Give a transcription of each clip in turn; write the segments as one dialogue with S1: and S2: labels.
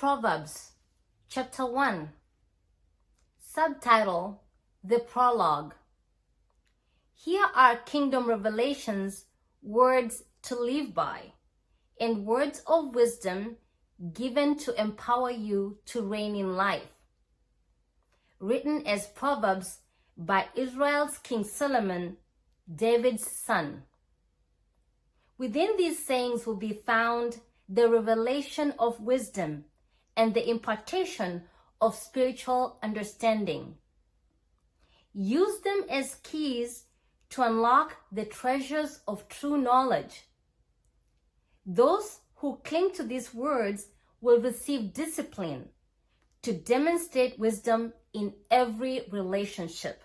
S1: Proverbs, chapter 1. Subtitle, The Prologue. Here are kingdom revelations, words to live by, and words of wisdom given to empower you to reign in life. Written as Proverbs by Israel's King Solomon, David's son. Within these sayings will be found the revelation of wisdom and the impartation of spiritual understanding. Use them as keys to unlock the treasures of true knowledge. Those who cling to these words will receive discipline to demonstrate wisdom in every relationship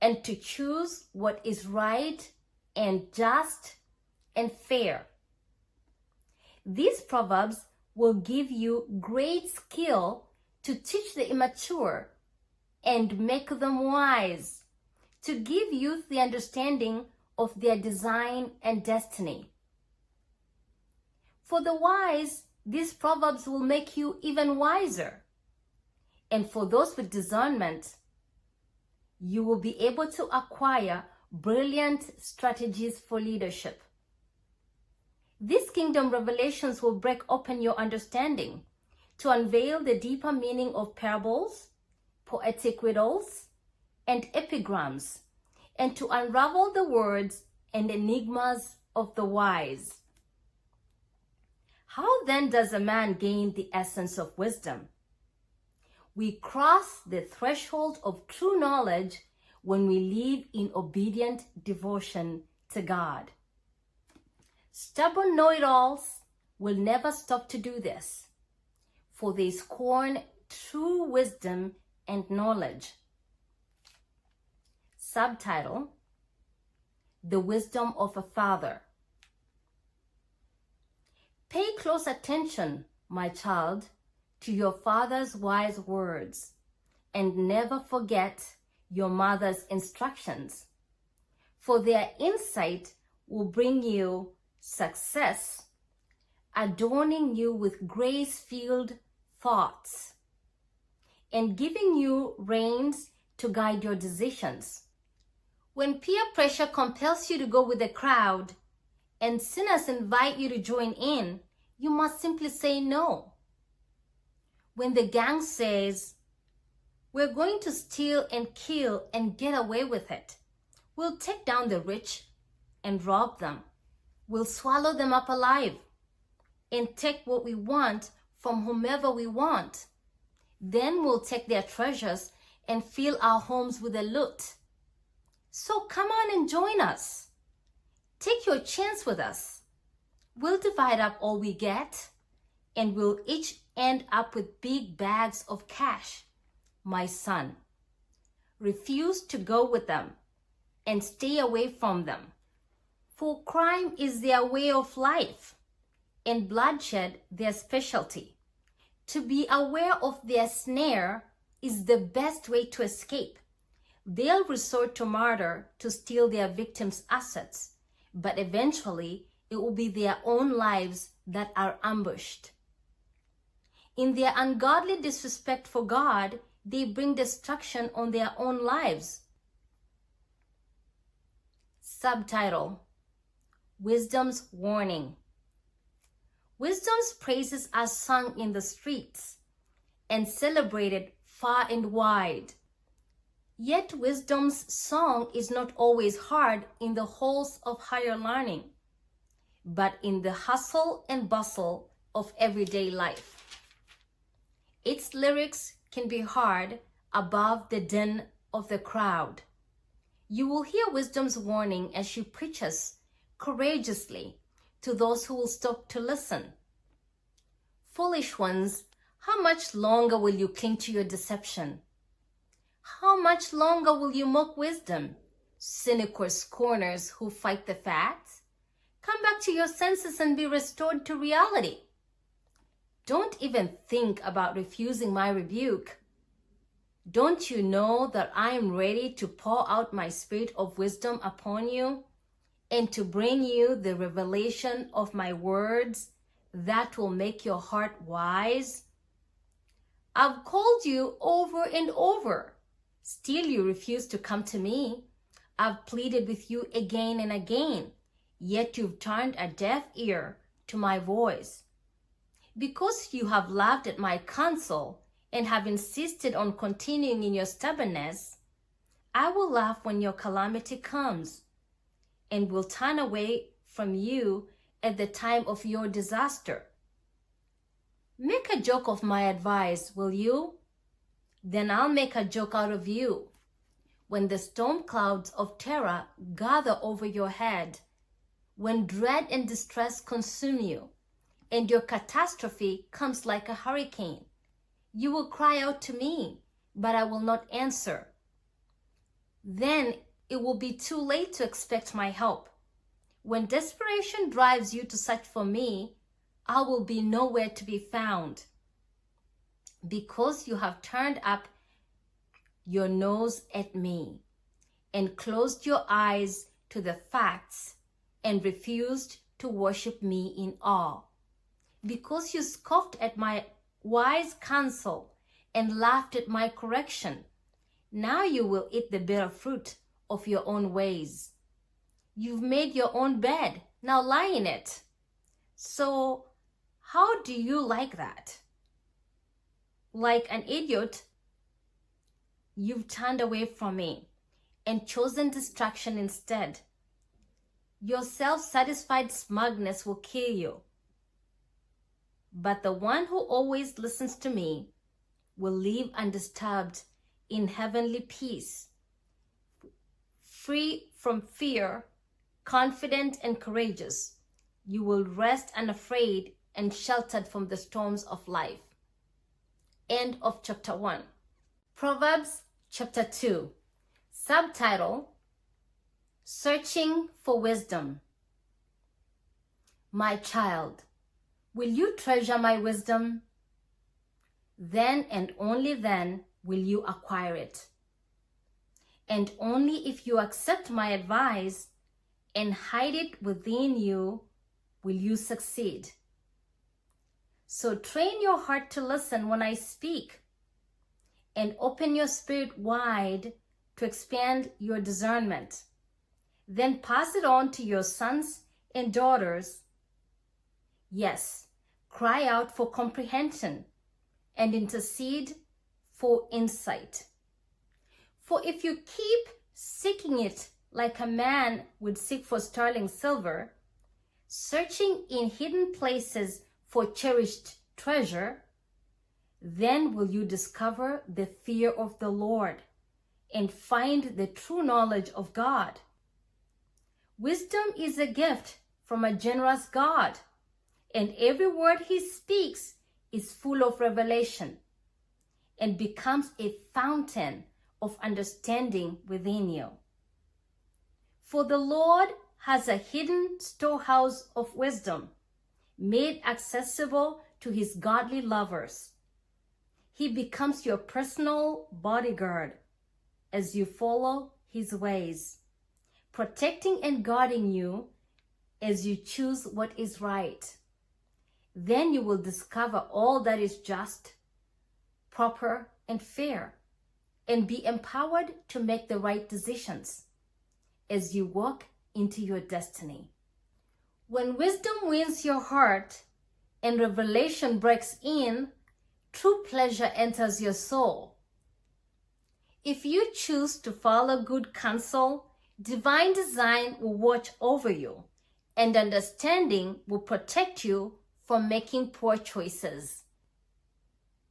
S1: and to choose what is right and just and fair. These proverbs will give you great skill to teach the immature and make them wise, to give youth the understanding of their design and destiny. For the wise, these proverbs will make you even wiser. And for those with discernment, you will be able to acquire brilliant strategies for leadership. These kingdom revelations will break open your understanding to unveil the deeper meaning of parables, poetic riddles, and epigrams, and to unravel the words and enigmas of the wise. How then does a man gain the essence of wisdom? We cross the threshold of true knowledge when we live in obedient devotion to God. Stubborn know-it-alls will never stop to do this, for they scorn true wisdom and knowledge. Subtitle, The Wisdom of a Father. Pay close attention, my child, to your father's wise words, and never forget your mother's instructions, for their insight will bring you success, adorning you with grace-filled thoughts, and giving you reins to guide your decisions. When peer pressure compels you to go with the crowd and sinners invite you to join in, you must simply say no. When the gang says, "We're going to steal and kill and get away with it. We'll take down the rich and rob them. We'll swallow them up alive and take what we want from whomever we want. Then we'll take their treasures and fill our homes with the loot. So come on and join us. Take your chance with us. We'll divide up all we get, and we'll each end up with big bags of cash, my son. Refuse to go with them and stay away from them. For crime is their way of life, and bloodshed their specialty. To be aware of their snare is the best way to escape. They'll resort to murder to steal their victims' assets, but eventually it will be their own lives that are ambushed. In their ungodly disrespect for God, they bring destruction on their own lives. Subtitle, Wisdom's Warning. Wisdom's praises are sung in the streets and celebrated far and wide. Yet wisdom's song is not always heard in the halls of higher learning, but in the hustle and bustle of everyday life. Its lyrics can be heard above the din of the crowd. You will hear wisdom's warning as she preaches courageously to those who will stop to listen. Foolish ones, how much longer will you cling to your deception? How much longer will you mock wisdom? Cynical scorners who fight the facts. Come back to your senses and be restored to reality. Don't even think about refusing my rebuke. Don't you know that I am ready to pour out my spirit of wisdom upon you and to bring you the revelation of my words that will make your heart wise I've called you over and over. Still you refuse to come to me. I've pleaded with you again and again, yet you've turned a deaf ear to my voice. Because you have laughed at my counsel and have insisted on continuing in your stubbornness, I will laugh when your calamity comes and will turn away from you at the time of your disaster. Make a joke of my advice, will you? Then I'll make a joke out of you. When the storm clouds of terror gather over your head, when dread and distress consume you, and your catastrophe comes like a hurricane, you will cry out to me, but I will not answer. Then it will be too late to expect my help. When desperation drives you to search for me, I will be nowhere to be found. Because you have turned up your nose at me and closed your eyes to the facts and refused to worship me in awe. Because you scoffed at my wise counsel and laughed at my correction, now you will eat the bitter fruit of your own ways. You've made your own bed, now lie in it. So, how do you like that? Like an idiot, you've turned away from me and chosen distraction instead. Your self-satisfied smugness will kill you. But the one who always listens to me will live undisturbed in heavenly peace, free from fear, confident and courageous. You will rest unafraid and sheltered from the storms of life. End of chapter 1. Proverbs chapter 2. Subtitle: Searching for Wisdom. My child, will you treasure my wisdom? Then and only then will you acquire it. And only if you accept my advice and hide it within you will you succeed. So train your heart to listen when I speak, and open your spirit wide to expand your discernment. Then pass it on to your sons and daughters. Yes, cry out for comprehension and intercede for insight. For if you keep seeking it like a man would seek for sterling silver, searching in hidden places for cherished treasure, then will you discover the fear of the Lord and find the true knowledge of God. Wisdom is a gift from a generous God, and every word he speaks is full of revelation and becomes a fountain of understanding within you. For the Lord has a hidden storehouse of wisdom, made accessible to his godly lovers. He becomes your personal bodyguard as you follow his ways, protecting and guarding you as you choose what is right. Then you will discover all that is just, proper, and fair, and be empowered to make the right decisions as you walk into your destiny. When wisdom wins your heart and revelation breaks in, true pleasure enters your soul. If you choose to follow good counsel, divine design will watch over you, and understanding will protect you from making poor choices.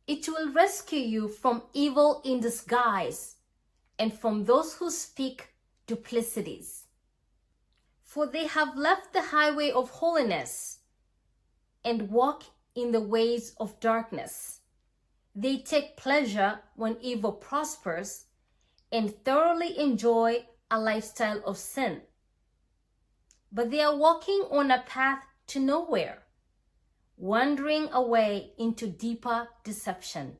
S1: It will rescue you from evil in disguise and from those who speak duplicities. For they have left the highway of holiness and walk in the ways of darkness. They take pleasure when evil prospers and thoroughly enjoy a lifestyle of sin. But they are walking on a path to nowhere, wandering away into deeper deception.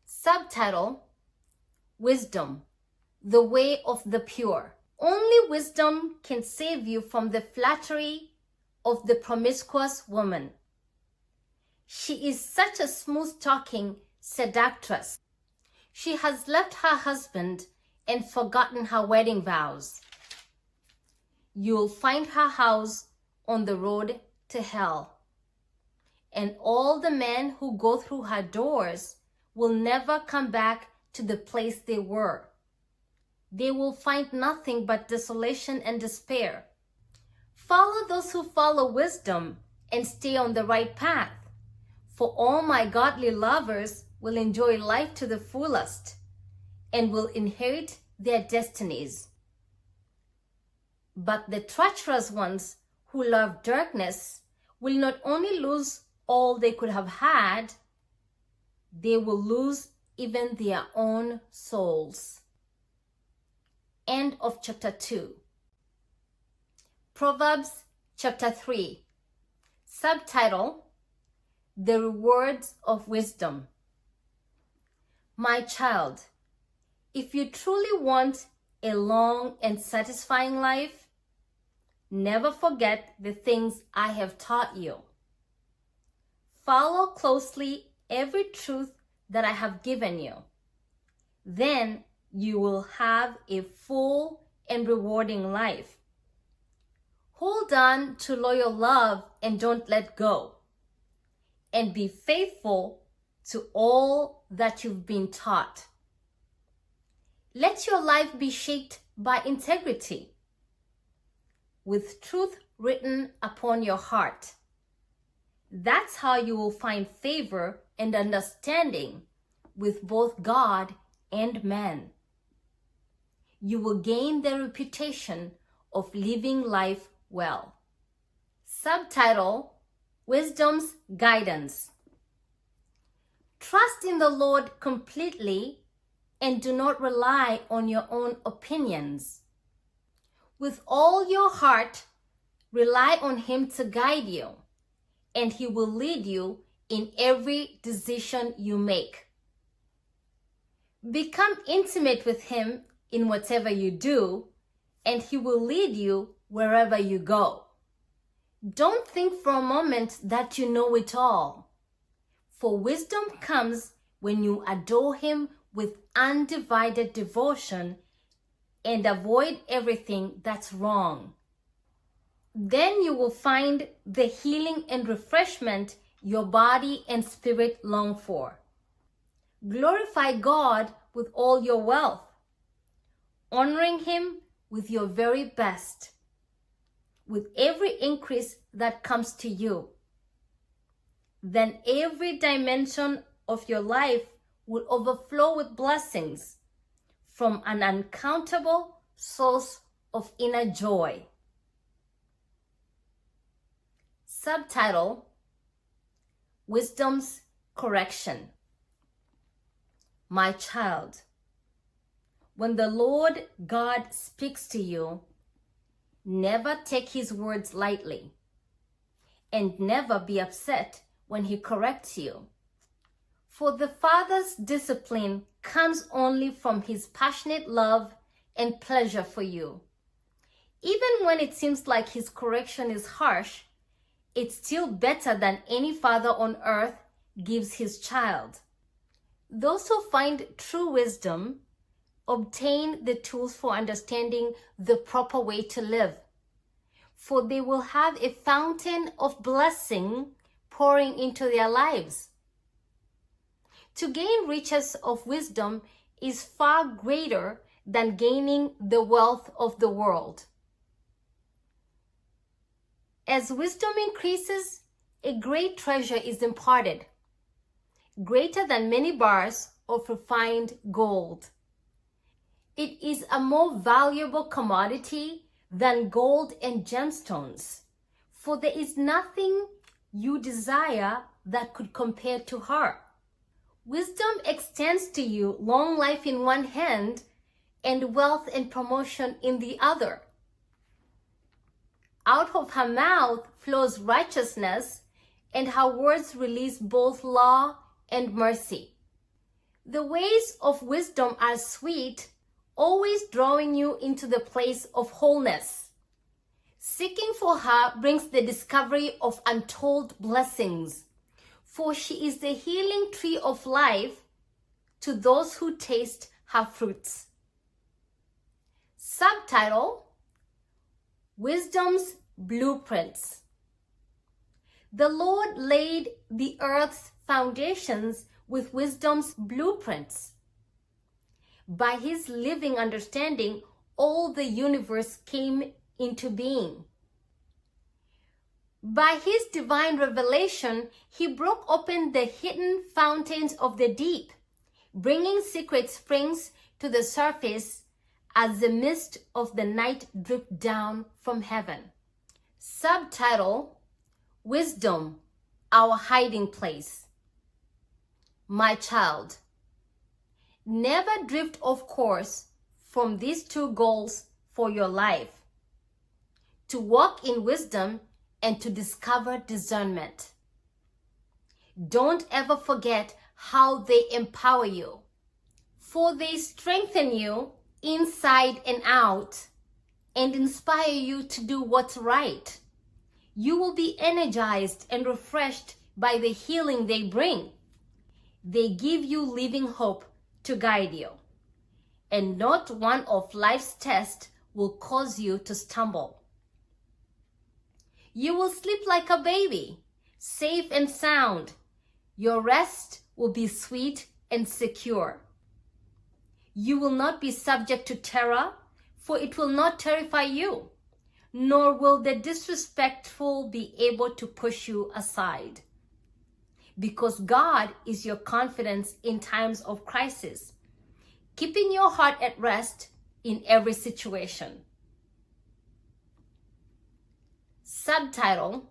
S1: Subtitle: Wisdom, the way of the pure. Only wisdom can save you from the flattery of the promiscuous woman. She she is such a smooth-talking seductress. She has left her husband and forgotten her wedding vows. You'll find her house on the road to hell. And all the men who go through her doors will never come back to the place they were. They will find nothing but desolation and despair. Follow those who follow wisdom and stay on the right path. For all my godly lovers will enjoy life to the fullest and will inherit their destinies. But the treacherous ones who love darkness will not only lose all they could have had, they will lose even their own souls. End of chapter 2. Proverbs chapter 3. Subtitle: The Rewards of Wisdom. My child, if you truly want a long and satisfying life, never forget the things I have taught you. Follow closely every truth that I have given you. Then you will have a full and rewarding life. Hold on to loyal love and don't let go. And be faithful to all that you've been taught. Let your life be shaped by integrity, with truth written upon your heart. That's how you will find favor and understanding with both God and man. You will gain the reputation of living life well. Subtitle: Wisdom's Guidance. Trust in the Lord completely and do not rely on your own opinions. With all your heart, rely on Him to guide you, and He will lead you in every decision you make. Become intimate with Him in whatever you do, and He will lead you wherever you go. Don't think for a moment that you know it all, for wisdom comes when you adore Him with undivided devotion and avoid everything that's wrong. Then you will find the healing and refreshment your body and spirit long for. Glorify God with all your wealth, honoring Him with your very best, with every increase that comes to you. Then every dimension of your life will overflow with blessings from an uncountable source of inner joy. Subtitle: Wisdom's Correction. My child, when the Lord God speaks to you, never take His words lightly, and never be upset when He corrects you. For the Father's discipline comes only from His passionate love and pleasure for you. Even when it seems like His correction is harsh, it's still better than any father on earth gives his child. Those who find true wisdom obtain the tools for understanding the proper way to live, for they will have a fountain of blessing pouring into their lives. To gain riches of wisdom is far greater than gaining the wealth of the world. As wisdom increases, a great treasure is imparted, greater than many bars of refined gold. It is a more valuable commodity than gold and gemstones, for there is nothing you desire that could compare to her. Wisdom extends to you long life in one hand and wealth and promotion in the other. Out of her mouth flows righteousness, and her words release both law and mercy. The ways of wisdom are sweet, always drawing you into the place of wholeness. Seeking for her brings the discovery of untold blessings, for she is the healing tree of life to those who taste her fruits. Subtitle: Wisdom's Blueprints. The Lord laid the earth's foundations with wisdom's blueprints. By his living understanding, all the universe came into being. By his divine revelation, he broke open the hidden fountains of the deep, bringing secret springs to the surface as the mist of the night dripped down from heaven. Subtitle: Wisdom, Our Hiding Place. My child, never drift off course from these two goals for your life: to walk in wisdom and to discover discernment. Don't ever forget how they empower you, for they strengthen you inside and out and inspire you to do what's right. You will be energized and refreshed by the healing they bring. They give you living hope to guide you, and not one of life's tests will cause you to stumble. You will sleep like a baby, safe and sound. Your rest will be sweet and secure. You will not be subject to terror, for it will not terrify you, nor will the disrespectful be able to push you aside. Because God is your confidence in times of crisis, keeping your heart at rest in every situation. Subtitle: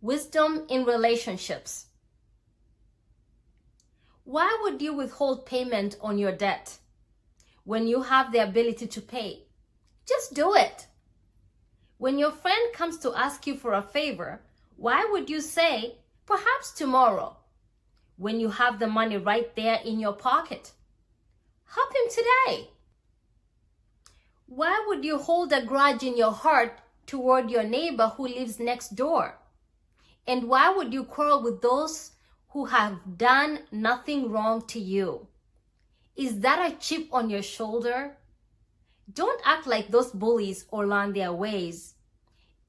S1: Wisdom in Relationships. Why would you withhold payment on your debt when you have the ability to pay? Just do it. When your friend comes to ask you for a favor, why would you say, perhaps tomorrow, when you have the money right there in your pocket? Help him today. Why would you hold a grudge in your heart toward your neighbor who lives next door? And why would you quarrel with those who have done nothing wrong to you? Is that a chip on your shoulder? Don't act like those bullies or learn their ways.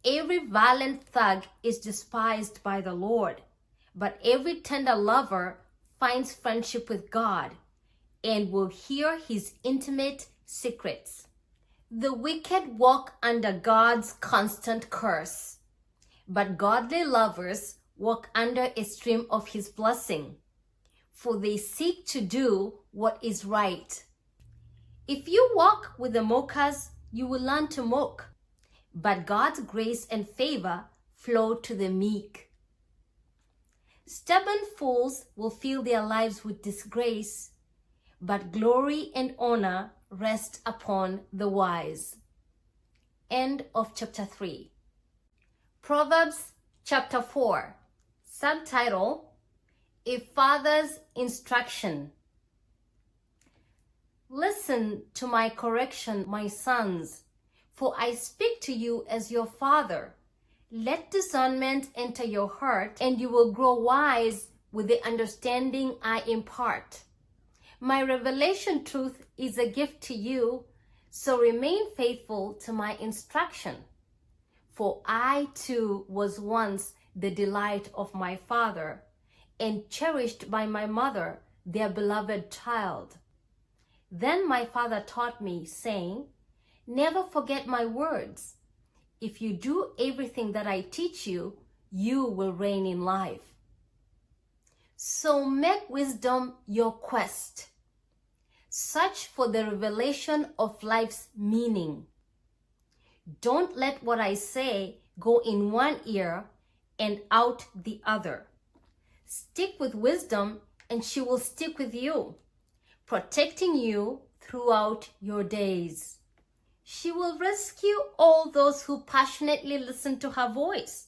S1: Every violent thug is despised by the Lord, but every tender lover finds friendship with God and will hear his intimate secrets. The wicked walk under God's constant curse, but godly lovers walk under a stream of his blessing, for they seek to do what is right. If you walk with the mockers, you will learn to mock, but God's grace and favor flow to the meek. Stubborn fools will fill their lives with disgrace, but glory and honor rest upon the wise. End of chapter 3. Proverbs chapter 4. Subtitle: A Father's Instruction. Listen to my correction, my sons, for I speak to you as your father. Let discernment enter your heart, and you will grow wise with the understanding I impart. My revelation truth is a gift to you, so remain faithful to my instruction. For I too was once the delight of my father, and cherished by my mother, their beloved child. Then my father taught me, saying, never forget my words. If you do everything that I teach you, you will reign in life. So make wisdom your quest. Search for the revelation of life's meaning. Don't let what I say go in one ear and out the other. Stick with wisdom, and she will stick with you, protecting you throughout your days. She will rescue all those who passionately listen to her voice.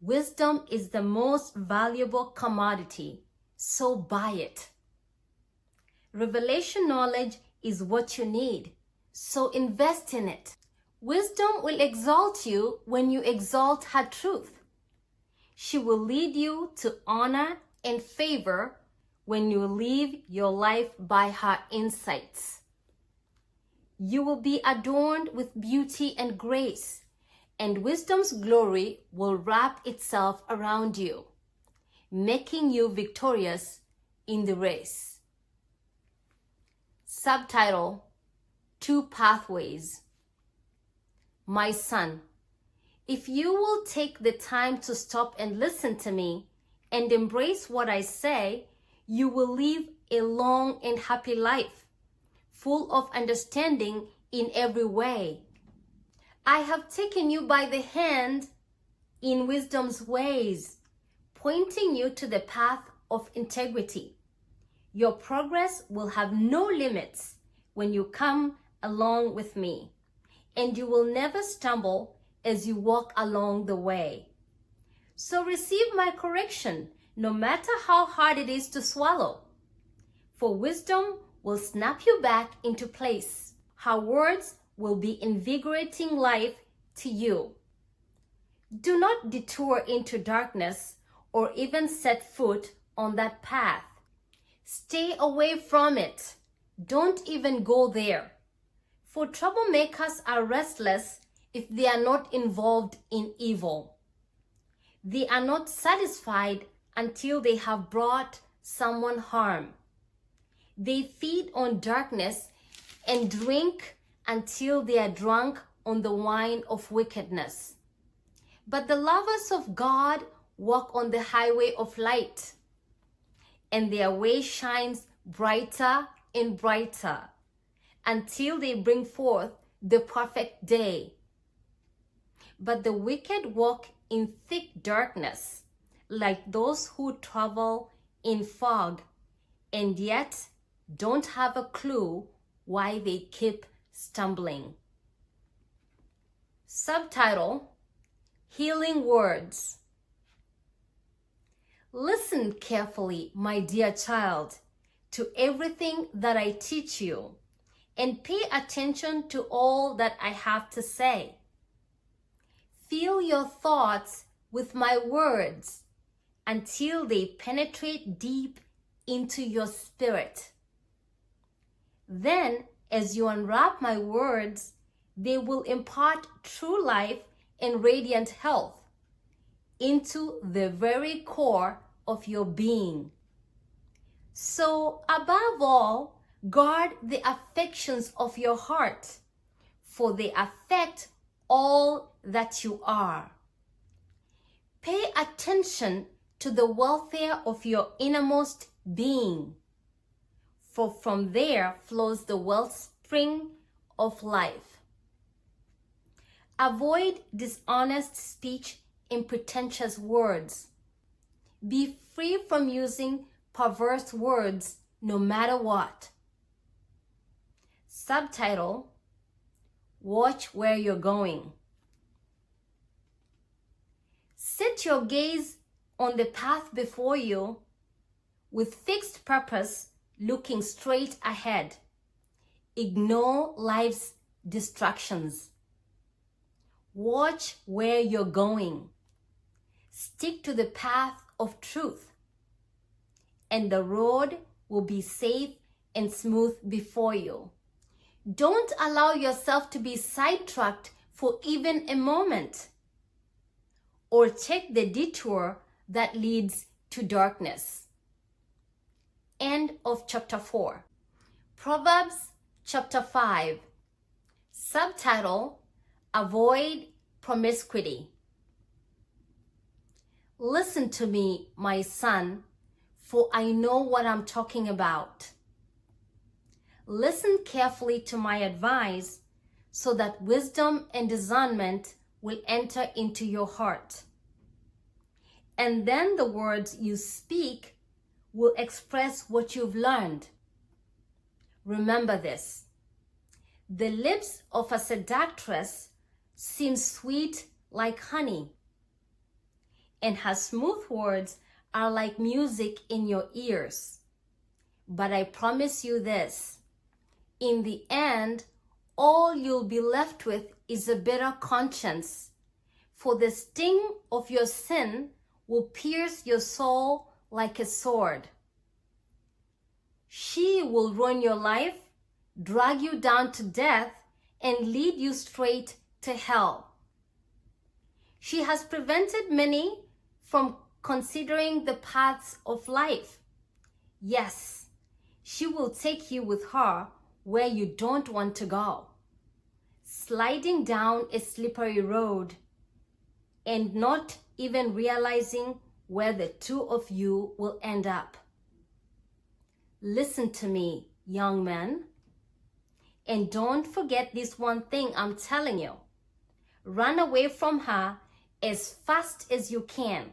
S1: Wisdom is the most valuable commodity, so buy it. Revelation knowledge is what you need, so invest in it. Wisdom will exalt you when you exalt her truth. She will lead you to honor and favor when you live your life by her insights. You will be adorned with beauty and grace, and wisdom's glory will wrap itself around you, making you victorious in the race. Subtitle: Two Pathways. My son, if you will take the time to stop and listen to me and embrace what I say, you will live a long and happy life, full of understanding in every way. I have taken you by the hand in wisdom's ways, pointing you to the path of integrity. Your progress will have no limits when you come along with me, and you will never stumble as you walk along the way. So receive my correction, no matter how hard it is to swallow. For wisdom will snap you back into place. Her words will be invigorating life to you. Do not detour into darkness or even set foot on that path. Stay away from it. Don't even go there. For troublemakers are restless if they are not involved in evil. They are not satisfied until they have brought someone harm. They feed on darkness and drink until they are drunk on the wine of wickedness. But the lovers of God walk on the highway of light, and their way shines brighter and brighter until they bring forth the perfect day. But the wicked walk in thick darkness, like those who travel in fog, and yet don't have a clue why they keep stumbling. Subtitle: Healing Words. Listen carefully, my dear child, to everything that I teach you, and pay attention to all that I have to say. Fill your thoughts with my words until they penetrate deep into your spirit. Then, as you unwrap my words, they will impart true life and radiant health into the very core of your being. So, above all, guard the affections of your heart, for they affect all that you are. Pay attention to the welfare of your innermost being, for from there flows the wellspring of life. Avoid dishonest speech and pretentious words. Be free from using perverse words no matter what. Subtitle: Watch where you're going. Set your gaze on the path before you with fixed purpose, looking straight ahead. Ignore life's distractions. Watch where you're going. Stick to the path of truth, and the road will be safe and smooth before you. Don't allow yourself to be sidetracked for even a moment, or take the detour that leads to darkness. End of chapter 4. Proverbs chapter 5. Subtitle: Avoid promiscuity. Listen to me, my son, for I know what I'm talking about. Listen carefully to my advice so that wisdom and discernment will enter into your heart. And then the words you speak will express what you've learned. Remember this: the lips of a seductress seem sweet like honey, and her smooth words are like music in your ears. But I promise you this: in the end, all you'll be left with is a bitter conscience, for the sting of your sin will pierce your soul like a sword. She will ruin your life, drag you down to death, and lead you straight to hell. She has prevented many from considering the paths of life. Yes, she will take you with her where you don't want to go, sliding down a slippery road and not even realizing where the two of you will end up. Listen to me, young man, and don't forget this one thing I'm telling you. Run away from her as fast as you can.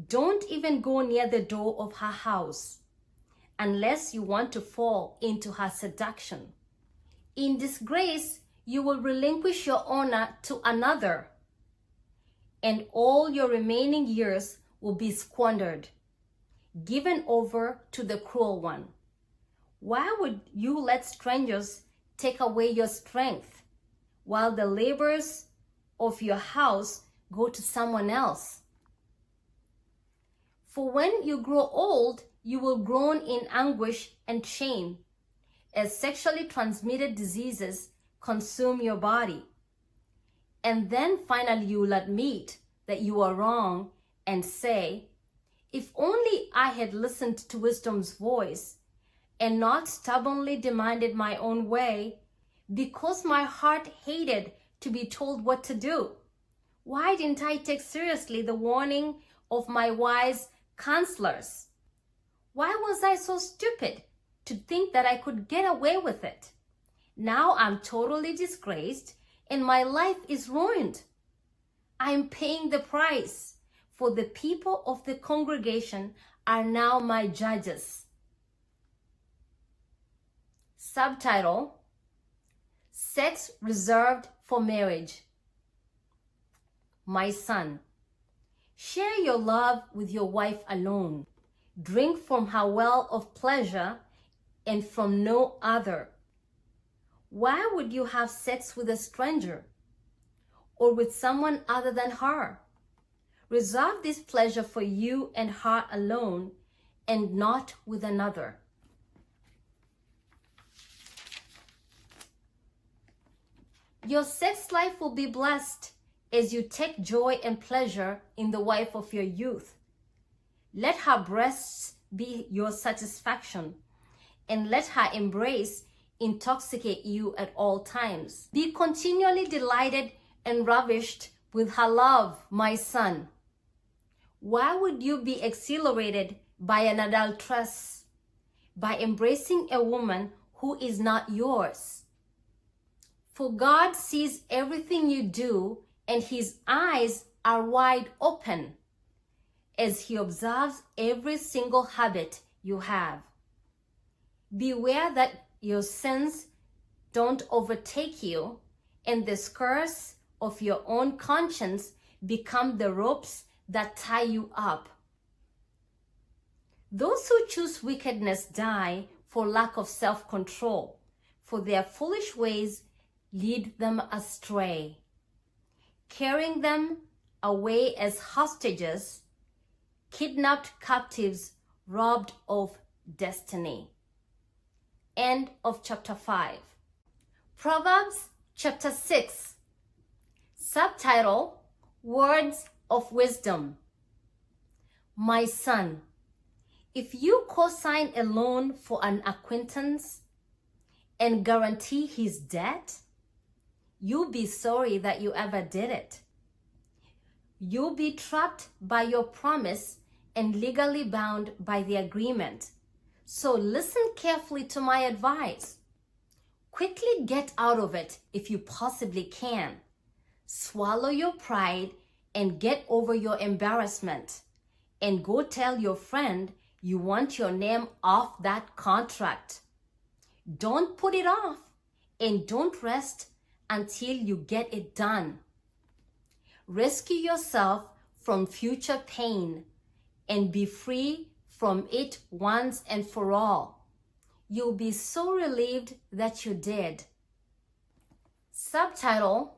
S1: Don't even go near the door of her house unless you want to fall into her seduction. In disgrace, you will relinquish your honor to another, and all your remaining years will be squandered, given over to the cruel one. Why would you let strangers take away your strength while the labors of your house go to someone else? For when you grow old, you will groan in anguish and shame as sexually transmitted diseases consume your body. And then finally you will admit that you are wrong and say, if only I had listened to wisdom's voice and not stubbornly demanded my own way, because my heart hated to be told what to do. Why didn't I take seriously the warning of my wise counselors? Why was I so stupid to think that I could get away with it? Now I'm totally disgraced and my life is ruined. I'm paying the price, for the people of the congregation are now my judges. Subtitle: Sex Reserved for Marriage. My son, share your love with your wife alone. Drink from her well of pleasure and from no other. Why would you have sex with a stranger or with someone other than her? Reserve this pleasure for you and her alone and not with another. Your sex life will be blessed as you take joy and pleasure in the wife of your youth. Let her breasts be your satisfaction, and let her embrace intoxicate you at all times. Be continually delighted and ravished with her love, my son. Why would you be exhilarated by an adulteress, by embracing a woman who is not yours? For God sees everything you do, and his eyes are wide open as he observes every single habit you have. Beware that your sins don't overtake you and the scars of your own conscience become the ropes that tie you up. Those who choose wickedness die for lack of self-control, for their foolish ways lead them astray, carrying them away as hostages, kidnapped captives, robbed of destiny. End of chapter 5. Proverbs chapter 6. Subtitle: Words of Wisdom. My son, if you co-sign a loan for an acquaintance and guarantee his debt, you'll be sorry that you ever did it. You'll be trapped by your promise and legally bound by the agreement. So listen carefully to my advice. Quickly get out of it if you possibly can. Swallow your pride and get over your embarrassment. And go tell your friend you want your name off that contract. Don't put it off, and don't rest until you get it done. Rescue yourself from future pain and be free from it once and for all. You'll be so relieved that you did. Subtitle: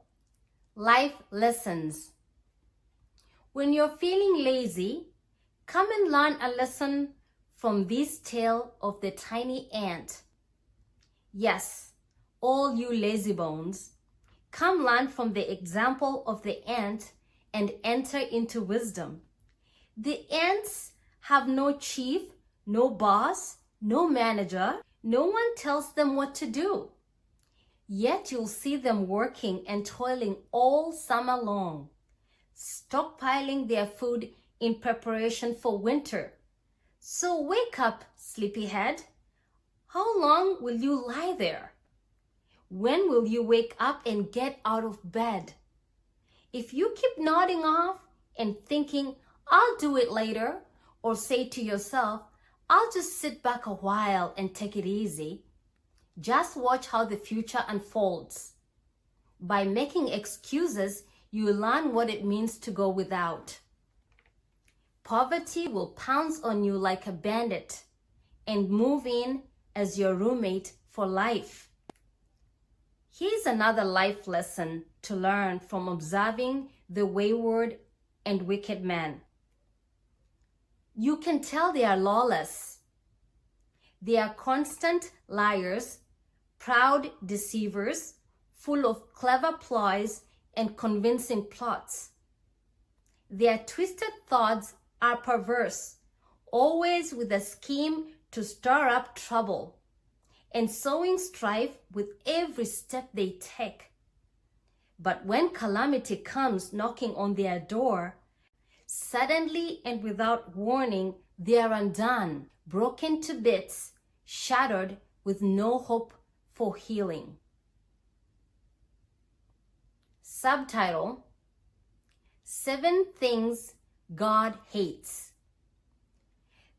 S1: Life Lessons. When you're feeling lazy, come and learn a lesson from this tale of the tiny ant. Yes, all you lazy bones, come learn from the example of the ant and enter into wisdom. The ants have no chief, no boss, no manager. No one tells them what to do. Yet you'll see them working and toiling all summer long, stockpiling their food in preparation for winter. So wake up, sleepyhead. How long will you lie there? When will you wake up and get out of bed? If you keep nodding off and thinking, I'll do it later, or say to yourself, I'll just sit back a while and take it easy, just watch how the future unfolds. By making excuses, you learn what it means to go without. Poverty will pounce on you like a bandit and move in as your roommate for life. Here's another life lesson to learn from observing the wayward and wicked man. You can tell they are lawless. They are constant liars, proud deceivers, full of clever ploys and convincing plots. Their twisted thoughts are perverse, always with a scheme to stir up trouble, and sowing strife with every step they take. But when calamity comes knocking on their door, suddenly and without warning, they are undone, broken to bits, shattered with no hope for healing. Subtitle: 7 Things God Hates.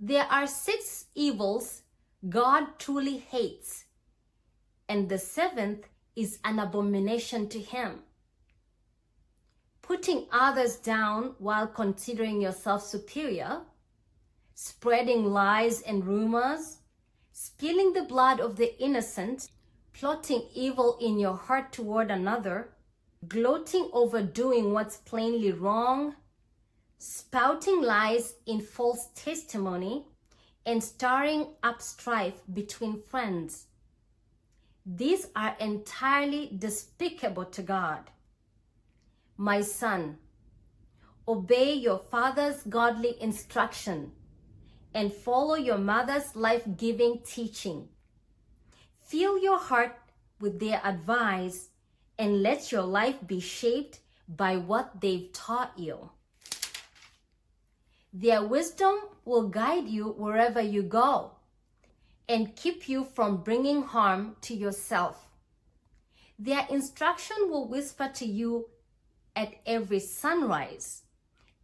S1: There are 6 evils God truly hates, and the 7th is an abomination to him. Putting others down while considering yourself superior, spreading lies and rumors, spilling the blood of the innocent, plotting evil in your heart toward another, gloating over doing what's plainly wrong, spouting lies in false testimony, and stirring up strife between friends. These are entirely despicable to God. My son, obey your father's godly instruction and follow your mother's life-giving teaching. Fill your heart with their advice and let your life be shaped by what they've taught you. Their wisdom will guide you wherever you go and keep you from bringing harm to yourself. Their instruction will whisper to you at every sunrise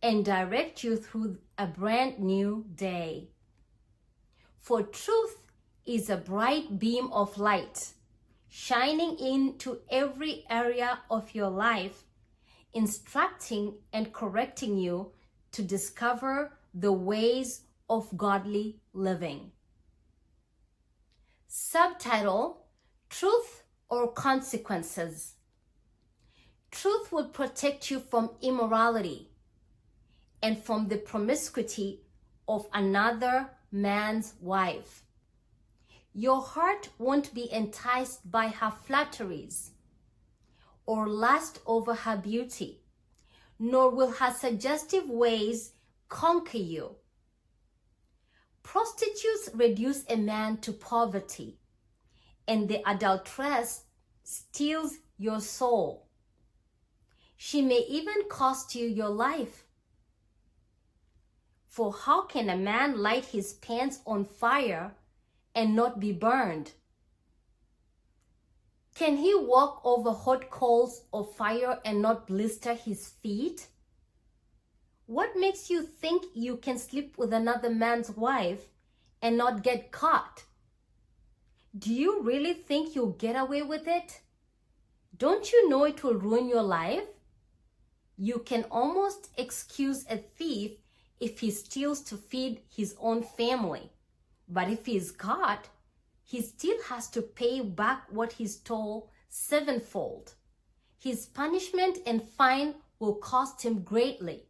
S1: and direct you through a brand new day. For truth is a bright beam of light, shining into every area of your life, instructing and correcting you to discover the ways of godly living. Subtitle: Truth or Consequences. Truth will protect you from immorality and from the promiscuity of another man's wife. Your heart won't be enticed by her flatteries or lust over her beauty, nor will her suggestive ways conquer you. Prostitutes reduce a man to poverty, and the adulteress steals your soul. She may even cost you your life. For how can a man light his pants on fire and not be burned? Can he walk over hot coals of fire and not blister his feet? What makes you think you can sleep with another man's wife and not get caught? Do you really think you'll get away with it? Don't you know it will ruin your life? You can almost excuse a thief if he steals to feed his own family. But if he is caught, he still has to pay back what he stole 7-fold. His punishment and fine will cost him greatly.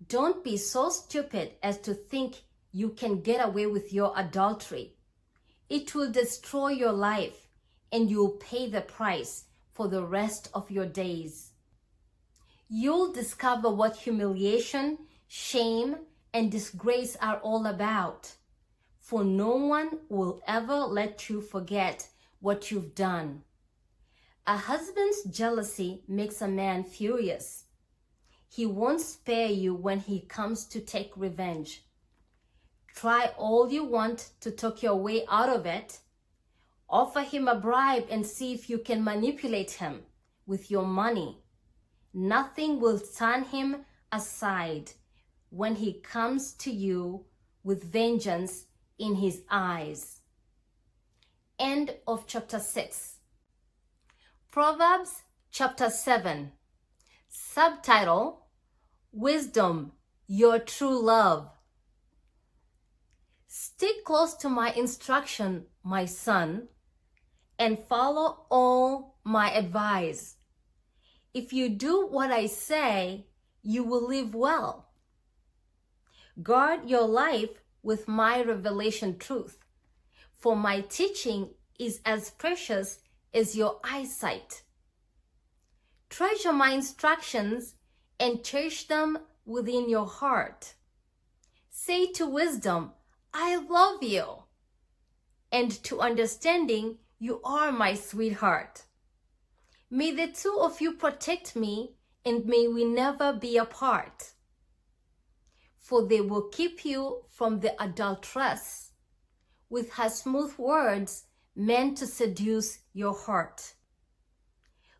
S1: Don't be so stupid as to think you can get away with your adultery. It will destroy your life, and you'll pay the price for the rest of your days. You'll discover what humiliation, shame, and disgrace are all about, for no one will ever let you forget what you've done. A husband's jealousy makes a man furious. He won't spare you when he comes to take revenge. Try all you want to talk your way out of it. Offer him a bribe and see if you can manipulate him with your money. Nothing will turn him aside when he comes to you with vengeance in his eyes. End of chapter 6. Proverbs chapter 7. Subtitle: Wisdom, your true love. Stick close to my instruction, my son, and follow all my advice. If you do what I say, you will live well. Guard your life with my revelation truth, for my teaching is as precious as your eyesight. Treasure my instructions and cherish them within your heart. Say to wisdom, I love you, and to understanding, you are my sweetheart. May the two of you protect me, and may we never be apart. For they will keep you from the adulteress, with her smooth words meant to seduce your heart.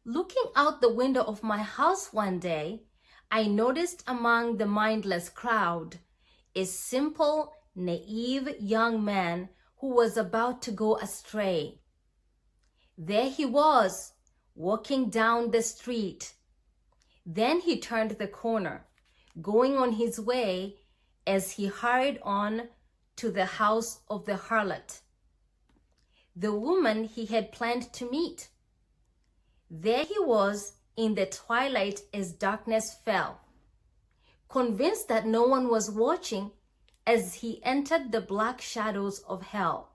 S1: Looking out the window of my house one day, I noticed among the mindless crowd a simple, naive young man who was about to go astray. There he was, walking down the street. Then he turned the corner, going on his way as he hurried on to the house of the harlot, the woman he had planned to meet. There he was in the twilight as darkness fell, convinced that no one was watching as he entered the black shadows of hell.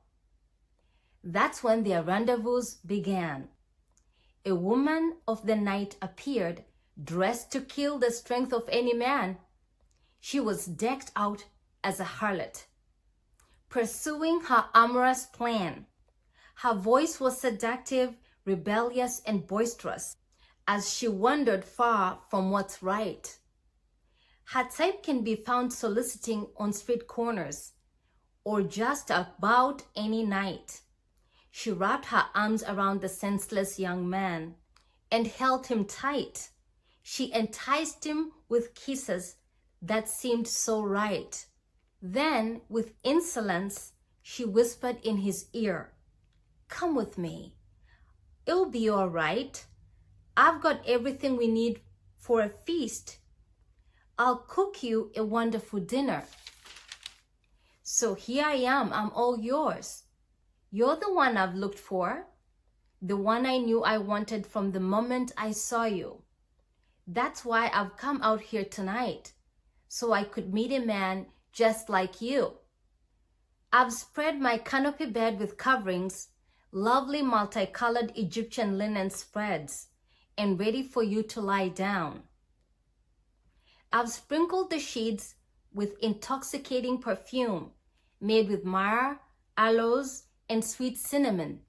S1: That's when their rendezvous began. A woman of the night appeared, dressed to kill the strength of any man. She was decked out as a harlot, pursuing her amorous plan. Her voice was seductive, rebellious, and boisterous as she wandered far from what's right. Her type can be found soliciting on street corners or just about any night. She wrapped her arms around the senseless young man and held him tight. She enticed him with kisses that seemed so right. Then, with insolence, she whispered in his ear, "Come with me. It'll be all right. I've got everything we need for a feast. I'll cook you a wonderful dinner. So here I am, I'm all yours. You're the one I've looked for, the one I knew I wanted from the moment I saw you. That's why I've come out here tonight, so I could meet a man just like you. I've spread my canopy bed with coverings, lovely multicolored Egyptian linen spreads, and ready for you to lie down. I've sprinkled the sheets with intoxicating perfume made with myrrh, aloes, and sweet cinnamon.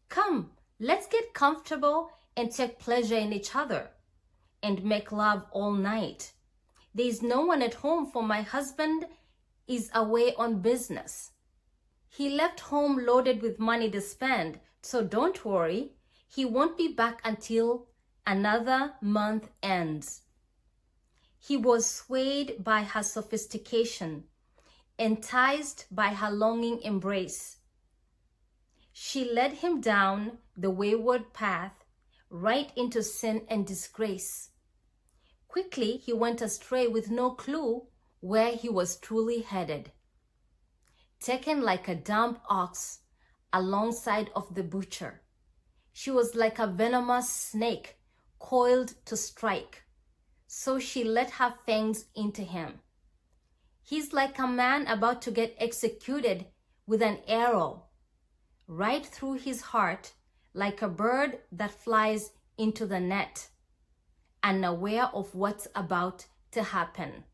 S1: Come, let's get comfortable and take pleasure in each other and make love all night. There's no one at home, for my husband is away on business. He left home loaded with money to spend, so don't worry. He won't be back until another month ends." He was swayed by her sophistication, enticed by her longing embrace. She led him down the wayward path, right into sin and disgrace. Quickly he went astray with no clue where he was truly headed. Taken like a dumb ox alongside of the butcher, she was like a venomous snake coiled to strike. so she let her fangs into him. He's like a man about to get executed with an arrow, right through his heart, like a bird that flies into the net, unaware of what's about to happen.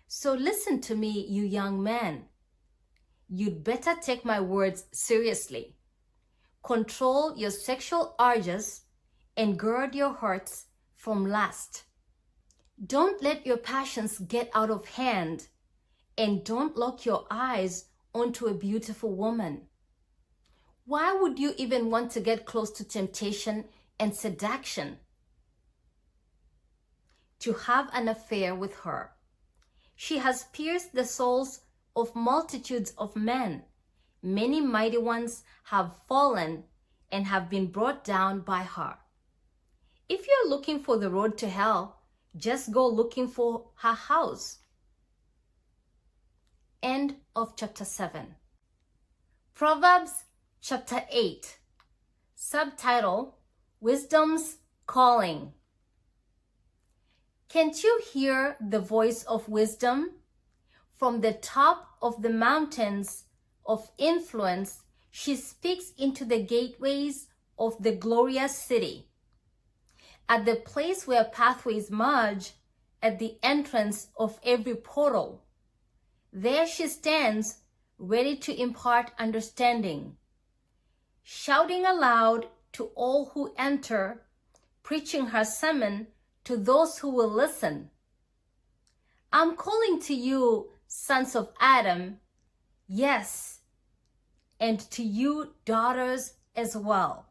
S1: So listen to me, you young men. You'd better take my words seriously. Control your sexual urges and gird your hearts from lust. Don't let your passions get out of hand, and don't lock your eyes onto a beautiful woman. Why would you even want to get close to temptation and seduction? To have an affair with her. She has pierced the souls of multitudes of men. Many mighty ones have fallen and have been brought down by her. If you're looking for the road to hell, just go looking for her house. End of chapter 7. Proverbs chapter 8. Subtitle: Wisdom's Calling. Can't you hear the voice of wisdom? From the top of the mountains of influence, she speaks into the gateways of the glorious city. At the place where pathways merge, at the entrance of every portal, there she stands, ready to impart understanding, shouting aloud to all who enter, preaching her sermon to those who will listen. I'm calling to you, sons of Adam, yes, and to you, daughters, as well.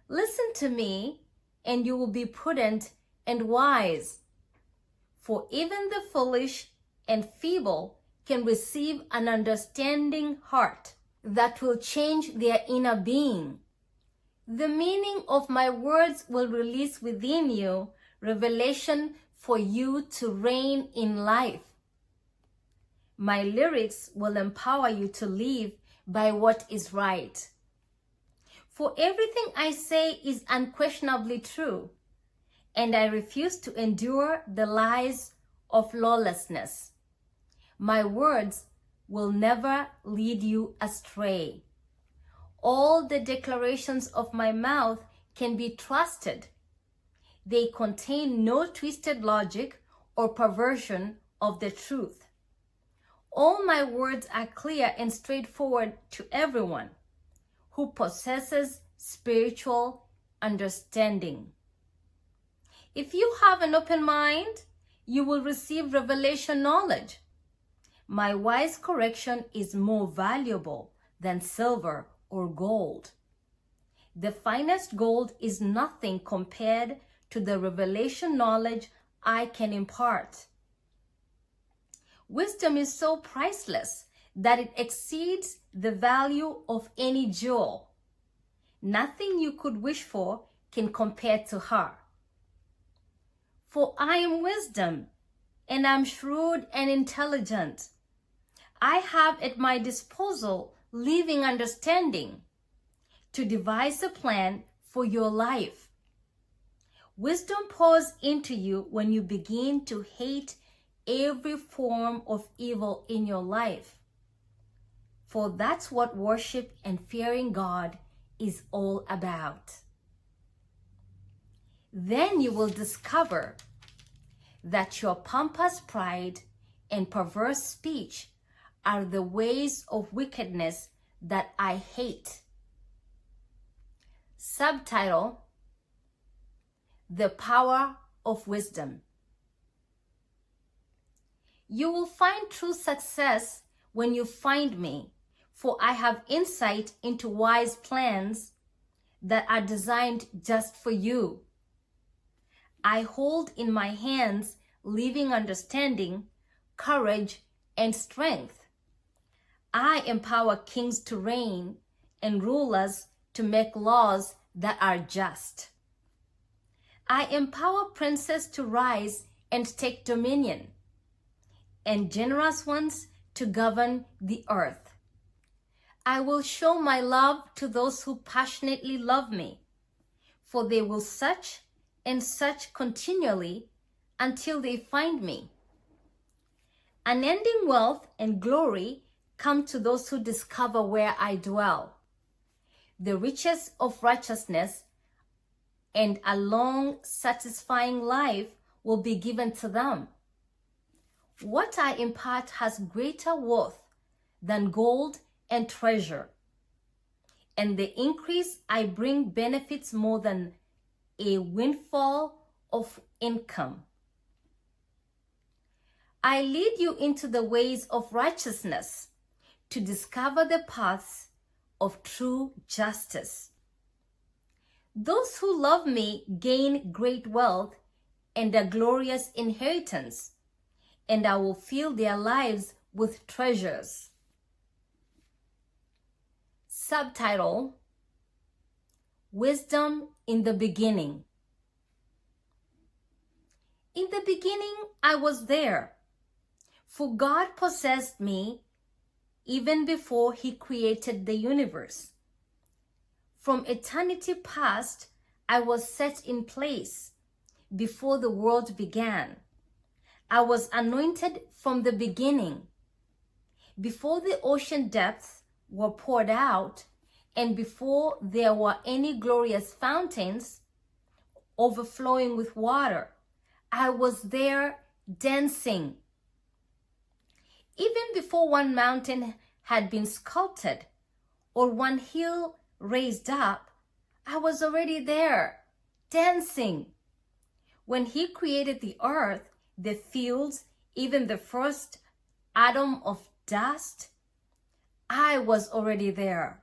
S1: Listen to me, and you will be prudent and wise. For even the foolish and feeble can receive an understanding heart that will change their inner being. The meaning of my words will release within you revelation for you to reign in life. My lyrics will empower you to live by what is right. For everything I say is unquestionably true, and I refuse to endure the lies of lawlessness. My words will never lead you astray. All the declarations of my mouth can be trusted. They contain no twisted logic or perversion of the truth. All my words are clear and straightforward to everyone who possesses spiritual understanding. If you have an open mind, you will receive revelation knowledge. My wise correction is more valuable than silver or gold. The finest gold is nothing compared to the revelation knowledge I can impart. Wisdom is so priceless that it exceeds the value of any jewel. Nothing you could wish for can compare to her. For I am wisdom, and I'm shrewd and intelligent. I have at my disposal living understanding to devise a plan for your life. Wisdom pours into you when you begin to hate every form of evil in your life. For that's what worship and fearing God is all about. Then you will discover that your pompous pride and perverse speech are the ways of wickedness that I hate. Subtitle: The Power of Wisdom. You will find true success when you find me, for I have insight into wise plans that are designed just for you. I hold in my hands living understanding, courage, and strength. I empower kings to reign and rulers to make laws that are just. I empower princes to rise and take dominion, and generous ones to govern the earth. I will show my love to those who passionately love me, for they will search and search continually until they find me. Unending wealth and glory come to those who discover where I dwell. The riches of righteousness and a long, satisfying life will be given to them. What I impart has greater worth than gold and treasure, and the increase I bring benefits more than a windfall of income. I lead you into the ways of righteousness to discover the paths of true justice. Those who love me gain great wealth and a glorious inheritance, and I will fill their lives with treasures. Subtitle: Wisdom in the Beginning. In the beginning, I was there, for God possessed me even before He created the universe. From eternity past, I was set in place before the world began. I was anointed from the beginning, before the ocean depths were poured out, and before there were any glorious fountains overflowing with water. I was there dancing. Even before one mountain had been sculpted or one hill raised up, I was already there dancing. When He created the earth, the fields, even the first atom of dust, I was already there.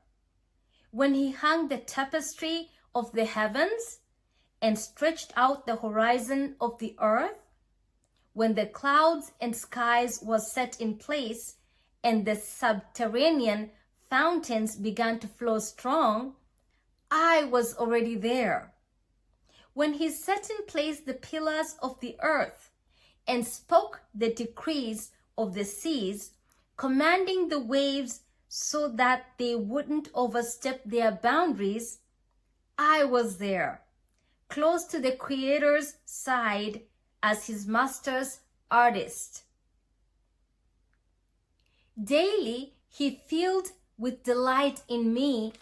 S1: When He hung the tapestry of the heavens and stretched out the horizon of the earth, when the clouds and skies were set in place and the subterranean fountains began to flow strong, I was already there. When He set in place the pillars of the earth and spoke the decrees of the seas, commanding the waves so that they wouldn't overstep their boundaries, I was there, close to the Creator's side as His master's artist. Daily, He filled with delight in me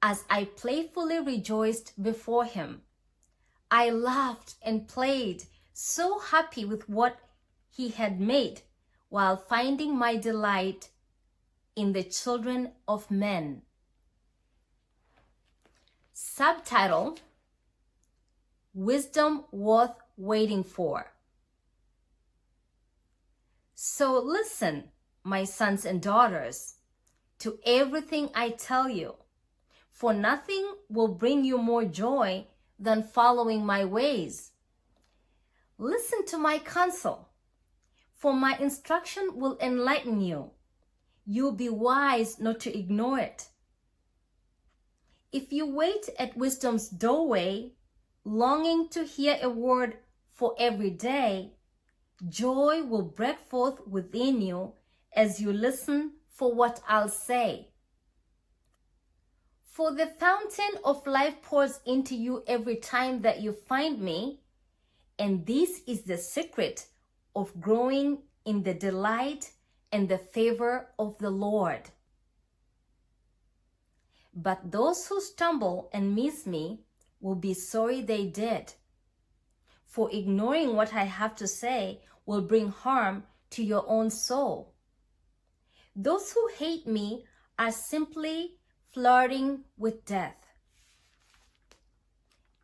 S1: as I playfully rejoiced before Him. I laughed and played, so happy with what He had made, while finding my delight in the children of men. Subtitle: Wisdom Worth Waiting For. So listen, my sons and daughters, to everything I tell you, for nothing will bring you more joy than following my ways. Listen to my counsel, for my instruction will enlighten you. You'll be wise not to ignore it. If you wait at wisdom's doorway, longing to hear a word for every day, joy will break forth within you as you listen for what I'll say. For the fountain of life pours into you every time that you find me, and this is the secret of growing in the delight and the favor of the Lord. But those who stumble and miss me will be sorry they did, for ignoring what I have to say will bring harm to your own soul. Those who hate me are simply flirting with death.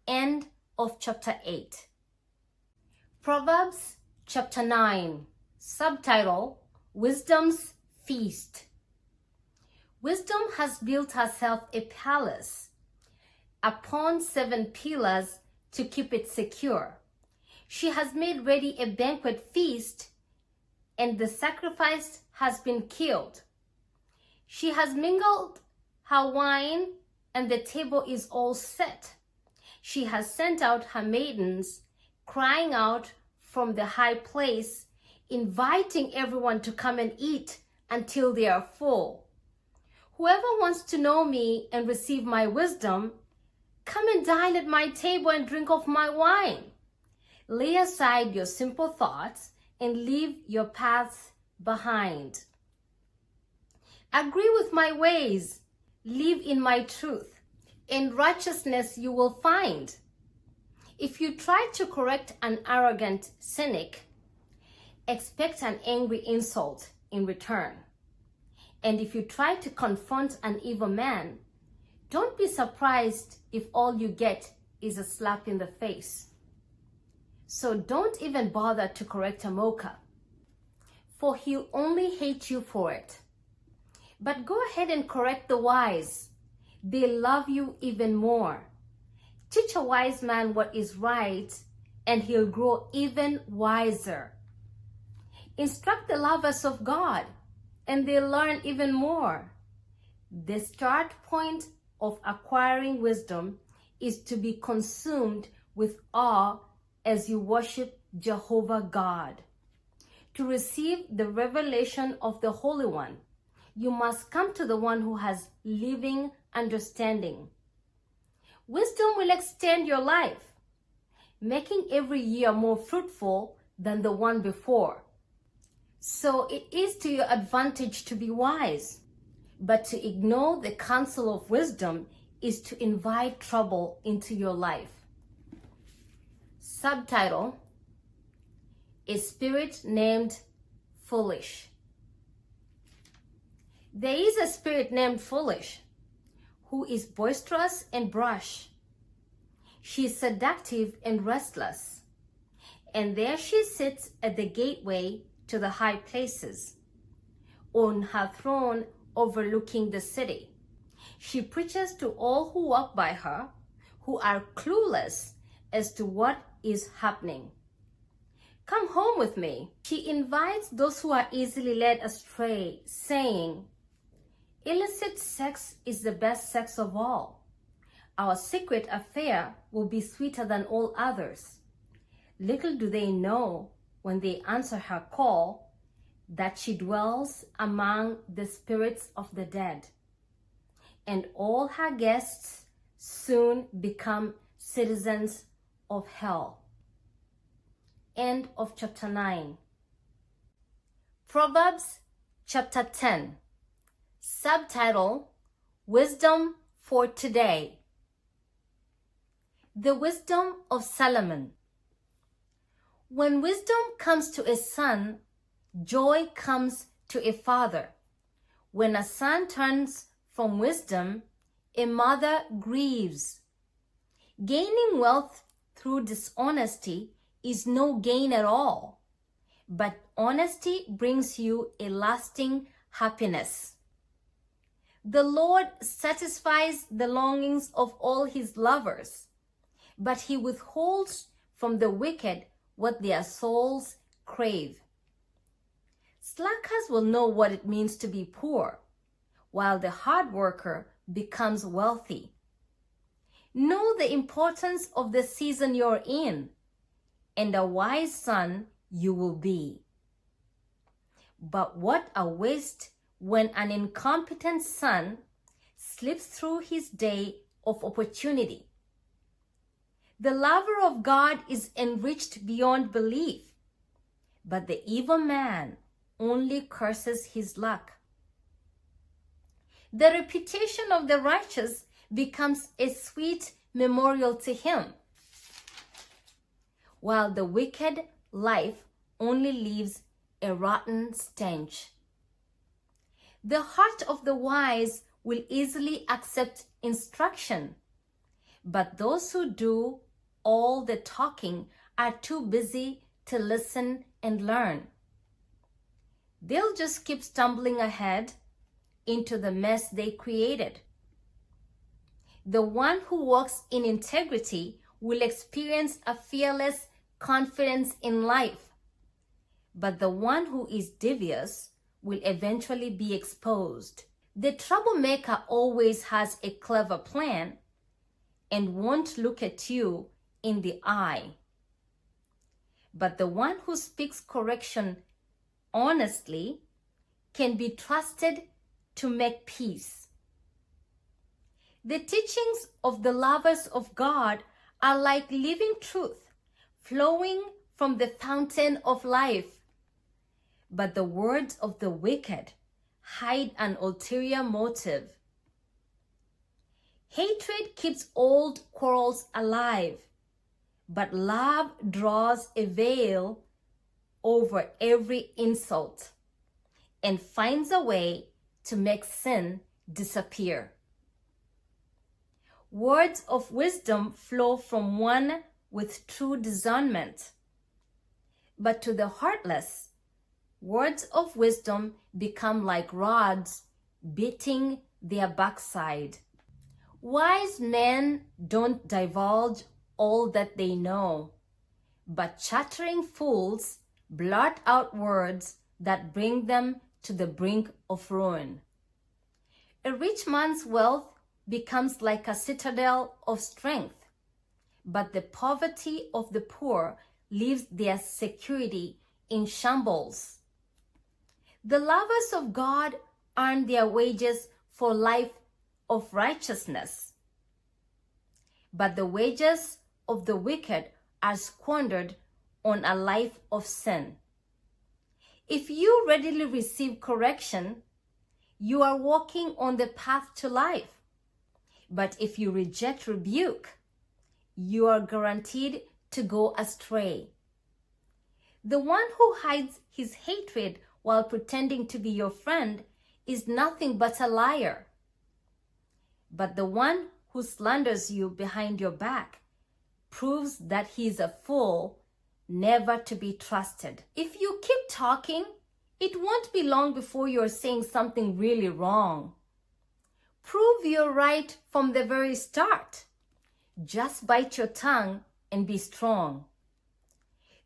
S1: End of chapter 8. Proverbs chapter 9. Subtitle: Wisdom's Feast. Wisdom has built herself a palace upon 7 pillars to keep it secure. She has made ready a banquet feast, and the sacrifice has been killed. She has mingled her wine, and the table is all set. She has sent out her maidens, crying out from the high place, inviting everyone to come and eat until they are full. Whoever wants to know me and receive my wisdom, come and dine at my table and drink of my wine. Lay aside your simple thoughts and leave your paths behind. Agree with my ways, live in my truth, and righteousness you will find. If you try to correct an arrogant cynic, expect an angry insult in return. And if you try to confront an evil man, don't be surprised if all you get is a slap in the face. So don't even bother to correct a mocha, for he'll only hate you for it. But go ahead and correct the wise. They love you even more. Teach a wise man what is right, and he'll grow even wiser. Instruct the lovers of God, and they'll learn even more. The start point of acquiring wisdom is to be consumed with awe as you worship Jehovah God. To receive the revelation of the Holy One, you must come to the one who has living understanding. Wisdom will extend your life, making every year more fruitful than the one before. So it is to your advantage to be wise, but to ignore the counsel of wisdom is to invite trouble into your life. Subtitle: A Spirit Named Foolish. There is a spirit named Foolish, who is boisterous and brash. She is seductive and restless, and there she sits at the gateway to the high places, on her throne overlooking the city. She preaches to all who walk by her, who are clueless as to what is happening. Come home with me. She invites those who are easily led astray, saying, illicit sex is the best sex of all. Our secret affair will be sweeter than all others. Little do they know, when they answer her call, that she dwells among the spirits of the dead, and all her guests soon become citizens of hell. End of chapter 9. Proverbs chapter 10. Subtitle: Wisdom for Today. The wisdom of Solomon. When wisdom comes to a son, joy comes to a father. When a son turns from wisdom, a mother grieves. Gaining wealth through dishonesty is no gain at all, but honesty brings you a lasting happiness. The Lord satisfies the longings of all his lovers, but he withholds from the wicked what their souls crave. Slackers will know what it means to be poor, while the hard worker becomes wealthy. Know the importance of the season you're in, and a wise son you will be. But what a waste when an incompetent son slips through his day of opportunity. The lover of God is enriched beyond belief, but the evil man only curses his luck. The reputation of the righteous becomes a sweet memorial to him, while the wicked life only leaves a rotten stench. The heart of the wise will easily accept instruction, but those who do all the talking are too busy to listen and learn. They'll just keep stumbling ahead into the mess they created. The one who walks in integrity will experience a fearless confidence in life, but the one who is devious will eventually be exposed. The troublemaker always has a clever plan and won't look at you in the eye. But the one who speaks correction honestly can be trusted to make peace. The teachings of the lovers of God are like living truth, flowing from the fountain of life. But the words of the wicked hide an ulterior motive. Hatred keeps old quarrels alive, but love draws a veil over every insult and finds a way to make sin disappear. Words of wisdom flow from one with true discernment, but to the heartless, words of wisdom become like rods beating their backside. Wise men don't divulge all that they know, but chattering fools blurt out words that bring them to the brink of ruin. A rich man's wealth becomes like a citadel of strength, but the poverty of the poor leaves their security in shambles. The lovers of God earn their wages for life of righteousness, but the wages of the wicked are squandered on a life of sin. If you readily receive correction, you are walking on the path to life. But if you reject rebuke, you are guaranteed to go astray. The one who hides his hatred while pretending to be your friend is nothing but a liar. But the one who slanders you behind your back proves that he is a fool, never to be trusted. If you keep talking, it won't be long before you're saying something really wrong. Prove you're right from the very start. Just bite your tongue and be strong.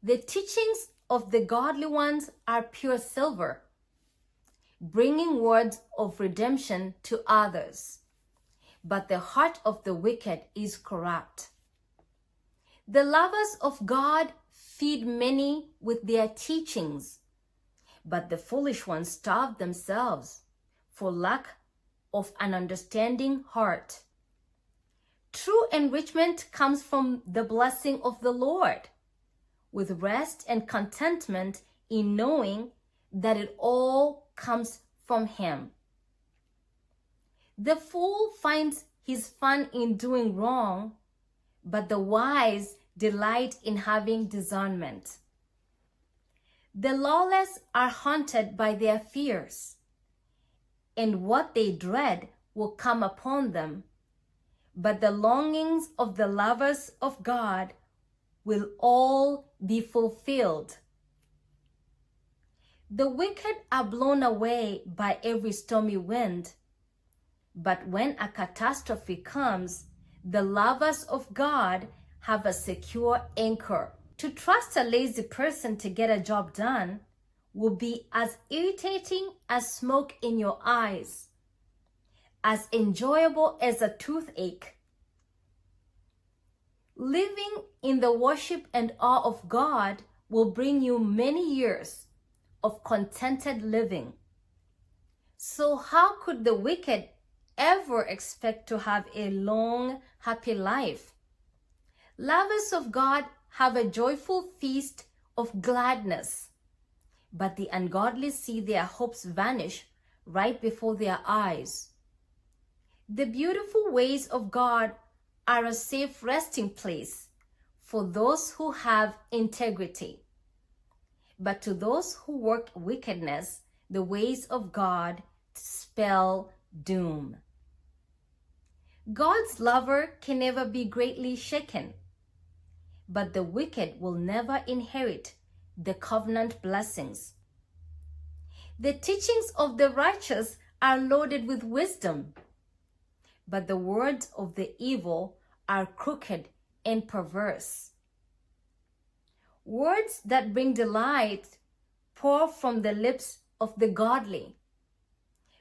S1: The teachings of the godly ones are pure silver, bringing words of redemption to others. But the heart of the wicked is corrupt. The lovers of God feed many with their teachings, but the foolish ones starve themselves for lack of an understanding heart. True enrichment comes from the blessing of the Lord, with rest and contentment in knowing that it all comes from Him. The fool finds his fun in doing wrong, but the wise delight in having discernment. The lawless are haunted by their fears, and what they dread will come upon them. But the longings of the lovers of God will all be fulfilled. The wicked are blown away by every stormy wind, but when a catastrophe comes, the lovers of God have a secure anchor. To trust a lazy person to get a job done will be as irritating as smoke in your eyes, as enjoyable as a toothache. Living in the worship and awe of God will bring you many years of contented living. So how could the wicked ever expect to have a long, happy life? Lovers of God have a joyful feast of gladness, but the ungodly see their hopes vanish right before their eyes. The beautiful ways of God are a safe resting place for those who have integrity. But to those who work wickedness, the ways of God spell doom. God's lover can never be greatly shaken, but the wicked will never inherit the covenant blessings. The teachings of the righteous are loaded with wisdom, but the words of the evil are crooked and perverse. Words that bring delight pour from the lips of the godly,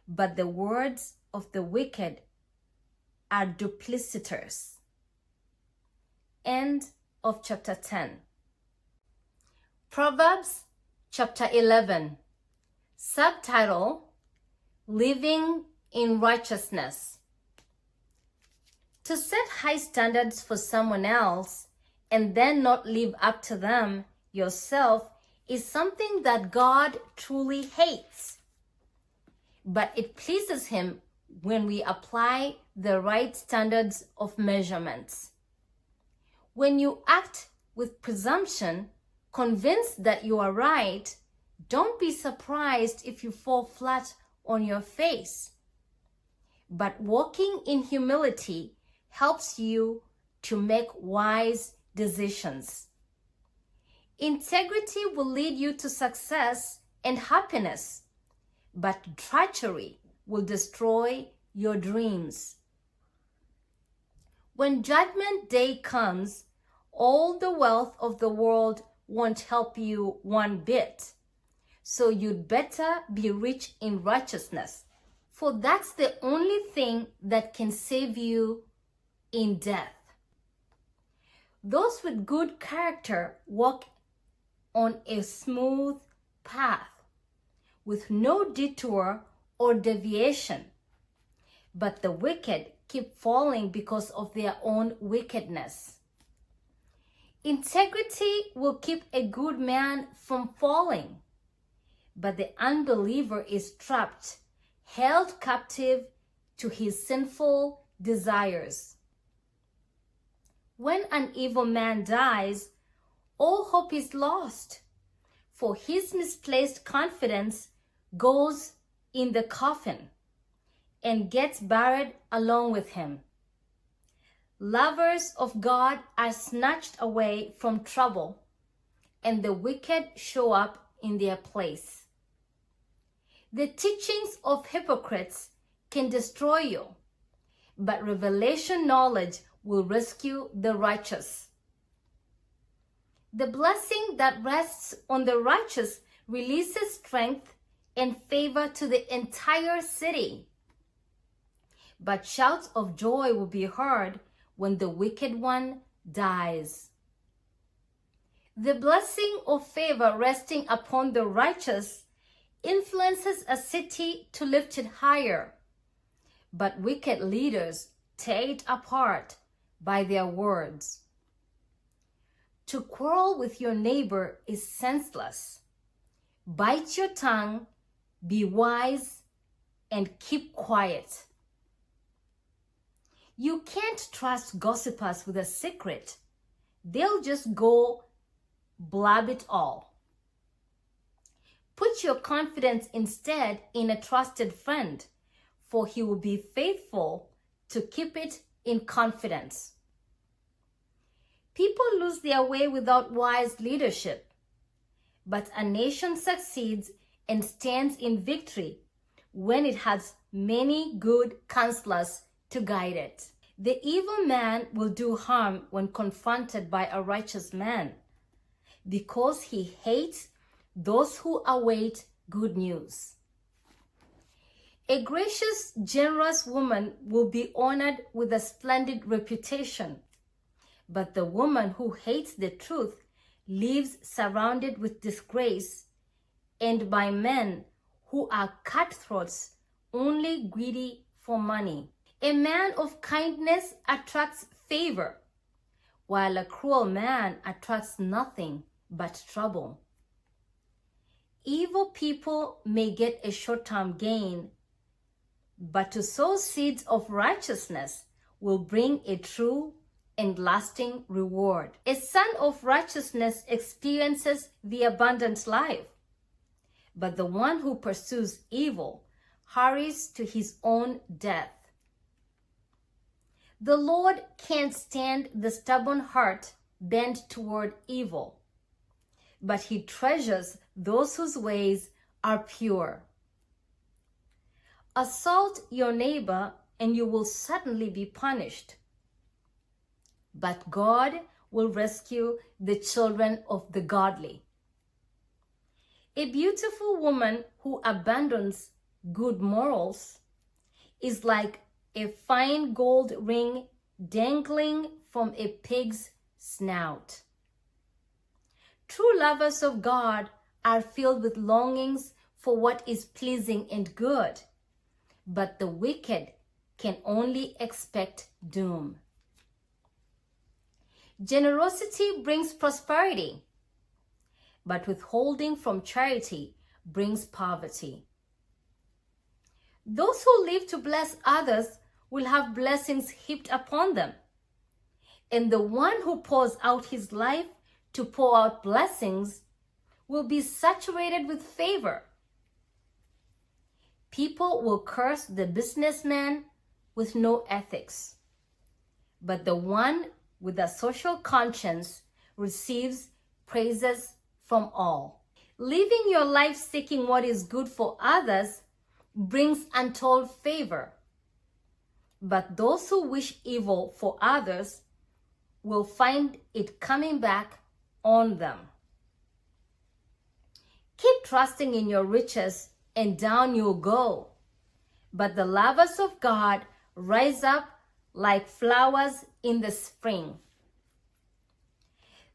S1: but the words of the wicked are duplicitous. End of chapter 10. Proverbs chapter 11. Subtitle: Living in Righteousness. To set high standards for someone else and then not live up to them yourself is something that God truly hates. But it pleases him when we apply the right standards of measurements. When you act with presumption, convinced that you are right, don't be surprised if you fall flat on your face. But walking in humility helps you to make wise decisions. Integrity will lead you to success and happiness, but treachery will destroy your dreams. When Judgment Day comes, all the wealth of the world won't help you one bit. So you'd better be rich in righteousness, for that's the only thing that can save you in death. Those with good character walk on a smooth path with no detour or deviation, but the wicked keep falling because of their own wickedness. Integrity will keep a good man from falling, but the unbeliever is trapped, held captive to his sinful desires. When an evil man dies, all hope is lost, for his misplaced confidence goes in the coffin and gets buried along with him. Lovers of God are snatched away from trouble, and the wicked show up in their place. The teachings of hypocrites can destroy you, but revelation knowledge will rescue the righteous. The blessing that rests on the righteous releases strength and favor to the entire city. But shouts of joy will be heard when the wicked one dies. The blessing of favor resting upon the righteous influences a city to lift it higher, but wicked leaders tear it apart by their words. To quarrel with your neighbor is senseless. Bite your tongue, be wise, and keep quiet. You can't trust gossipers with a secret. They'll just go blab it all. Put your confidence instead in a trusted friend, for he will be faithful to keep it in confidence. People lose their way without wise leadership, but a nation succeeds and stands in victory when it has many good counselors to guide it. The evil man will do harm when confronted by a righteous man, because he hates those who await good news. A gracious, generous woman will be honored with a splendid reputation, but the woman who hates the truth lives surrounded with disgrace and by men who are cutthroats, only greedy for money. A man of kindness attracts favor, while a cruel man attracts nothing but trouble. Evil people may get a short-term gain, but to sow seeds of righteousness will bring a true and lasting reward. A son of righteousness experiences the abundant life, but the one who pursues evil hurries to his own death. The Lord can't stand the stubborn heart bent toward evil, but he treasures those whose ways are pure. Assault your neighbor and you will certainly be punished, but God will rescue the children of the godly. A beautiful woman who abandons good morals is like a fine gold ring dangling from a pig's snout. True lovers of God are filled with longings for what is pleasing and good, but the wicked can only expect doom. Generosity brings prosperity, but withholding from charity brings poverty. Those who live to bless others will have blessings heaped upon them. And the one who pours out his life to pour out blessings will be saturated with favor. People will curse the businessman with no ethics, but the one with a social conscience receives praises from all. Living your life seeking what is good for others brings untold favor, but those who wish evil for others will find it coming back on them. Keep trusting in your riches and down you'll go. But the lovers of God rise up like flowers in the spring.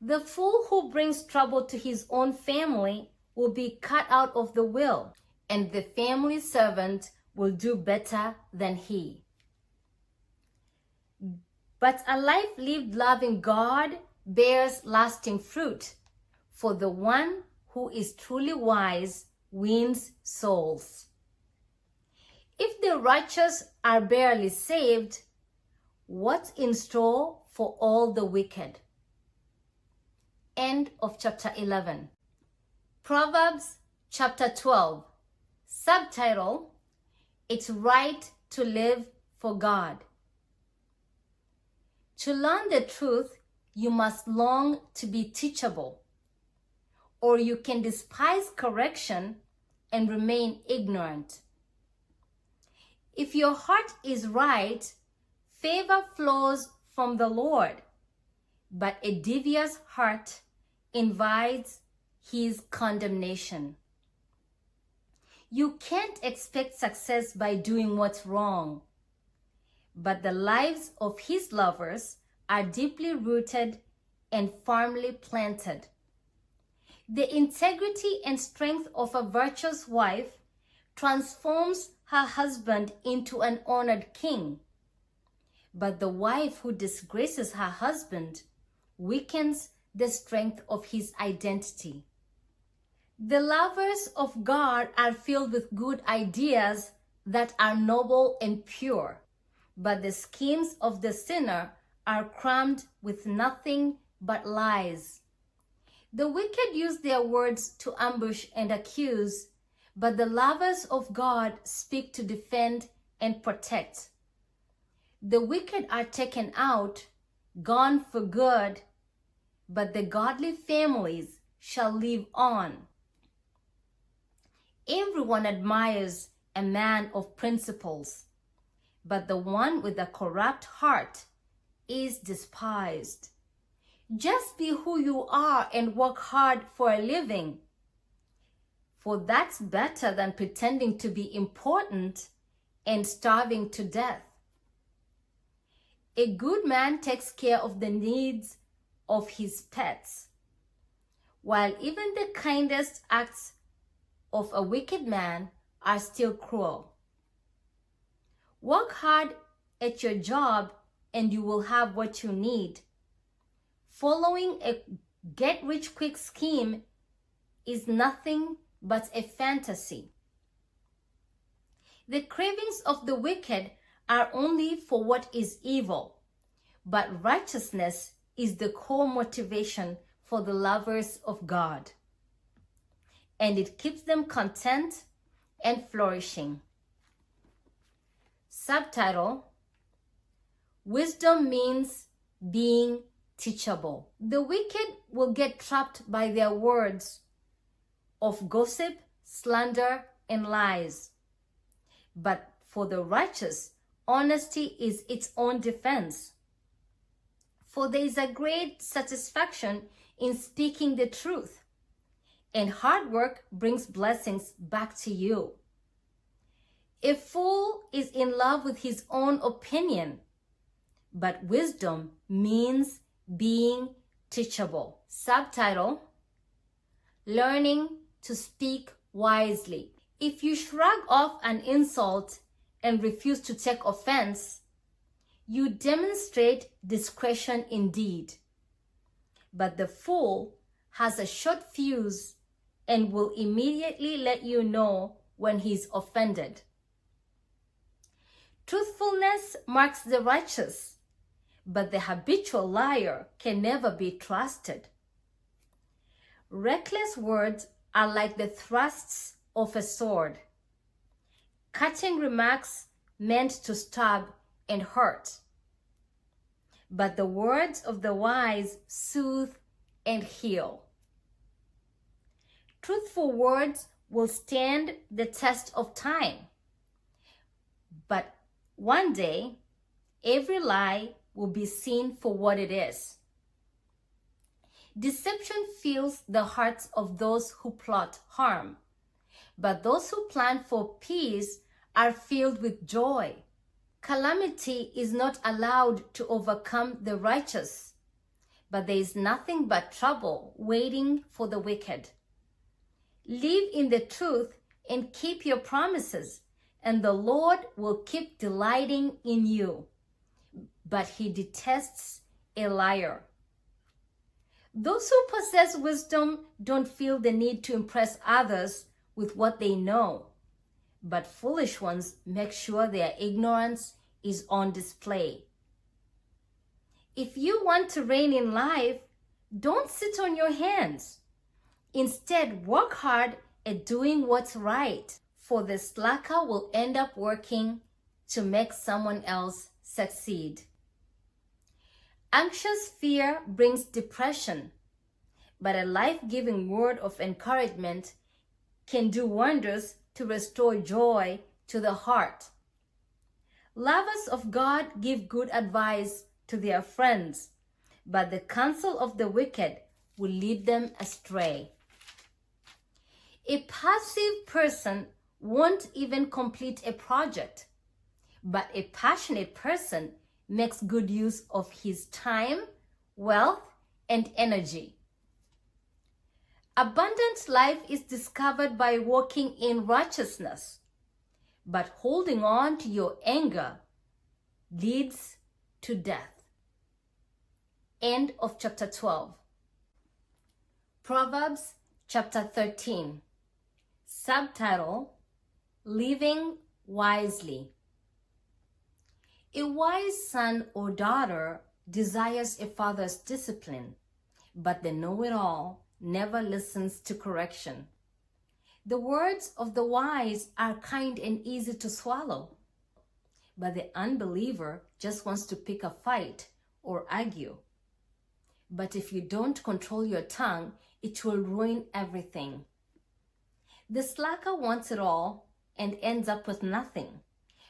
S1: The fool who brings trouble to his own family will be cut out of the will, and the family servant will do better than he. But a life lived loving God bears lasting fruit, for the one who is truly wise wins souls. If the righteous are barely saved, what's in store for all the wicked? End of chapter 11. Proverbs chapter 12. Subtitle: It's Right to Live for God. To learn the truth, you must long to be teachable, or you can despise correction and remain ignorant. If your heart is right, favor flows from the Lord, but a devious heart invites his condemnation. You can't expect success by doing what's wrong, but the lives of his lovers are deeply rooted and firmly planted. The integrity and strength of a virtuous wife transforms her husband into an honored king, but the wife who disgraces her husband weakens the strength of his identity. The lovers of God are filled with good ideas that are noble and pure, but the schemes of the sinner are crammed with nothing but lies. The wicked use their words to ambush and accuse, but the lovers of God speak to defend and protect. The wicked are taken out, gone for good, but the godly families shall live on. Everyone admires a man of principles, but the one with a corrupt heart is despised. Just be who you are and work hard for a living, for that's better than pretending to be important and starving to death. A good man takes care of the needs of his pets, while even the kindest acts of a wicked man are still cruel. Work hard at your job and you will have what you need. Following a get-rich-quick scheme is nothing but a fantasy. The cravings of the wicked are only for what is evil, but righteousness is the core motivation for the lovers of God, and it keeps them content and flourishing. Subtitle: Wisdom means being teachable. The wicked will get trapped by their words of gossip, slander, and lies. But for the righteous, honesty is its own defense. For there is a great satisfaction in speaking the truth, and hard work brings blessings back to you. A fool is in love with his own opinion, but wisdom means being teachable. Subtitle: Learning to speak wisely. If you shrug off an insult and refuse to take offense, you demonstrate discretion indeed. but the fool has a short fuse and will immediately let you know when he's offended. Truthfulness marks the righteous, but the habitual liar can never be trusted. Reckless words are like the thrusts of a sword, cutting remarks meant to stab and hurt. But the words of the wise soothe and heal. Truthful words will stand the test of time. But one day, every lie will be seen for what it is. Deception fills the hearts of those who plot harm, but those who plan for peace are filled with joy. Calamity is not allowed to overcome the righteous, but there is nothing but trouble waiting for the wicked. Live in the truth and keep your promises, and the Lord will keep delighting in you. But he detests a liar. Those who possess wisdom don't feel the need to impress others with what they know, but foolish ones make sure their ignorance is on display. If you want to reign in life, don't sit on your hands. Instead, work hard at doing what's right, for the slacker will end up working to make someone else succeed. Anxious fear brings depression, but a life-giving word of encouragement can do wonders to restore joy to the heart. Lovers of God give good advice to their friends, but the counsel of the wicked will lead them astray. A passive person won't even complete a project, but a passionate person makes good use of his time, wealth, and energy. Abundant life is discovered by walking in righteousness, but holding on to your anger leads to death. End of chapter 12. Proverbs chapter 13. Subtitle: Living Wisely. A wise son or daughter desires a father's discipline, but the know-it-all never listens to correction. The words of the wise are kind and easy to swallow, but the unbeliever just wants to pick a fight or argue. But if you don't control your tongue, it will ruin everything. The slacker wants it all and ends up with nothing,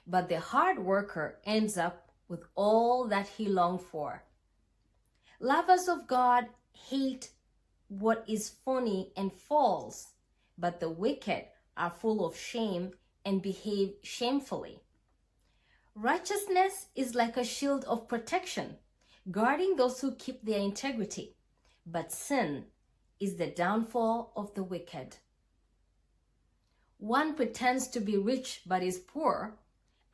S1: but the hard worker ends up with all that he longed for. Lovers of God hate what is phony and false, but the wicked are full of shame and behave shamefully. Righteousness is like a shield of protection, guarding those who keep their integrity, but sin is the downfall of the wicked. One pretends to be rich but is poor.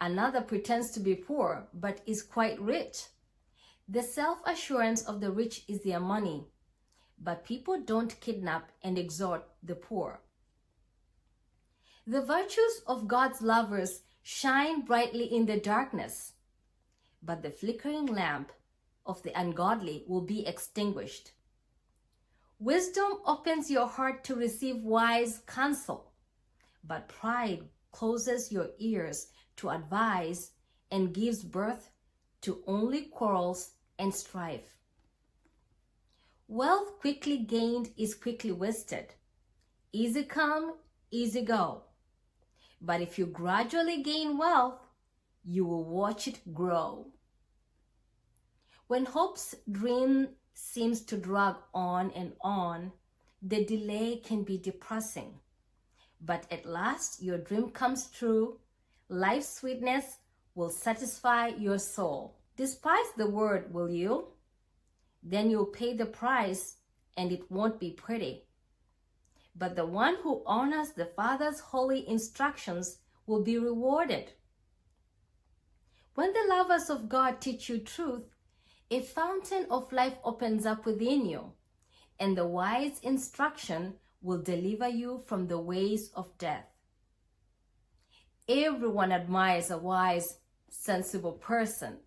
S1: Another pretends to be poor but is quite rich. The self-assurance of the rich is their money, but people don't kidnap and extort the poor. The virtues of God's lovers shine brightly in the darkness, but the flickering lamp of the ungodly will be extinguished. Wisdom opens your heart to receive wise counsel, but pride closes your ears to advice and gives birth to only quarrels and strife. Wealth quickly gained is quickly wasted. Easy come, easy go. But if you gradually gain wealth, you will watch it grow. When hope's dream seems to drag on and on, the delay can be depressing. But at last your dream comes true. Life's sweetness will satisfy your soul. Despise the word, will you? Then you'll pay the price, and it won't be pretty. But the one who honors the Father's holy instructions will be rewarded. When the lovers of God teach you truth, a fountain of life opens up within you, and the wise instruction will deliver you from the ways of death. Everyone admires a wise, sensible person,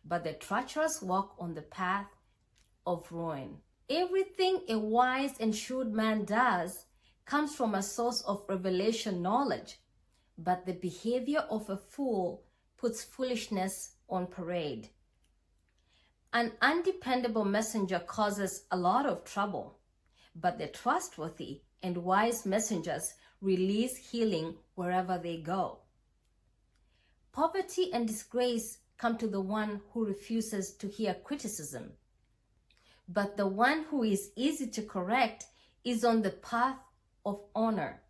S1: but the treacherous walk on the path of ruin. Everything a wise and shrewd man does comes from a source of revelation knowledge, but the behavior of a fool puts foolishness on parade. An undependable messenger causes a lot of trouble, but the trustworthy and wise messengers release healing wherever they go. Poverty and disgrace come to the one who refuses to hear criticism, but the one who is easy to correct is on the path of honor.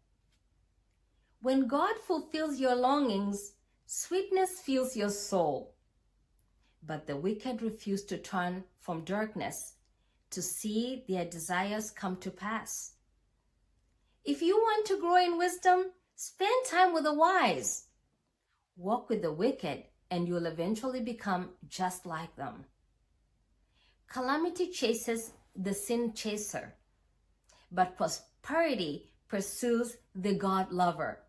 S1: When God fulfills your longings, sweetness fills your soul. But the wicked refuse to turn from darkness to see their desires come to pass. If you want to grow in wisdom, spend time with the wise. Walk with the wicked, and you'll eventually become just like them. Calamity chases the sin chaser, but prosperity pursues the God lover.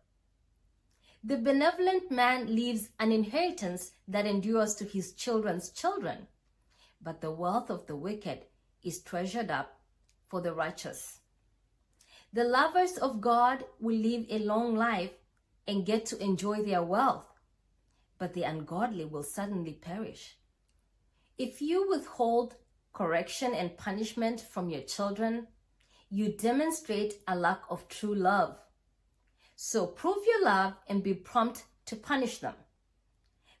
S1: The benevolent man leaves an inheritance that endures to his children's children, but the wealth of the wicked is treasured up for the righteous. The lovers of God will live a long life and get to enjoy their wealth, but the ungodly will suddenly perish. If you withhold correction and punishment from your children, you demonstrate a lack of true love. So prove your love and be prompt to punish them.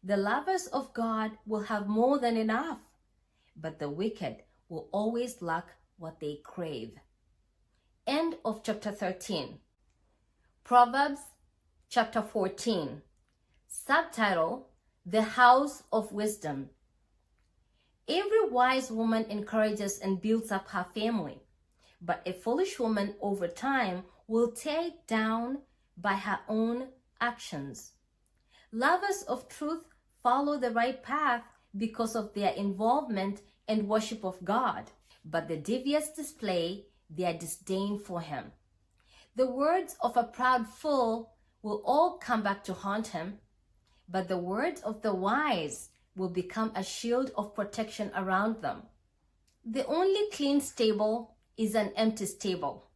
S1: The lovers of God will have more than enough, but the wicked will always lack what they crave. End of chapter 13. Proverbs chapter 14. Subtitle: The House of Wisdom. Every wise woman encourages and builds up her family, but a foolish woman over time will tear it down by her own actions. Lovers of truth follow the right path because of their involvement and worship of God, but the devious display their disdain for Him. The words of a proud fool will all come back to haunt him, but the words of the wise will become a shield of protection around them. The only clean stable is an empty stable.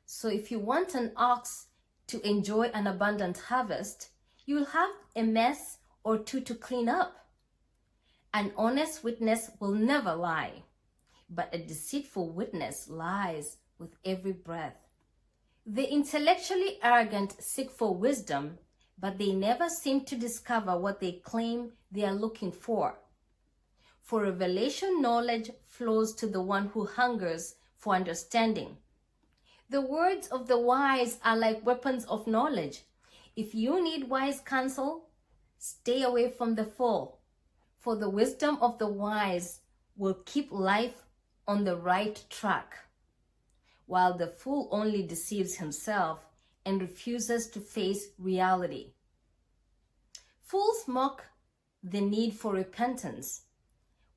S1: So if you want an ox to enjoy an abundant harvest, you'll have a mess or two to clean up. An honest witness will never lie, but a deceitful witness lies with every breath. The intellectually arrogant seek for wisdom, but they never seem to discover what they claim they are looking for. For revelation knowledge flows to the one who hungers for understanding. The words of the wise are like weapons of knowledge. If you need wise counsel, stay away from the fool, for the wisdom of the wise will keep life on the right track, while the fool only deceives himself and refuses to face reality. Fools mock the need for repentance,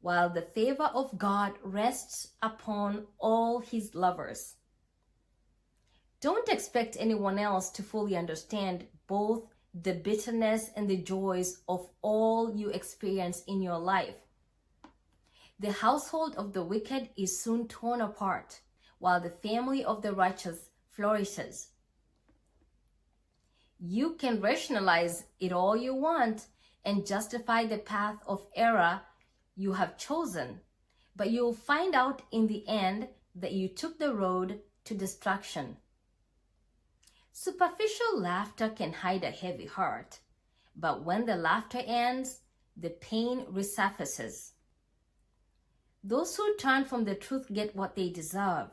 S1: while the favor of God rests upon all His lovers. Don't expect anyone else to fully understand both the bitterness and the joys of all you experience in your life. The household of the wicked is soon torn apart, while the family of the righteous flourishes. You can rationalize it all you want and justify the path of error you have chosen, but you'll find out in the end that you took the road to destruction. Superficial laughter can hide a heavy heart, but when the laughter ends, the pain resurfaces. Those who turn from the truth get what they deserve,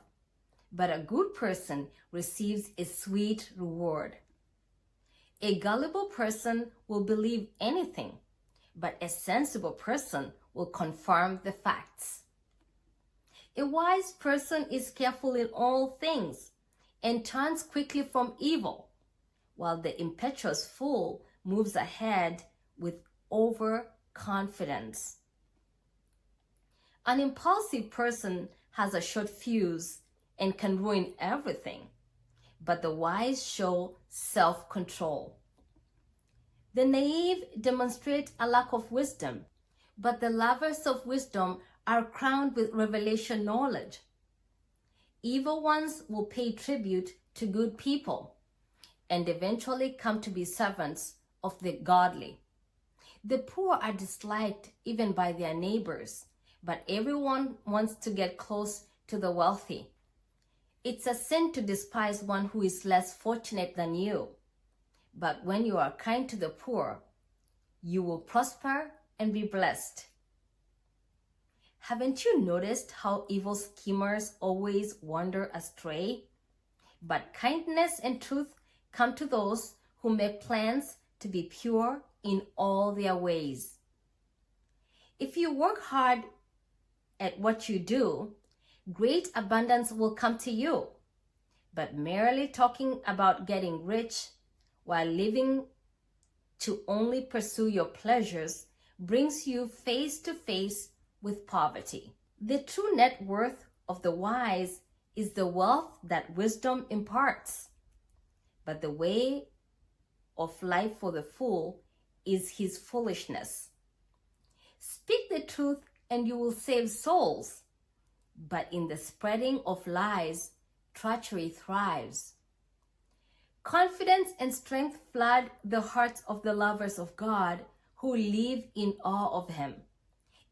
S1: but a good person receives a sweet reward. A gullible person will believe anything, but a sensible person will confirm the facts. A wise person is careful in all things and turns quickly from evil, while the impetuous fool moves ahead with overconfidence. An impulsive person has a short fuse and can ruin everything, but the wise show self-control. The naive demonstrate a lack of wisdom, but the lovers of wisdom are crowned with revelation knowledge. Evil ones will pay tribute to good people and eventually come to be servants of the godly. The poor are disliked even by their neighbors, but everyone wants to get close to the wealthy. It's a sin to despise one who is less fortunate than you. But when you are kind to the poor, you will prosper and be blessed. Haven't you noticed how evil schemers always wander astray? But kindness and truth come to those who make plans to be pure in all their ways. If you work hard at what you do, great abundance will come to you. But merely talking about getting rich while living to only pursue your pleasures brings you face to face with poverty. The true net worth of the wise is the wealth that wisdom imparts. But the way of life for the fool is his foolishness. Speak the truth and you will save souls. But in the spreading of lies, treachery thrives. Confidence and strength flood the hearts of the lovers of God who live in awe of Him,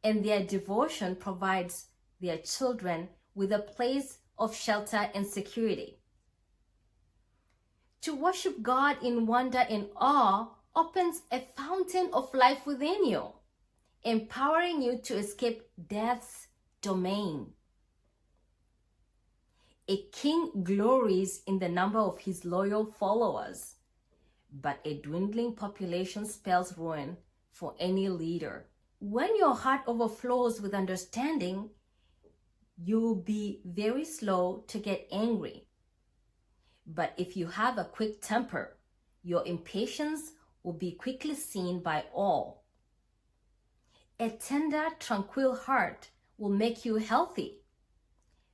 S1: and their devotion provides their children with a place of shelter and security. To worship God in wonder and awe opens a fountain of life within you, empowering you to escape death's domain. A king glories in the number of his loyal followers, but a dwindling population spells ruin for any leader. When your heart overflows with understanding, you'll be very slow to get angry. But if you have a quick temper, your impatience will be quickly seen by all. A tender, tranquil heart will make you healthy,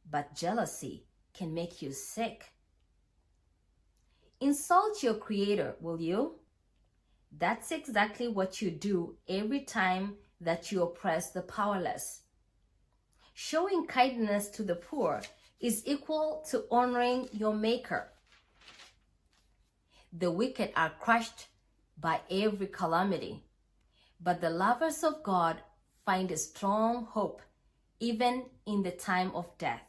S1: but jealousy can make you sick. Insult your Creator, will you? That's exactly what you do every time that you oppress the powerless. Showing kindness to the poor is equal to honoring your Maker. The wicked are crushed by every calamity, but the lovers of God find a strong hope even in the time of death.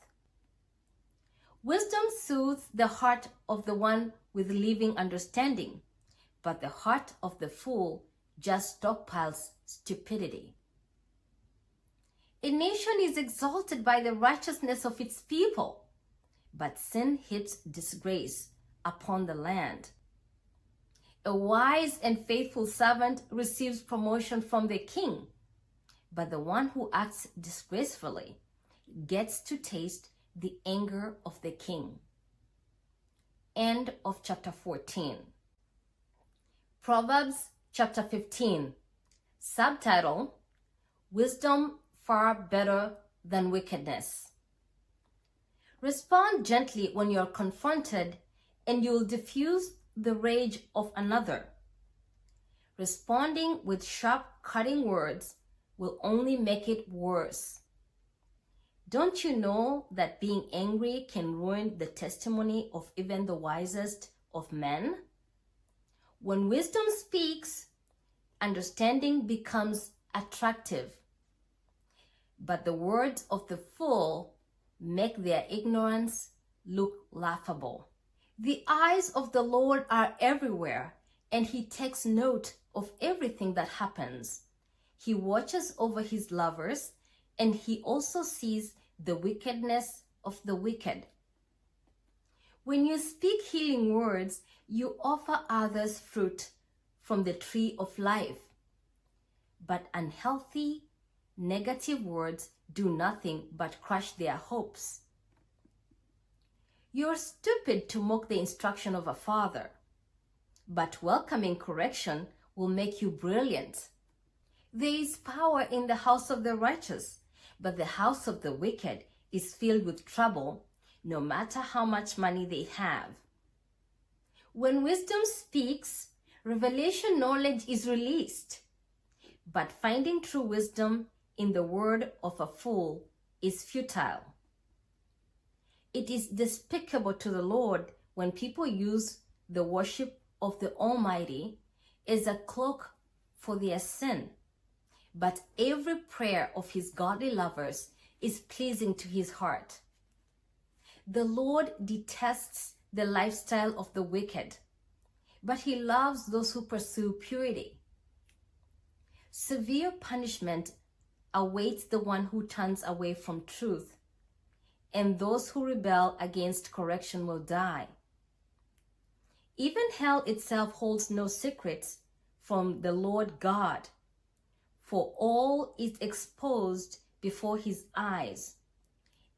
S1: Wisdom soothes the heart of the one with living understanding, but the heart of the fool just stockpiles stupidity. A nation is exalted by the righteousness of its people, but sin heaps disgrace upon the land. A wise and faithful servant receives promotion from the king, but the one who acts disgracefully gets to taste the anger of the king. End of chapter 14. Proverbs chapter 15. Subtitle: Wisdom far better than wickedness. Respond gently when you're confronted, and you'll diffuse the rage of another. Responding with sharp, cutting words will only make it worse. Don't you know that being angry can ruin the testimony of even the wisest of men? When wisdom speaks, understanding becomes attractive. But the words of the fool make their ignorance look laughable. The eyes of the Lord are everywhere, and He takes note of everything that happens. He watches over His lovers, and He also sees the wickedness of the wicked. When you speak healing words, you offer others fruit from the tree of life. But unhealthy, negative words do nothing but crush their hopes. You're stupid to mock the instruction of a father, but welcoming correction will make you brilliant. There is power in the house of the righteous, but the house of the wicked is filled with trouble. no matter how much money they have. When wisdom speaks, revelation knowledge is released. But finding true wisdom in the word of a fool is futile. It is despicable to the Lord when people use the worship of the Almighty as a cloak for their sin. But every prayer of his godly lovers is pleasing to his heart. The Lord detests the lifestyle of the wicked, but he loves those who pursue purity. Severe punishment awaits the one who turns away from truth, and those who rebel against correction will die. Even hell itself holds no secrets from the Lord God, for all is exposed before his eyes,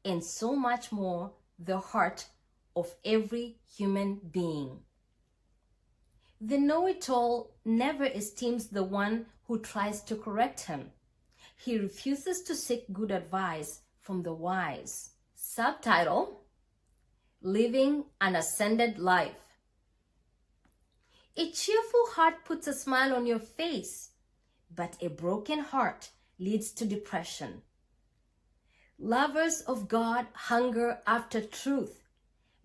S1: and so much more the heart of every human being. The know-it-all never esteems the one who tries to correct him. He refuses to seek good advice from the wise. Subtitle: Living an Ascended Life. A cheerful heart puts a smile on your face, but a broken heart leads to depression. Lovers of God hunger after truth,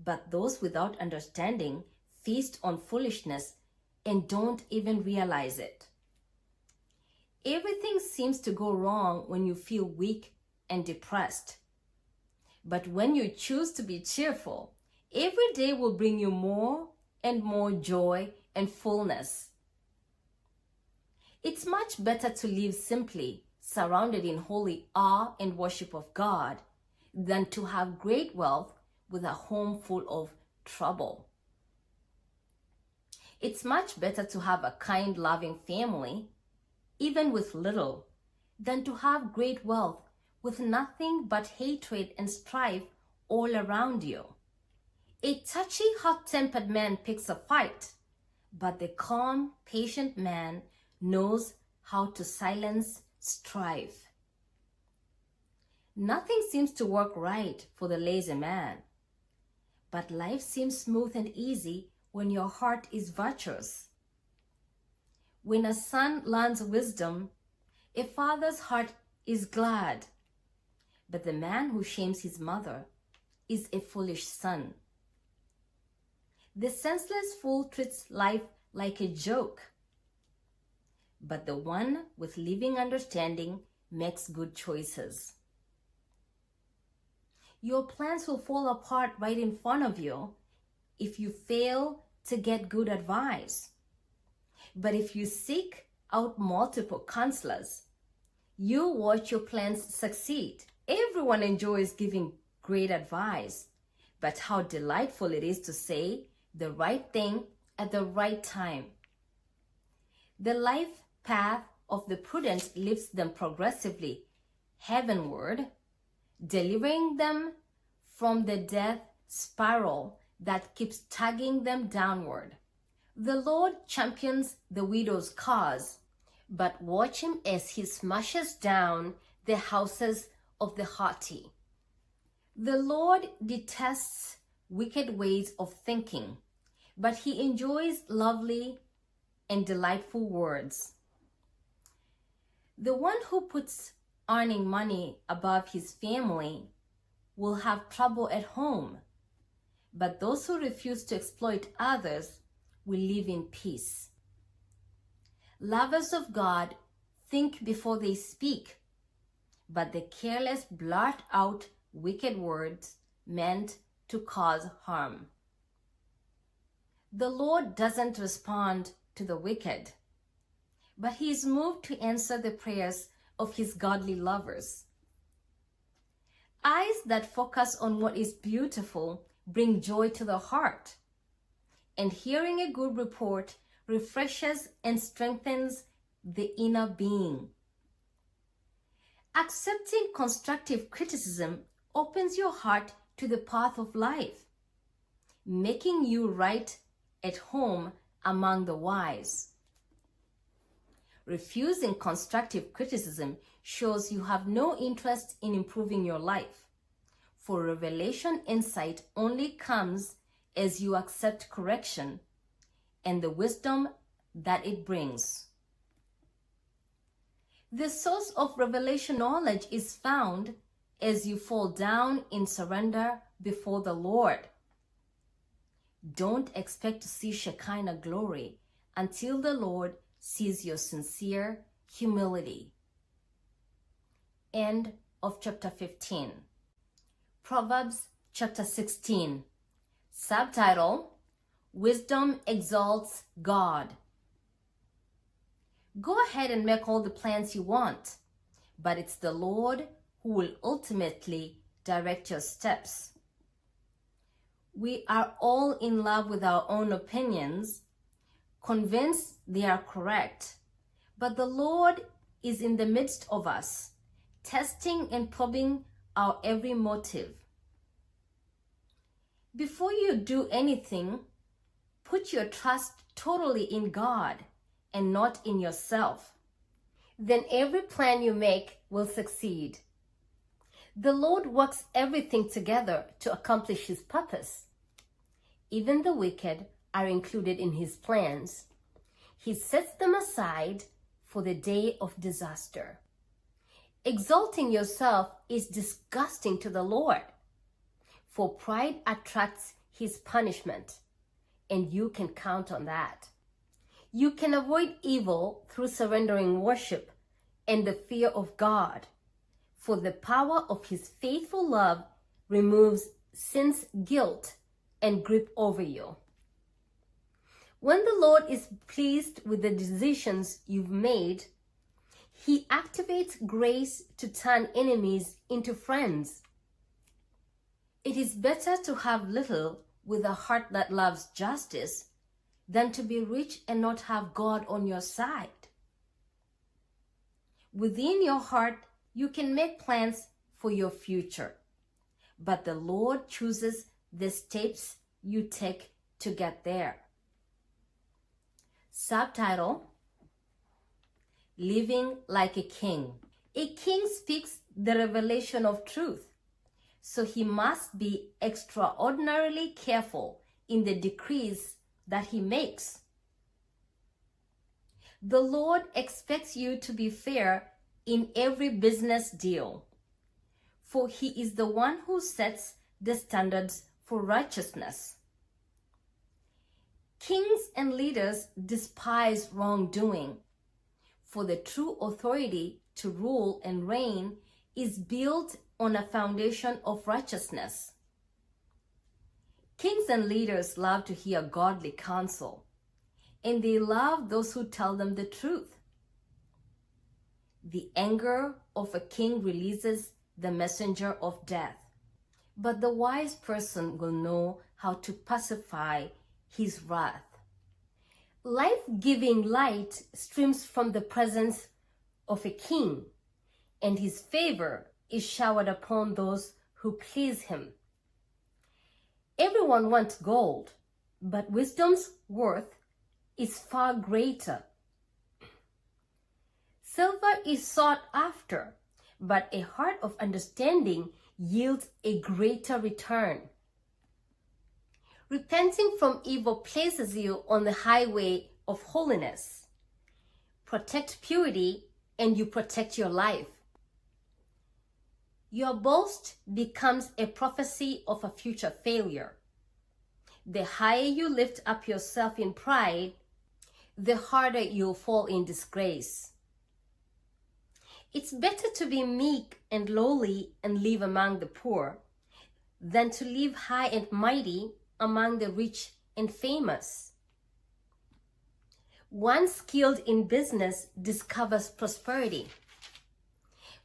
S1: but those without understanding feast on foolishness and don't even realize it. Everything seems to go wrong when you feel weak and depressed. But when you choose to be cheerful, every day will bring you more and more joy and fullness. It's much better to live simply, surrounded in holy awe and worship of God, than to have great wealth with a home full of trouble. It's much better to have a kind, loving family, even with little, than to have great wealth with nothing but hatred and strife all around you. A touchy, hot-tempered man picks a fight, but the calm, patient man knows how to silence strife. Nothing seems to work right for the lazy man, but life seems smooth and easy when your heart is virtuous. When a son learns wisdom, a father's heart is glad, but the man who shames his mother is a foolish son. The senseless fool treats life like a joke, but the one with living understanding makes good choices. Your plans will fall apart right in front of you if you fail to get good advice. But if you seek out multiple counselors, you watch your plans succeed. Everyone enjoys giving great advice, but how delightful it is to say the right thing at the right time. The life path of the prudent lifts them progressively heavenward, delivering them from the death spiral that keeps tugging them downward. The Lord champions the widow's cause, but watch him as he smashes down the houses of the haughty. The Lord detests wicked ways of thinking, but he enjoys lovely and delightful words. The one who puts earning money above his family will have trouble at home, but those who refuse to exploit others will live in peace. Lovers of God think before they speak, but the careless blurt out wicked words meant to cause harm. The Lord doesn't respond to the wicked, but he is moved to answer the prayers of his godly lovers. Eyes that focus on what is beautiful bring joy to the heart, and hearing a good report refreshes and strengthens the inner being. Accepting constructive criticism opens your heart to the path of life, making you right at home among the wise. Refusing constructive criticism shows you have no interest in improving your life, for revelation insight only comes as you accept correction and the wisdom that it brings. The source of revelation knowledge is found as you fall down in surrender before the Lord. Don't expect to see Shekinah glory until the Lord sees your sincere humility. End of chapter 15. Proverbs chapter 16. Subtitle: Wisdom Exalts God. Go ahead and make all the plans you want, but it's the Lord who will ultimately direct your steps. We are all in love with our own opinions, convinced they are correct, but the Lord is in the midst of us, testing and probing our every motive. Before you do anything, put your trust totally in God and not in yourself. Then every plan you make will succeed. The Lord works everything together to accomplish His purpose. Even the wicked are included in His plans. He sets them aside for the day of disaster. Exalting yourself is disgusting to the Lord, for pride attracts His punishment, and you can count on that. You can avoid evil through surrendering worship and the fear of God, for the power of His faithful love removes sin's guilt and grip over you. When the Lord is pleased with the decisions you've made, He activates grace to turn enemies into friends. It is better to have little with a heart that loves justice than to be rich and not have God on your side. Within your heart, you can make plans for your future, but the Lord chooses the steps you take to get there. Subtitle: Living like a King. A king speaks the revelation of truth, so he must be extraordinarily careful in the decrees that he makes. The Lord expects you to be fair in every business deal, for He is the one who sets the standards for righteousness. Kings and leaders despise wrongdoing, for the true authority to rule and reign is built on a foundation of righteousness. Kings and leaders love to hear godly counsel, and they love those who tell them the truth. The anger of a king releases the messenger of death, but the wise person will know how to pacify his wrath. Life-giving light streams from the presence of a king, and his favor is showered upon those who please him. Everyone wants gold, but wisdom's worth is far greater. Silver is sought after, but a heart of understanding yields a greater return. Repenting from evil places you on the highway of holiness. Protect purity, and you protect your life. Your boast becomes a prophecy of a future failure. The higher you lift up yourself in pride, the harder you'll fall in disgrace. It's better to be meek and lowly and live among the poor than to live high and mighty among the rich and famous. One skilled in business discovers prosperity,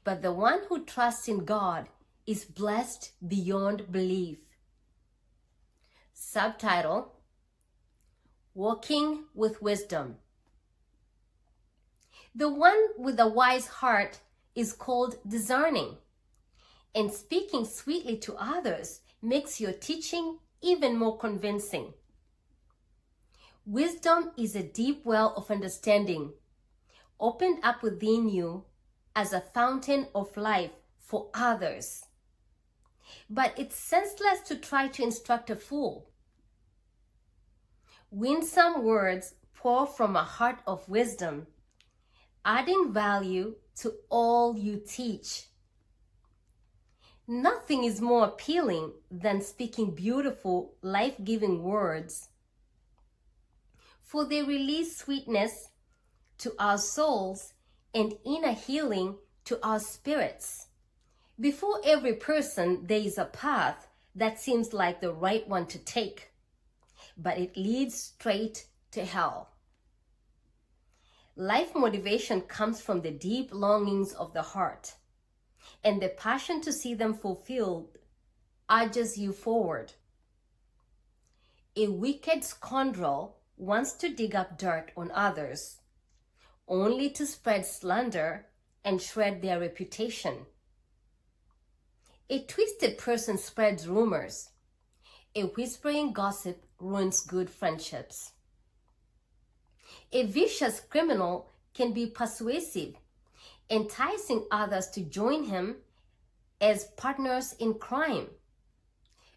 S1: but the one who trusts in God is blessed beyond belief. Subtitle: Walking with Wisdom. The one with a wise heart is called discerning, and speaking sweetly to others makes your teaching even more convincing. Wisdom is a deep well of understanding, opened up within you as a fountain of life for others. but it's senseless to try to instruct a fool. Winsome words pour from a heart of wisdom, adding value to all you teach. Nothing is more appealing than speaking beautiful, life-giving words, for they release sweetness to our souls and inner healing to our spirits. Before every person, there is a path that seems like the right one to take, but it leads straight to hell. Life motivation comes from the deep longings of the heart, and the passion to see them fulfilled urges you forward. A wicked scoundrel wants to dig up dirt on others, only to spread slander and shred their reputation. A twisted person spreads rumors. A whispering gossip ruins good friendships. A vicious criminal can be persuasive, enticing others to join him as partners in crime,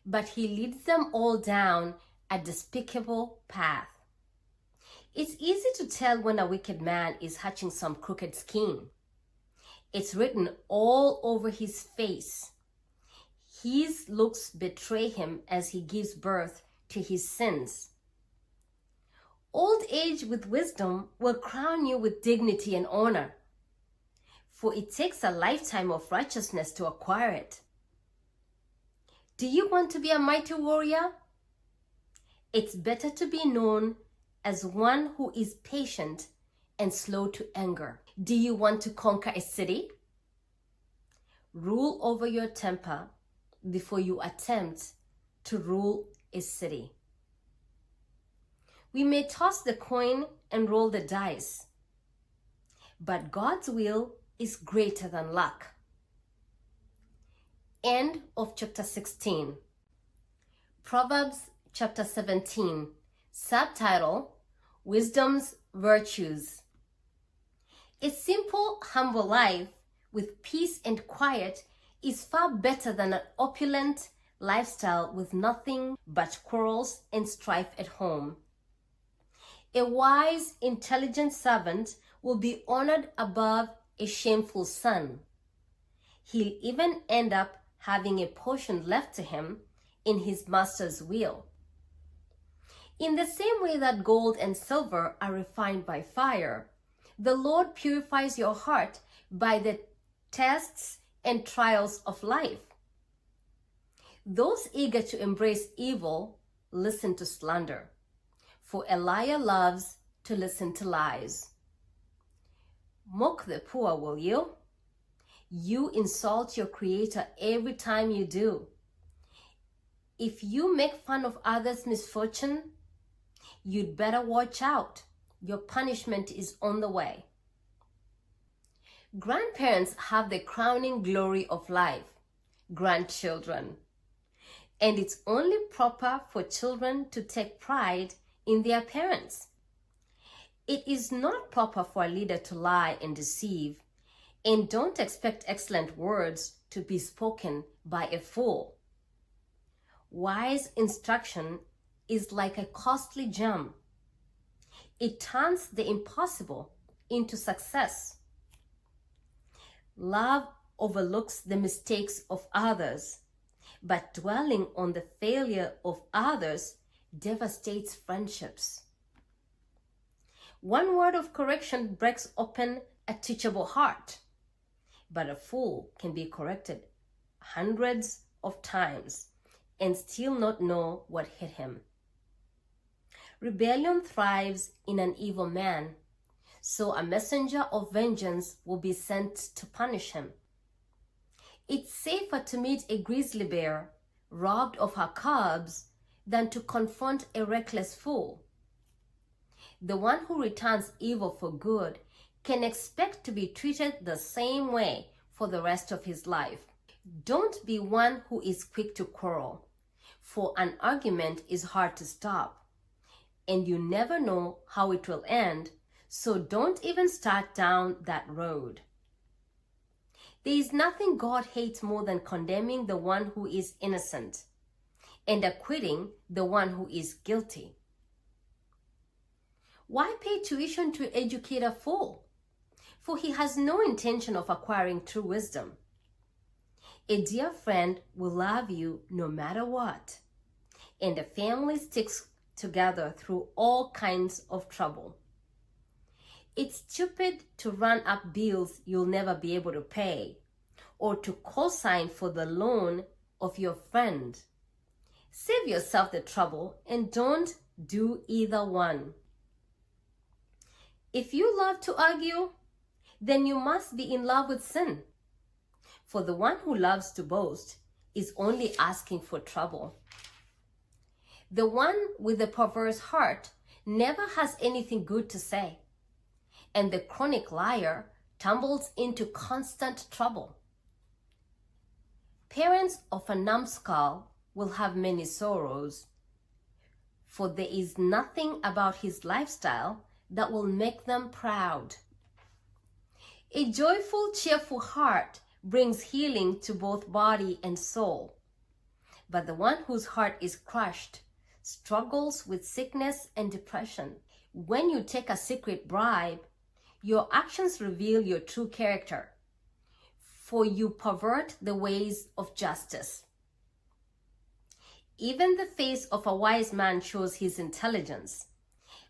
S1: but he leads them all down a despicable path. It's easy to tell when a wicked man is hatching some crooked scheme. It's written all over his face. His looks betray him as he gives birth to his sins. Old age with wisdom will crown you with dignity and honor, for it takes a lifetime of righteousness to acquire it. Do you want to be a mighty warrior? It's better to be known as one who is patient and slow to anger. Do you want to conquer a city? Rule over your temper before you attempt to rule a city. We may toss the coin and roll the dice, but God's will is greater than luck. End of chapter 16. Proverbs chapter 17. Subtitle: Wisdom's Virtues. A simple, humble life with peace and quiet is far better than an opulent lifestyle with nothing but quarrels and strife at home. A wise, intelligent servant will be honored above a shameful son. He'll even end up having a portion left to him in his master's will. In the same way that gold and silver are refined by fire, the Lord purifies your heart by the tests and trials of life. Those eager to embrace evil listen to slander, for a liar loves to listen to lies. Mock the poor, will you? You insult your Creator every time you do. If you make fun of others' misfortune, you'd better watch out. Your punishment is on the way. Grandparents have the crowning glory of life, grandchildren. And it's only proper for children to take pride in their parents. It is not proper for a leader to lie and deceive, and don't expect excellent words to be spoken by a fool. Wise instruction is like a costly gem. It turns the impossible into success. Love overlooks the mistakes of others, but dwelling on the failure of others devastates friendships. One word of correction breaks open a teachable heart, but a fool can be corrected hundreds of times and still not know what hit him. Rebellion thrives in an evil man, so a messenger of vengeance will be sent to punish him. It's safer to meet a grizzly bear robbed of her cubs than to confront a reckless fool. The one who returns evil for good can expect to be treated the same way for the rest of his life. Don't be one who is quick to quarrel, for an argument is hard to stop, and you never know how it will end, so don't even start down that road. There is nothing God hates more than condemning the one who is innocent and acquitting the one who is guilty. Why pay tuition to educate a fool? For he has no intention of acquiring true wisdom. A dear friend will love you no matter what, and a family sticks together through all kinds of trouble. It's stupid to run up bills you'll never be able to pay, or to co-sign for the loan of your friend. Save yourself the trouble and don't do either one. If you love to argue, then you must be in love with sin. For the one who loves to boast is only asking for trouble. The one with the perverse heart never has anything good to say, and the chronic liar tumbles into constant trouble. Parents of a numbskull will have many sorrows, for there is nothing about his lifestyle that will make them proud. A joyful, cheerful heart brings healing to both body and soul. But the one whose heart is crushed struggles with sickness and depression. When you take a secret bribe, your actions reveal your true character, for you pervert the ways of justice. Even the face of a wise man shows his intelligence,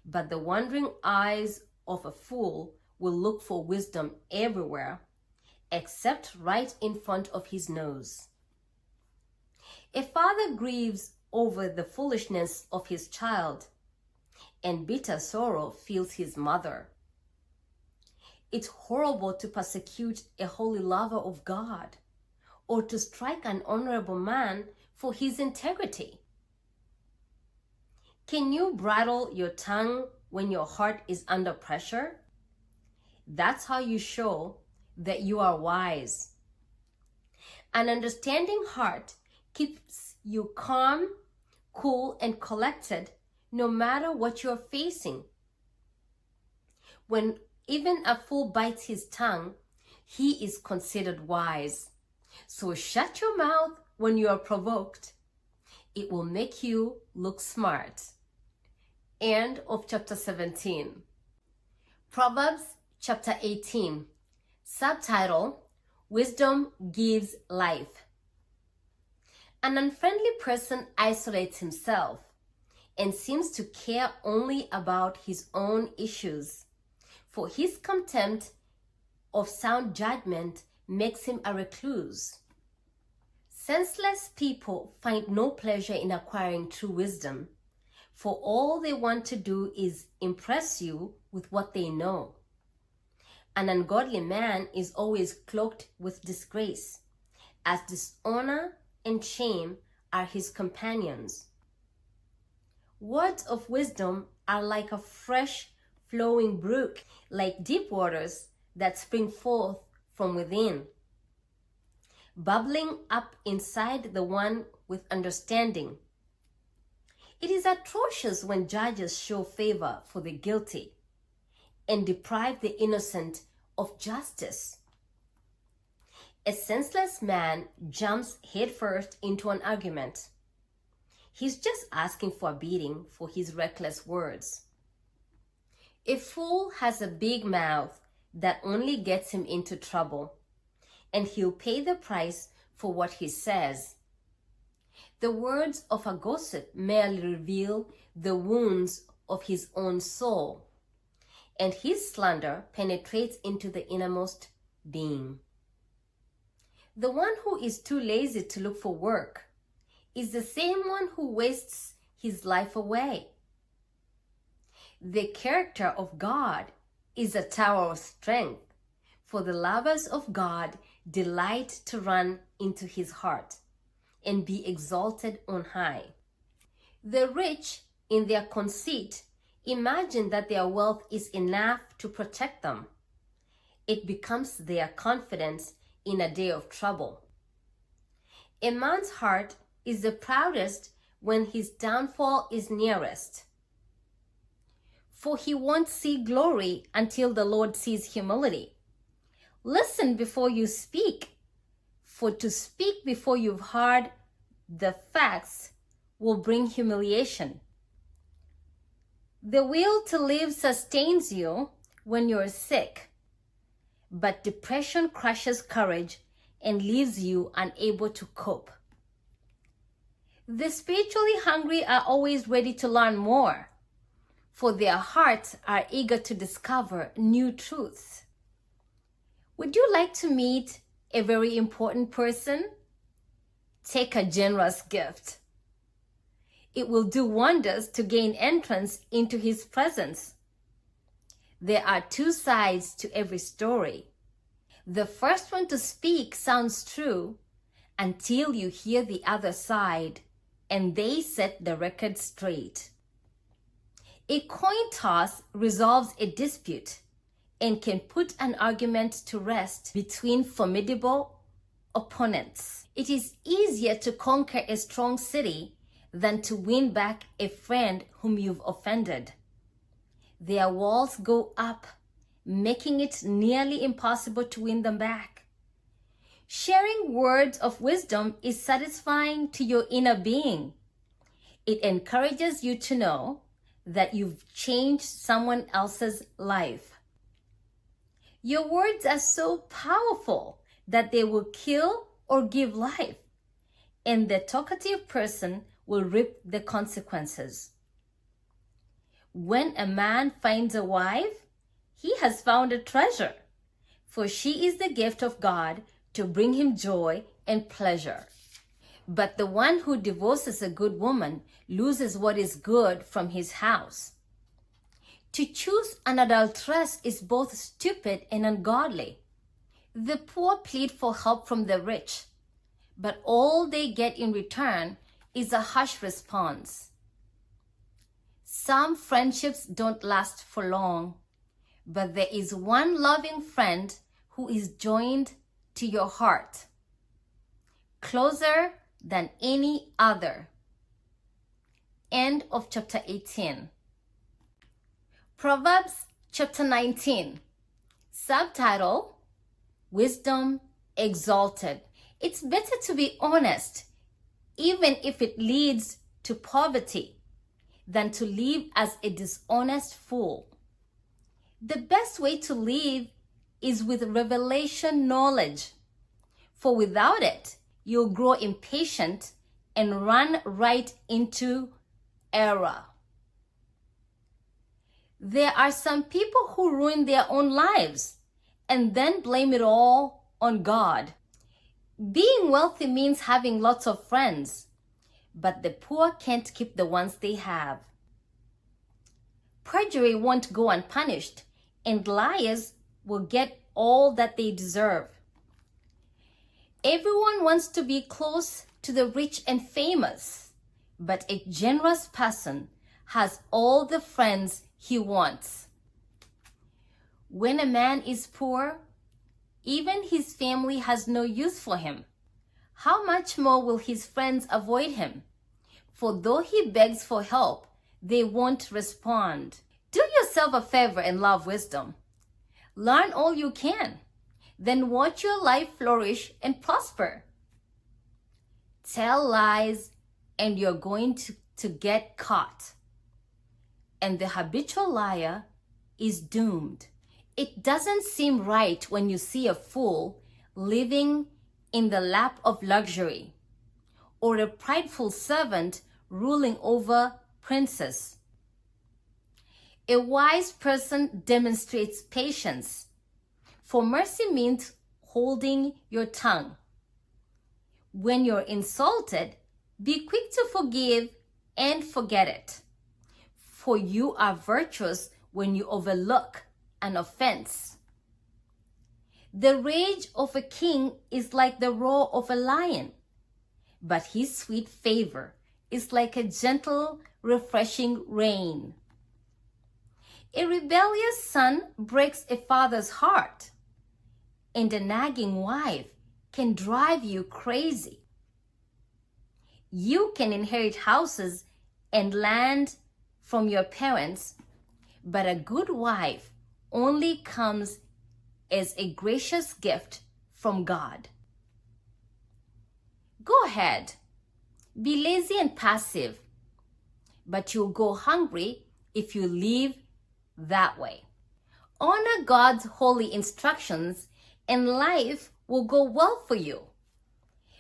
S1: but the wandering eyes of a fool will look for wisdom everywhere, except right in front of his nose. A father grieves over the foolishness of his child, and bitter sorrow fills his mother. It's horrible to persecute a holy lover of God, or to strike an honorable man for his integrity. Can you bridle your tongue when your heart is under pressure? That's how you show that you are wise. An understanding heart keeps you calm, cool, and collected no matter what you're facing. When even a fool bites his tongue, he is considered wise. So shut your mouth when you are provoked. It will make you look smart. End of chapter 17. Proverbs chapter 18. Subtitle: Wisdom Gives Life. An unfriendly person isolates himself and seems to care only about his own issues, for his contempt of sound judgment makes him a recluse. Senseless people find no pleasure in acquiring true wisdom, for all they want to do is impress you with what they know. An ungodly man is always cloaked with disgrace, as dishonor and shame are his companions. Words of wisdom are like a fresh flowing brook, like deep waters that spring forth from within, bubbling up inside the one with understanding. It is atrocious when judges show favor for the guilty and deprive the innocent of justice. A senseless man jumps headfirst into an argument. He's just asking for a beating for his reckless words. A fool has a big mouth that only gets him into trouble, and he'll pay the price for what he says. The words of a gossip merely reveal the wounds of his own soul, and his slander penetrates into the innermost being. The one who is too lazy to look for work is the same one who wastes his life away. The character of God is a tower of strength, for the lovers of God delight to run into his heart and be exalted on high. The rich, in their conceit, imagine that their wealth is enough to protect them. It becomes their confidence in a day of trouble. A man's heart is the proudest when his downfall is nearest, for he won't see glory until the Lord sees humility. Listen before you speak, for to speak before you've heard the facts will bring humiliation. The will to live sustains you when you're sick, but depression crushes courage and leaves you unable to cope. The spiritually hungry are always ready to learn more, for their hearts are eager to discover new truths. Would you like to meet a very important person? Take a generous gift. It will do wonders to gain entrance into his presence. There are two sides to every story. The first one to speak sounds true until you hear the other side, and they set the record straight. A coin toss resolves a dispute and can put an argument to rest between formidable opponents. It is easier to conquer a strong city than to win back a friend whom you've offended. Their walls go up, making it nearly impossible to win them back. Sharing words of wisdom is satisfying to your inner being. It encourages you to know that you've changed someone else's life. Your words are so powerful that they will kill or give life, and the talkative person will reap the consequences. When a man finds a wife, he has found a treasure, for she is the gift of God to bring him joy and pleasure. But the one who divorces a good woman loses what is good from his house. To choose an adulteress is both stupid and ungodly. The poor plead for help from the rich, but all they get in return is a harsh response. Some friendships don't last for long, but there is one loving friend who is joined to your heart, closer than any other. End of chapter 18. Proverbs chapter 19. Subtitle: Wisdom Exalted. It's better to be honest, even if it leads to poverty, than to live as a dishonest fool. The best way to live is with revelation knowledge, for without it, you'll grow impatient and run right into error. There are some people who ruin their own lives and then blame it all on God. Being wealthy means having lots of friends, but the poor can't keep the ones they have. Perjury won't go unpunished, and liars will get all that they deserve. Everyone wants to be close to the rich and famous, but a generous person has all the friends he wants. When a man is poor, even his family has no use for him. How much more will his friends avoid him? For though he begs for help, they won't respond. Do yourself a favor and love wisdom. Learn all you can. Then watch your life flourish and prosper. Tell lies and you're going to get caught. And the habitual liar is doomed. It doesn't seem right when you see a fool living in the lap of luxury, or a prideful servant ruling over princes. A wise person demonstrates patience, for mercy means holding your tongue. When you're insulted, be quick to forgive and forget it, for you are virtuous when you overlook an offense. The rage of a king is like the roar of a lion, but his sweet favor is like a gentle, refreshing rain. A rebellious son breaks a father's heart, and a nagging wife can drive you crazy. You can inherit houses and land from your parents, but a good wife only comes as a gracious gift from God. Go ahead, be lazy and passive, but you'll go hungry if you live that way. Honor God's holy instructions and life will go well for you.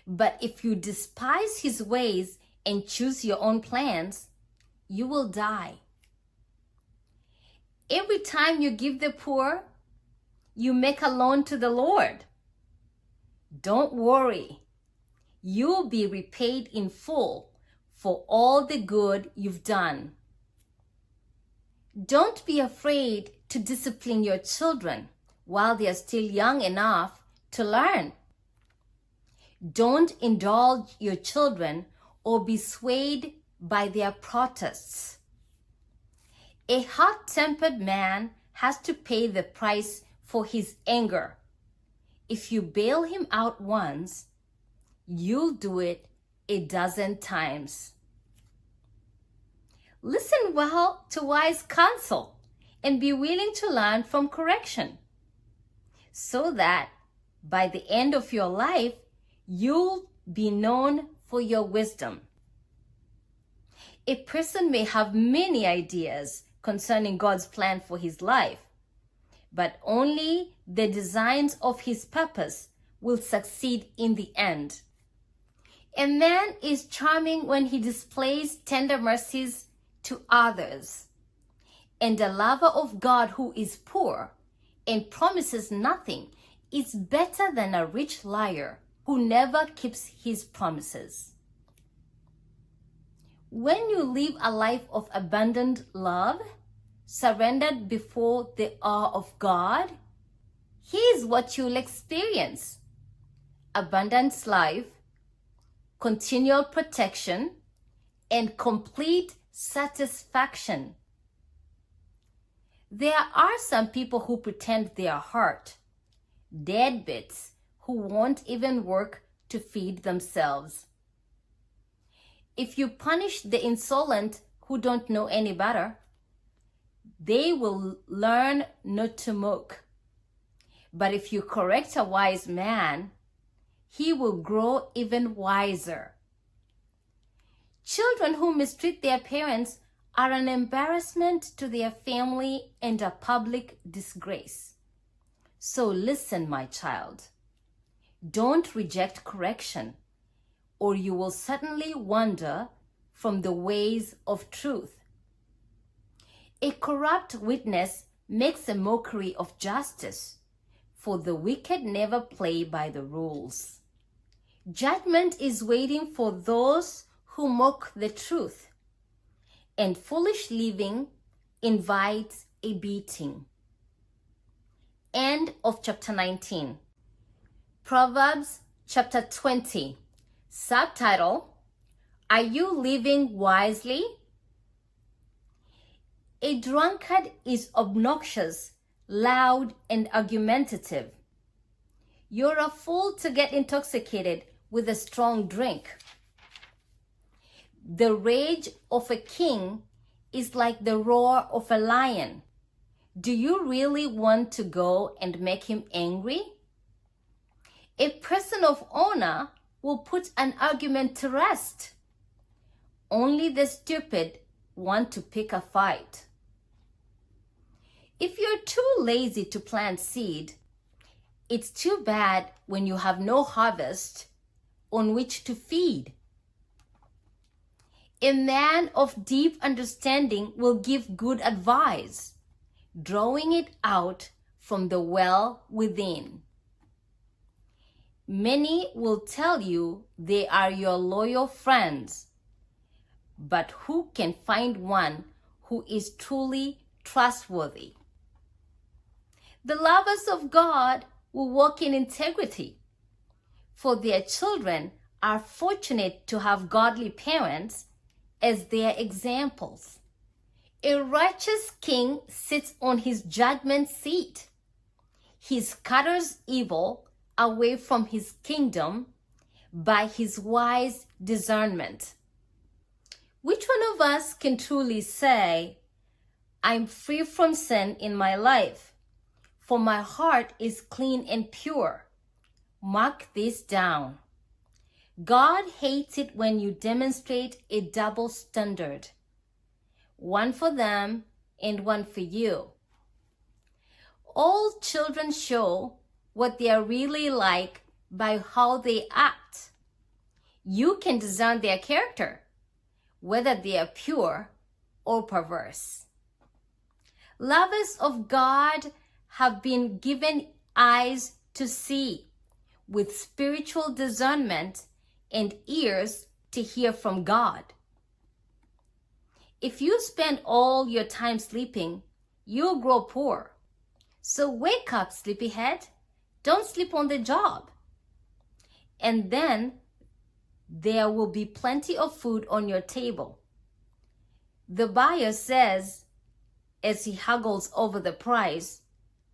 S1: But if you despise His ways and choose your own plans, you will die. Every time you give the poor, you make a loan to the Lord. Don't worry. You'll be repaid in full for all the good you've done. Don't be afraid to discipline your children while they are still young enough to learn. Don't indulge your children or be swayed by their protests. A hot-tempered man has to pay the price for his anger. If you bail him out once, you'll do it a dozen times. Listen well to wise counsel and be willing to learn from correction, so that by the end of your life, you'll be known for your wisdom. A person may have many ideas concerning God's plan for his life, but only the designs of His purpose will succeed in the end. A man is charming when he displays tender mercies to others, and a lover of God who is poor and promises nothing is better than a rich liar who never keeps his promises. When you live a life of abundant love, surrendered before the awe of God, here's what you'll experience: abundant life, continual protection, and complete satisfaction. There are some people who pretend they are hurt, deadbeats who won't even work to feed themselves. If you punish the insolent who don't know any better, they will learn not to mock. But if you correct a wise man, he will grow even wiser. Children who mistreat their parents are an embarrassment to their family and a public disgrace. So listen, my child. Don't reject correction, or you will certainly wander from the ways of truth. A corrupt witness makes a mockery of justice, for the wicked never play by the rules. Judgment is waiting for those who mock the truth, and foolish living invites a beating. End of chapter 19. Proverbs chapter 20. Subtitle: Are you living wisely? A drunkard is obnoxious, loud, and argumentative. You're a fool to get intoxicated with a strong drink. The rage of a king is like the roar of a lion. Do you really want to go and make him angry? A person of honor will put an argument to rest. Only the stupid want to pick a fight. If you're too lazy to plant seed, it's too bad when you have no harvest on which to feed. A man of deep understanding will give good advice, drawing it out from the well within. Many will tell you they are your loyal friends, but who can find one who is truly trustworthy? The lovers of God will walk in integrity, for their children are fortunate to have godly parents as their examples. A righteous king sits on his judgment seat. He scatters evil away from his kingdom by his wise discernment. Which one of us can truly say, I'm free from sin in my life, for my heart is clean and pure. Mark this down. God hates it when you demonstrate a double standard, one for them and one for you. All children show what they are really like by how they act. You can discern their character, whether they are pure or perverse. Lovers of God have been given eyes to see, with spiritual discernment and ears to hear from God. If you spend all your time sleeping, you'll grow poor. So wake up, sleepyhead. Don't sleep on the job. And then there will be plenty of food on your table. The buyer says, as he haggles over the price,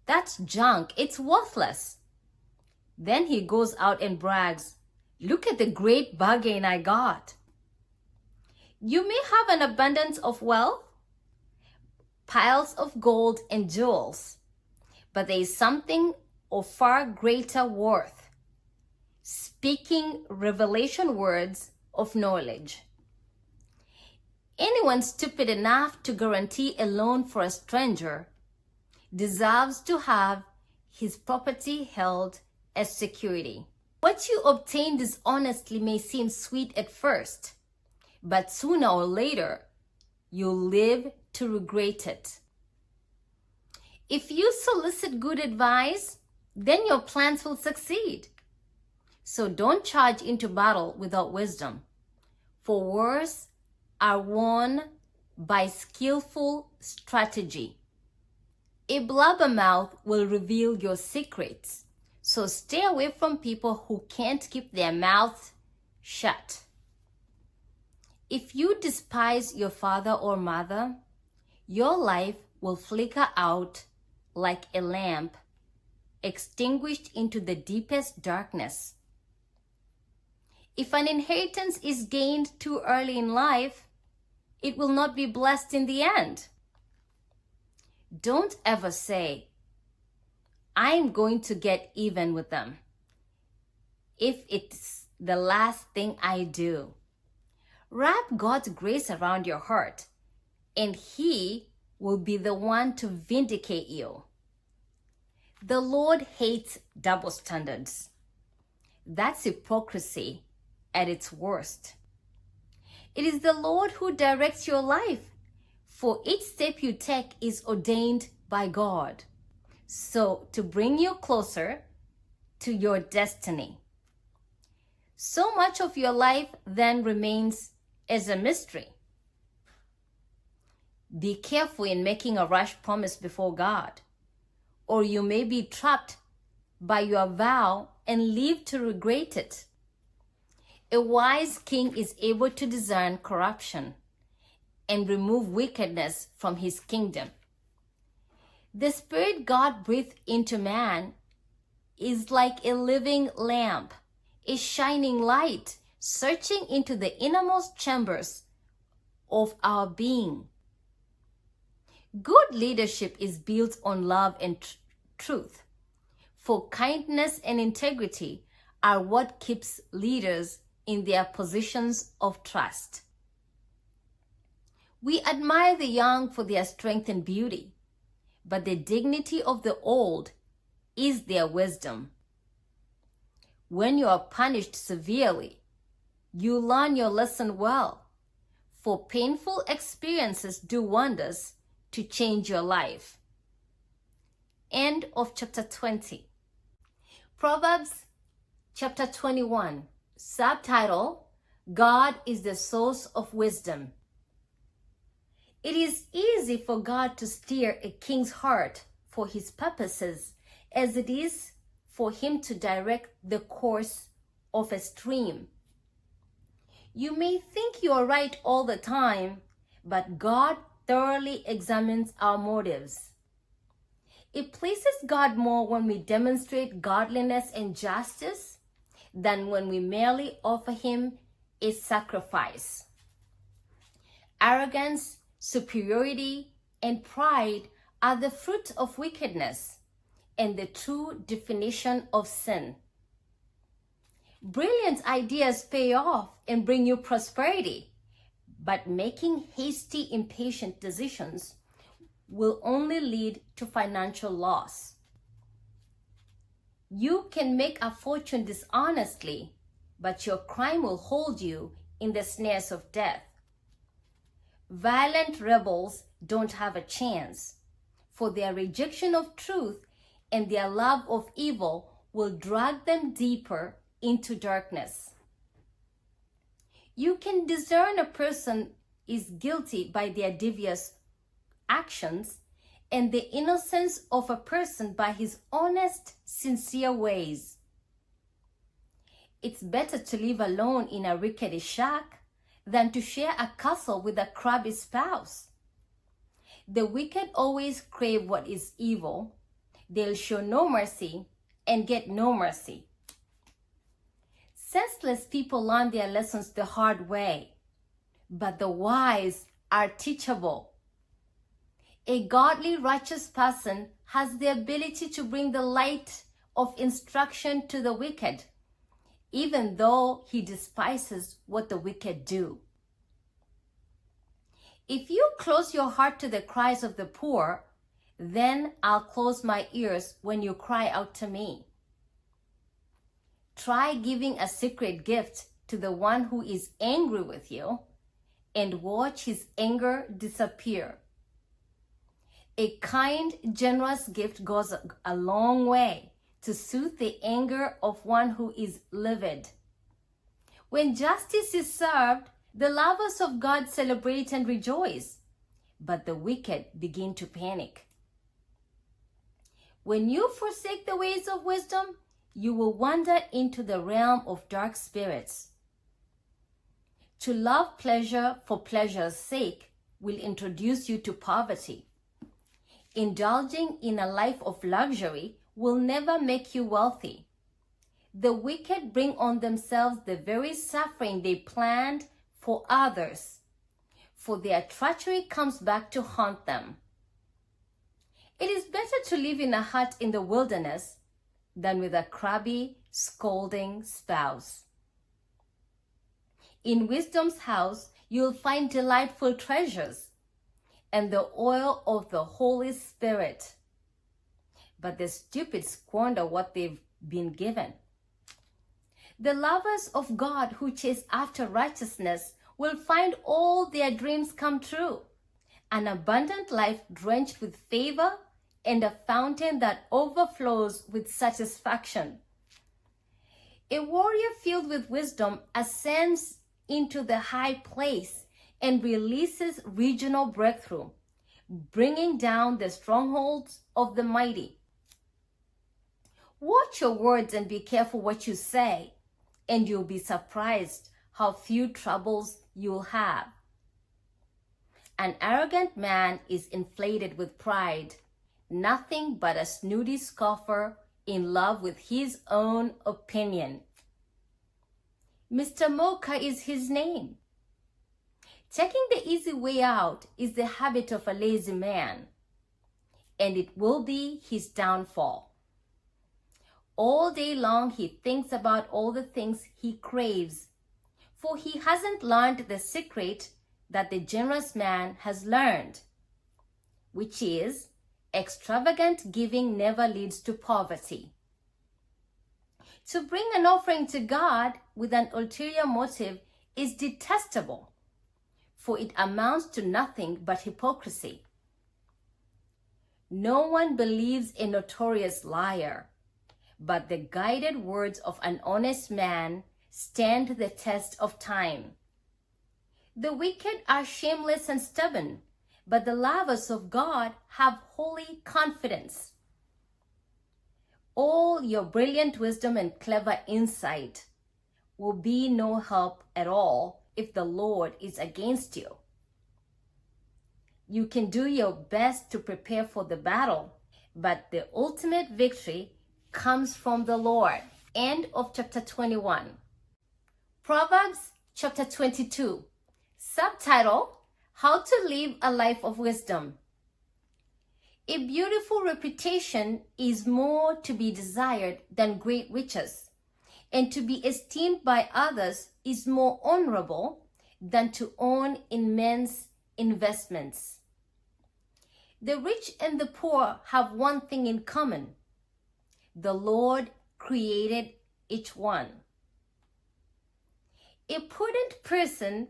S1: "That's junk, it's worthless." Then he goes out and brags, "Look at the great bargain I got." You may have an abundance of wealth, piles of gold and jewels, but there is something of far greater worth: speaking revelation words of knowledge. Anyone stupid enough to guarantee a loan for a stranger deserves to have his property held as security. What you obtain dishonestly may seem sweet at first, but sooner or later, you'll live to regret it. If you solicit good advice, then your plans will succeed. So don't charge into battle without wisdom, for wars are won by skillful strategy. A blabbermouth will reveal your secrets, so stay away from people who can't keep their mouths shut. If you despise your father or mother, your life will flicker out like a lamp extinguished into the deepest darkness. If an inheritance is gained too early in life, it will not be blessed in the end. Don't ever say, "I'm going to get even with them," if it's the last thing I do. Wrap God's grace around your heart, and He will be the one to vindicate you. The Lord hates double standards. That's hypocrisy at its worst. It is the Lord who directs your life, for each step you take is ordained by God, so to bring you closer to your destiny. So much of your life then remains as a mystery. Be careful in making a rash promise before God, or you may be trapped by your vow and live to regret it. A wise king is able to discern corruption and remove wickedness from his kingdom. The Spirit God breathed into man is like a living lamp, a shining light searching into the innermost chambers of our being. Good leadership is built on love and truth, for kindness and integrity are what keeps leaders in their positions of trust. We admire the young for their strength and beauty, but the dignity of the old is their wisdom. When you are punished severely, you learn your lesson well, for painful experiences do wonders to change your life. End of chapter 20. Proverbs chapter 21, subtitle, God is the source of wisdom. It is easy for God to steer a king's heart for his purposes, as it is for him to direct the course of a stream. You may think you are right all the time, but God thoroughly examines our motives. It pleases God more when we demonstrate godliness and justice than when we merely offer Him a sacrifice. Arrogance, superiority, and pride are the fruit of wickedness, and the true definition of sin. Brilliant ideas pay off and bring you prosperity, but making hasty, impatient decisions will only lead to financial loss. You can make a fortune dishonestly, but your crime will hold you in the snares of death. Violent rebels don't have a chance, for their rejection of truth and their love of evil will drag them deeper into darkness. You can discern a person is guilty by their devious actions and the innocence of a person by his honest, sincere ways. It's better to live alone in a rickety shack than to share a castle with a crabby spouse. The wicked always crave what is evil. They'll show no mercy and get no mercy. Senseless people learn their lessons the hard way, but the wise are teachable. A godly, righteous person has the ability to bring the light of instruction to the wicked, even though he despises what the wicked do. If you close your heart to the cries of the poor, then I'll close my ears when you cry out to me. Try giving a secret gift to the one who is angry with you and watch his anger disappear. A kind, generous gift goes a long way to soothe the anger of one who is livid. When justice is served, the lovers of God celebrate and rejoice, but the wicked begin to panic. When you forsake the ways of wisdom, you will wander into the realm of dark spirits. To love pleasure for pleasure's sake will introduce you to poverty. Indulging in a life of luxury will never make you wealthy. The wicked bring on themselves the very suffering they planned for others, for their treachery comes back to haunt them. It is better to live in a hut in the wilderness than with a crabby, scolding spouse. In wisdom's house, you'll find delightful treasures and the oil of the Holy Spirit. But the stupid squander what they've been given. The lovers of God who chase after righteousness will find all their dreams come true, an abundant life drenched with favor and a fountain that overflows with satisfaction. A warrior filled with wisdom ascends into the high place and releases regional breakthrough, bringing down the strongholds of the mighty. Watch your words and be careful what you say, and you'll be surprised how few troubles you'll have. An arrogant man is inflated with pride, nothing but a snooty scoffer in love with his own opinion. Mr. Mocha is his name. Taking the easy way out is the habit of a lazy man, and it will be his downfall. All day long he thinks about all the things he craves, for he hasn't learned the secret that the generous man has learned, which is extravagant giving never leads to poverty. To bring an offering to God with an ulterior motive is detestable, for it amounts to nothing but hypocrisy. No one believes a notorious liar, but the guided words of an honest man stand the test of time. The wicked are shameless and stubborn, but the lovers of God have holy confidence. All your brilliant wisdom and clever insight will be no help at all if the Lord is against you. You can do your best to prepare for the battle, but the ultimate victory comes from the Lord. End of chapter 21. Proverbs chapter 22. Subtitle: How to Live a Life of Wisdom. A beautiful reputation is more to be desired than great riches, and to be esteemed by others is more honorable than to own immense investments. The rich and the poor have one thing in common. The Lord created each one. A prudent person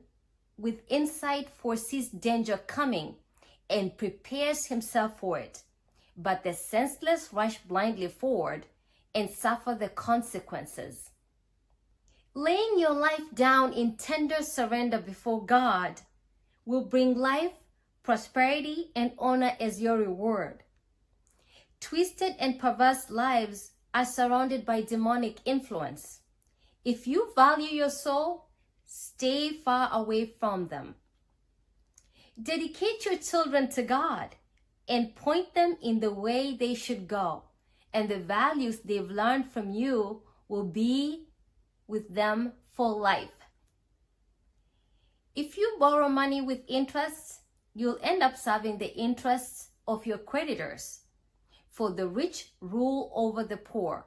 S1: with insight foresees danger coming and prepares himself for it, but the senseless rush blindly forward and suffer the consequences. Laying your life down in tender surrender before God will bring life, prosperity, and honor as your reward. Twisted and perverse lives are surrounded by demonic influence. If you value your soul, stay far away from them. Dedicate your children to God and point them in the way they should go, and the values they've learned from you will be with them for life. If you borrow money with interest, you'll end up serving the interests of your creditors, for the rich rule over the poor.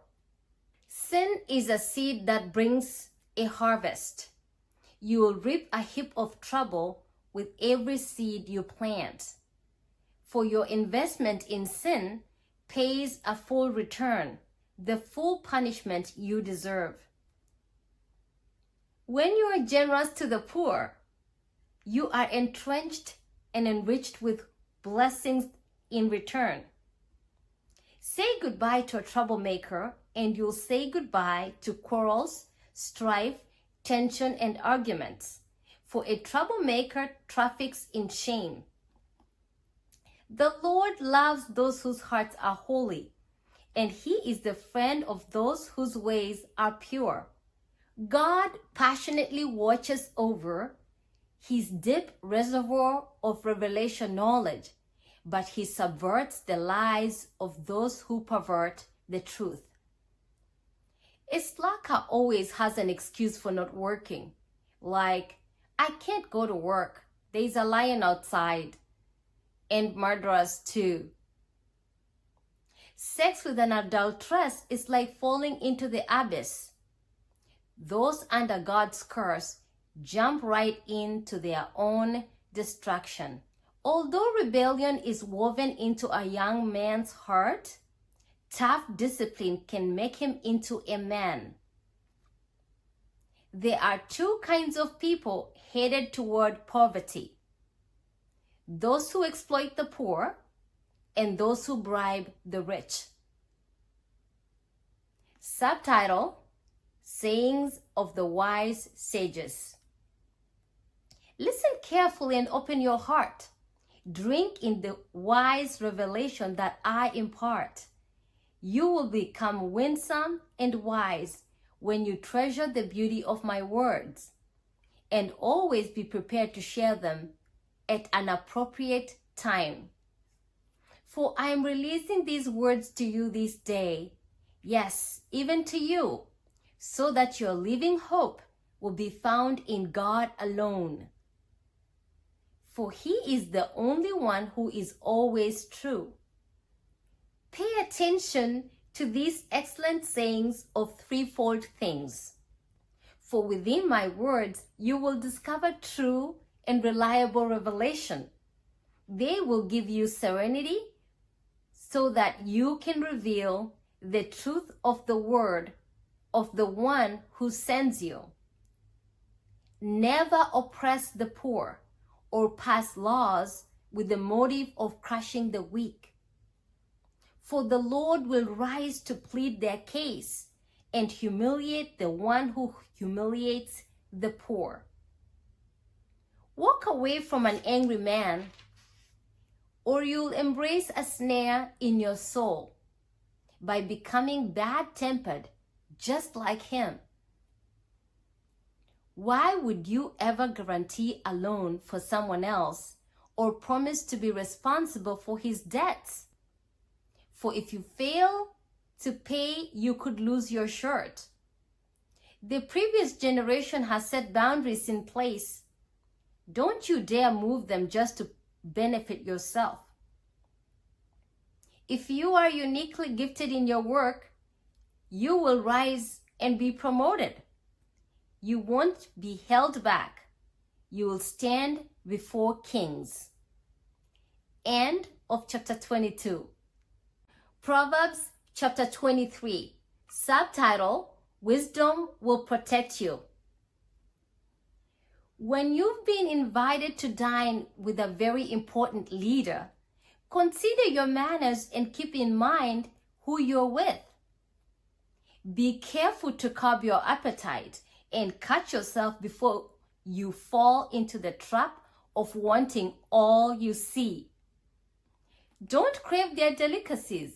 S1: Sin is a seed that brings a harvest. You will reap a heap of trouble with every seed you plant. For your investment in sin pays a full return, the full punishment you deserve. When you are generous to the poor, you are entrenched and enriched with blessings in return. Say goodbye to a troublemaker, and you'll say goodbye to quarrels, strife, tension, and arguments. For a troublemaker traffics in shame. The Lord loves those whose hearts are holy, and He is the friend of those whose ways are pure. God passionately watches over His deep reservoir of revelation knowledge, but He subverts the lies of those who pervert the truth. A slacker always has an excuse for not working, like, I can't go to work, there's a lion outside, and murderers too. Sex with an adulteress is like falling into the abyss. Those under God's curse jump right into their own destruction. Although rebellion is woven into a young man's heart, tough discipline can make him into a man. There are two kinds of people headed toward poverty: those who exploit the poor and those who bribe the rich. Subtitle: Sayings of the Wise Sages. Listen carefully and open your heart. Drink in the wise revelation that I impart. You will become winsome and wise when you treasure the beauty of my words, and always be prepared to share them at an appropriate time. For I am releasing these words to you this day, yes, even to you, so that your living hope will be found in God alone. For He is the only one who is always true. Pay attention to these excellent sayings of threefold things. For within my words you will discover true and reliable revelation. They will give you serenity so that you can reveal the truth of the word of the one who sends you. Never oppress the poor or pass laws with the motive of crushing the weak. For the Lord will rise to plead their case and humiliate the one who humiliates the poor. Walk away from an angry man, or you'll embrace a snare in your soul by becoming bad-tempered just like him. Why would you ever guarantee a loan for someone else or promise to be responsible for his debts? For if you fail to pay, you could lose your shirt. The previous generation has set boundaries in place. Don't you dare move them just to benefit yourself. If you are uniquely gifted in your work, you will rise and be promoted. You won't be held back. You will stand before kings. End of chapter 22. Proverbs chapter 23. Subtitle: Wisdom will protect you. When you've been invited to dine with a very important leader, consider your manners and keep in mind who you're with. Be careful to curb your appetite and catch yourself before you fall into the trap of wanting all you see. Don't crave their delicacies,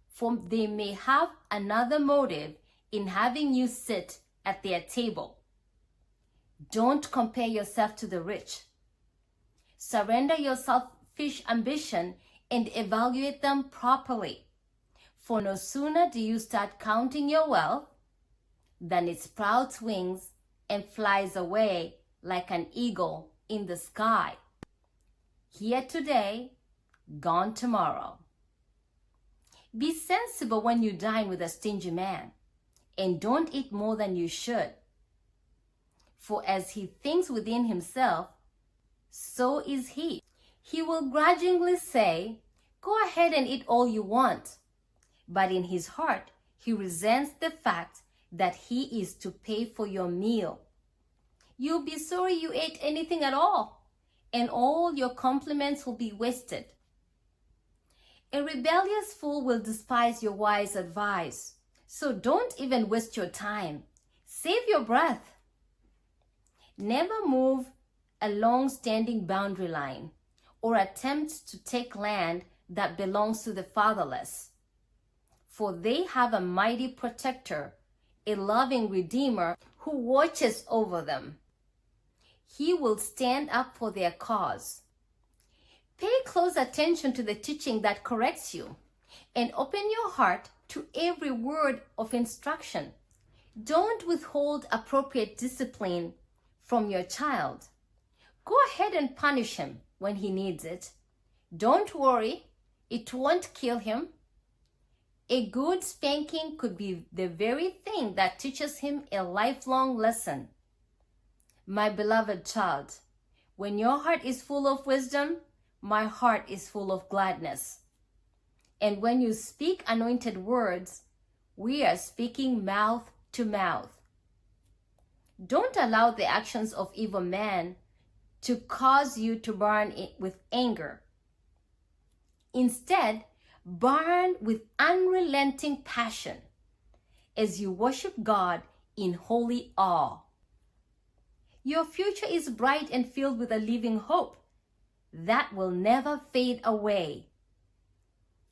S1: for they may have another motive in having you sit at their table. Don't compare yourself to the rich. Surrender your selfish ambition and evaluate them properly. For no sooner do you start counting your wealth than it sprouts wings and flies away like an eagle in the sky. Here today, gone tomorrow. Be sensible when you dine with a stingy man, and don't eat more than you should. For as he thinks within himself, so is he. He will grudgingly say, "Go ahead and eat all you want." But in his heart, he resents the fact that he is to pay for your meal. You'll be sorry you ate anything at all, and all your compliments will be wasted. A rebellious fool will despise your wise advice, so don't even waste your time. Save your breath. Never move a long-standing boundary line or attempt to take land that belongs to the fatherless, for they have a mighty protector, a loving redeemer who watches over them. He will stand up for their cause. Pay close attention to the teaching that corrects you, and open your heart to every word of instruction. Don't withhold appropriate discipline from your child. Go ahead and punish him when he needs it. Don't worry, it won't kill him. A good spanking could be the very thing that teaches him a lifelong lesson. My beloved child, when your heart is full of wisdom, my heart is full of gladness. And when you speak anointed words, we are speaking mouth to mouth. Don't allow the actions of evil men to cause you to burn with anger. Instead, burn with unrelenting passion as you worship God in holy awe. Your future is bright and filled with a living hope that will never fade away.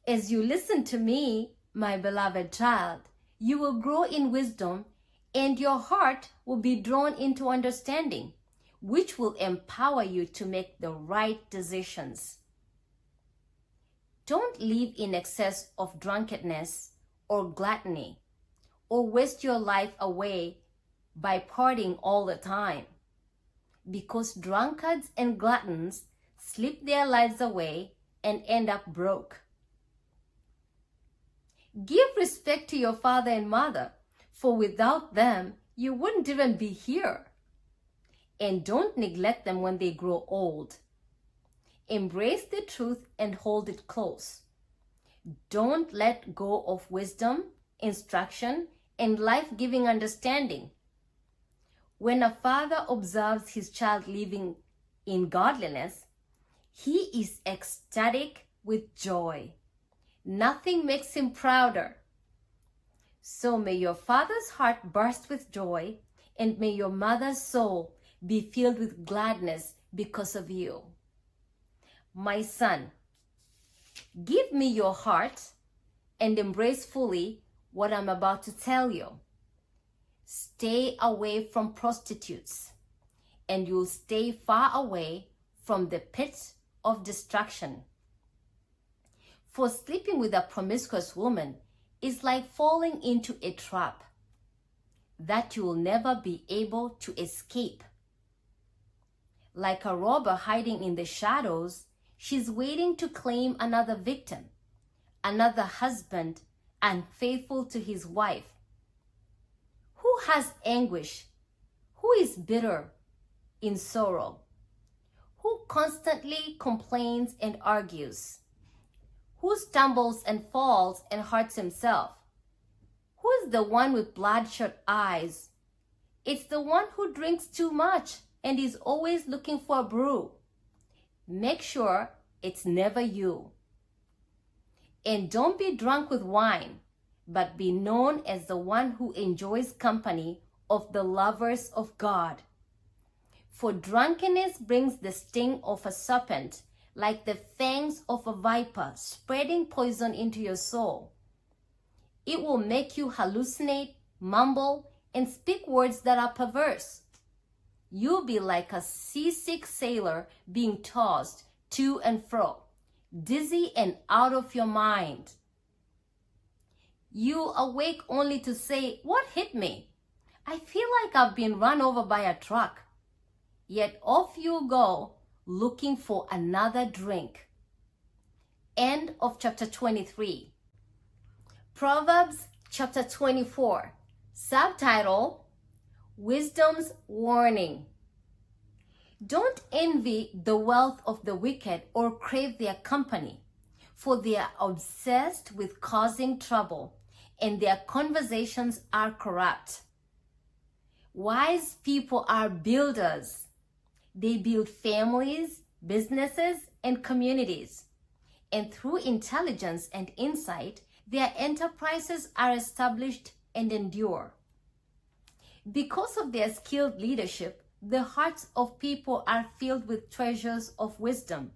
S1: As you listen to me, my beloved child, you will grow in wisdom, and your heart will be drawn into understanding, which will empower you to make the right decisions. Don't live in excess of drunkenness or gluttony, or waste your life away by partying all the time, because drunkards and gluttons sleep their lives away and end up broke. Give respect to your father and mother, for without them, you wouldn't even be here. And don't neglect them when they grow old. Embrace the truth and hold it close. Don't let go of wisdom, instruction, and life-giving understanding. When a father observes his child living in godliness, he is ecstatic with joy. Nothing makes him prouder. So may your father's heart burst with joy, and may your mother's soul be filled with gladness because of you. My son, give me your heart and embrace fully what I'm about to tell you. Stay away from prostitutes, and you'll stay far away from the pit of destruction. For sleeping with a promiscuous woman is like falling into a trap that you will never be able to escape. Like a robber hiding in the shadows, she's waiting to claim another victim another husband unfaithful to his wife? Who has anguish? Who is bitter in sorrow? Who constantly complains and argues? Who stumbles and falls and hurts himself? Who is the one with bloodshot eyes? It's the one who drinks too much and is always looking for a brew. Make sure it's never you. And don't be drunk with wine, but be known as the one who enjoys company of the lovers of God. For drunkenness brings the sting of a serpent, like the fangs of a viper, spreading poison into your soul. It will make you hallucinate, mumble, and speak words that are perverse. You'll be like a seasick sailor being tossed to and fro, dizzy and out of your mind. You awake only to say, "What hit me? I feel like I've been run over by a truck." Yet off you go looking for another drink. End of chapter 23. Proverbs chapter 24. Subtitle: Wisdom's Warning. Don't envy the wealth of the wicked or crave their company, for they are obsessed with causing trouble, and their conversations are corrupt. Wise people are builders. They build families, businesses, and communities. And through intelligence and insight, their enterprises are established and endure. Because of their skilled leadership, the hearts of people are filled with treasures of wisdom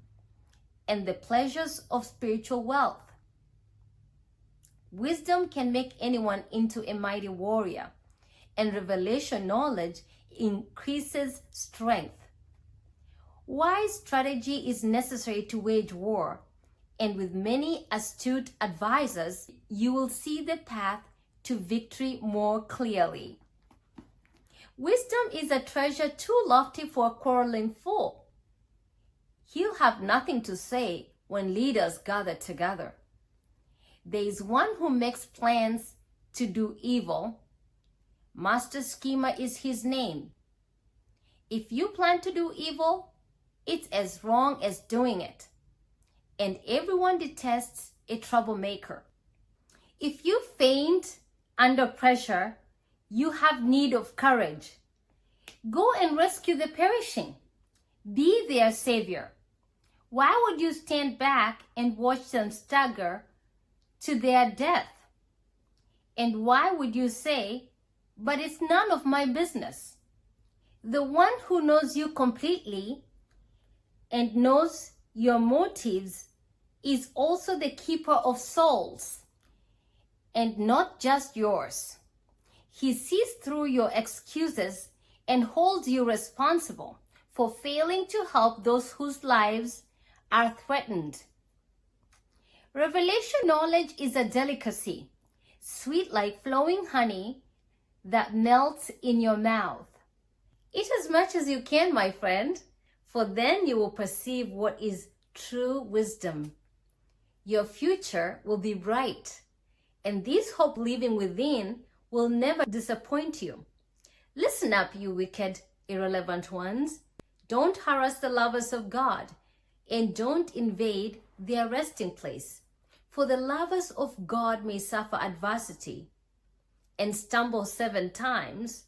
S1: and the pleasures of spiritual wealth. Wisdom can make anyone into a mighty warrior, and revelation knowledge increases strength. Wise strategy is necessary to wage war, and with many astute advisors, you will see the path to victory more clearly. Wisdom is a treasure too lofty for a quarreling fool. He'll have nothing to say when leaders gather together. There is one who makes plans to do evil. Master Schemer is his name. If you plan to do evil, it's as wrong as doing it. And everyone detests a troublemaker. If you faint under pressure, you have need of courage. Go and rescue the perishing. Be their savior. Why would you stand back and watch them stagger to their death? And why would you say, "But it's none of my business"? The one who knows you completely and knows your motives is also the keeper of souls, and not just yours. He sees through your excuses and holds you responsible for failing to help those whose lives are threatened. Revelation knowledge is a delicacy, sweet like flowing honey that melts in your mouth. Eat as much as you can, my friend, for then you will perceive what is true wisdom. Your future will be bright, and this hope living within will never disappoint you. Listen up, you wicked, irrelevant ones. Don't harass the lovers of God, and don't invade their resting place. For the lovers of God may suffer adversity and stumble 7 times,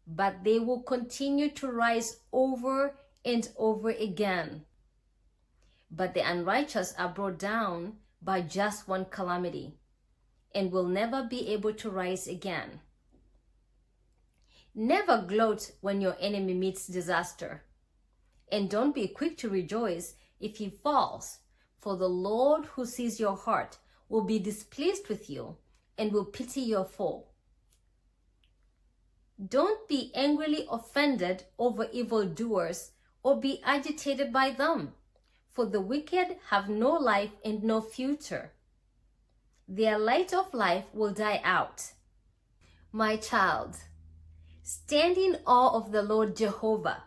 S1: but they will continue to rise over and over again. But the unrighteous are brought down by just one calamity and will never be able to rise again. Never gloat when your enemy meets disaster, and don't be quick to rejoice if he falls, for the Lord who sees your heart will be displeased with you and will pity your fall. Don't be angrily offended over evildoers or be agitated by them, for the wicked have no life and no future. Their light of life will die out. My child, stand in awe of the Lord Jehovah.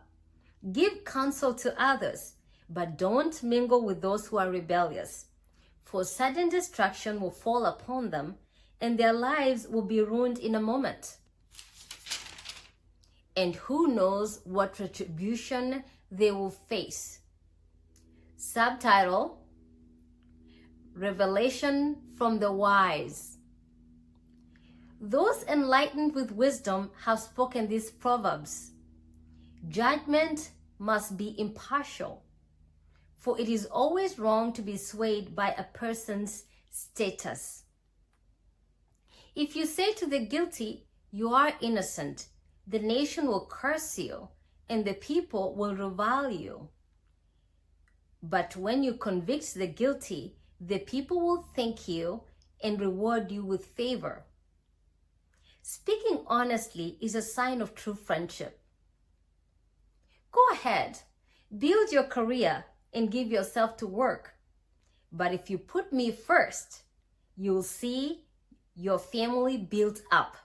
S1: Give counsel to others, but don't mingle with those who are rebellious. for sudden destruction will fall upon them, and their lives will be ruined in a moment. And who knows what retribution they will face. Subtitle: Revelation from the Wise. Those enlightened with wisdom have spoken these proverbs. Judgment must be impartial, for it is always wrong to be swayed by a person's status. If you say to the guilty, "You are innocent," the nation will curse you and the people will revile you. But when you convict the guilty, the people will thank you and reward you with favor. Speaking honestly is a sign of true friendship. Go ahead, build your career and give yourself to work. But if you put me first, you'll see your family built up.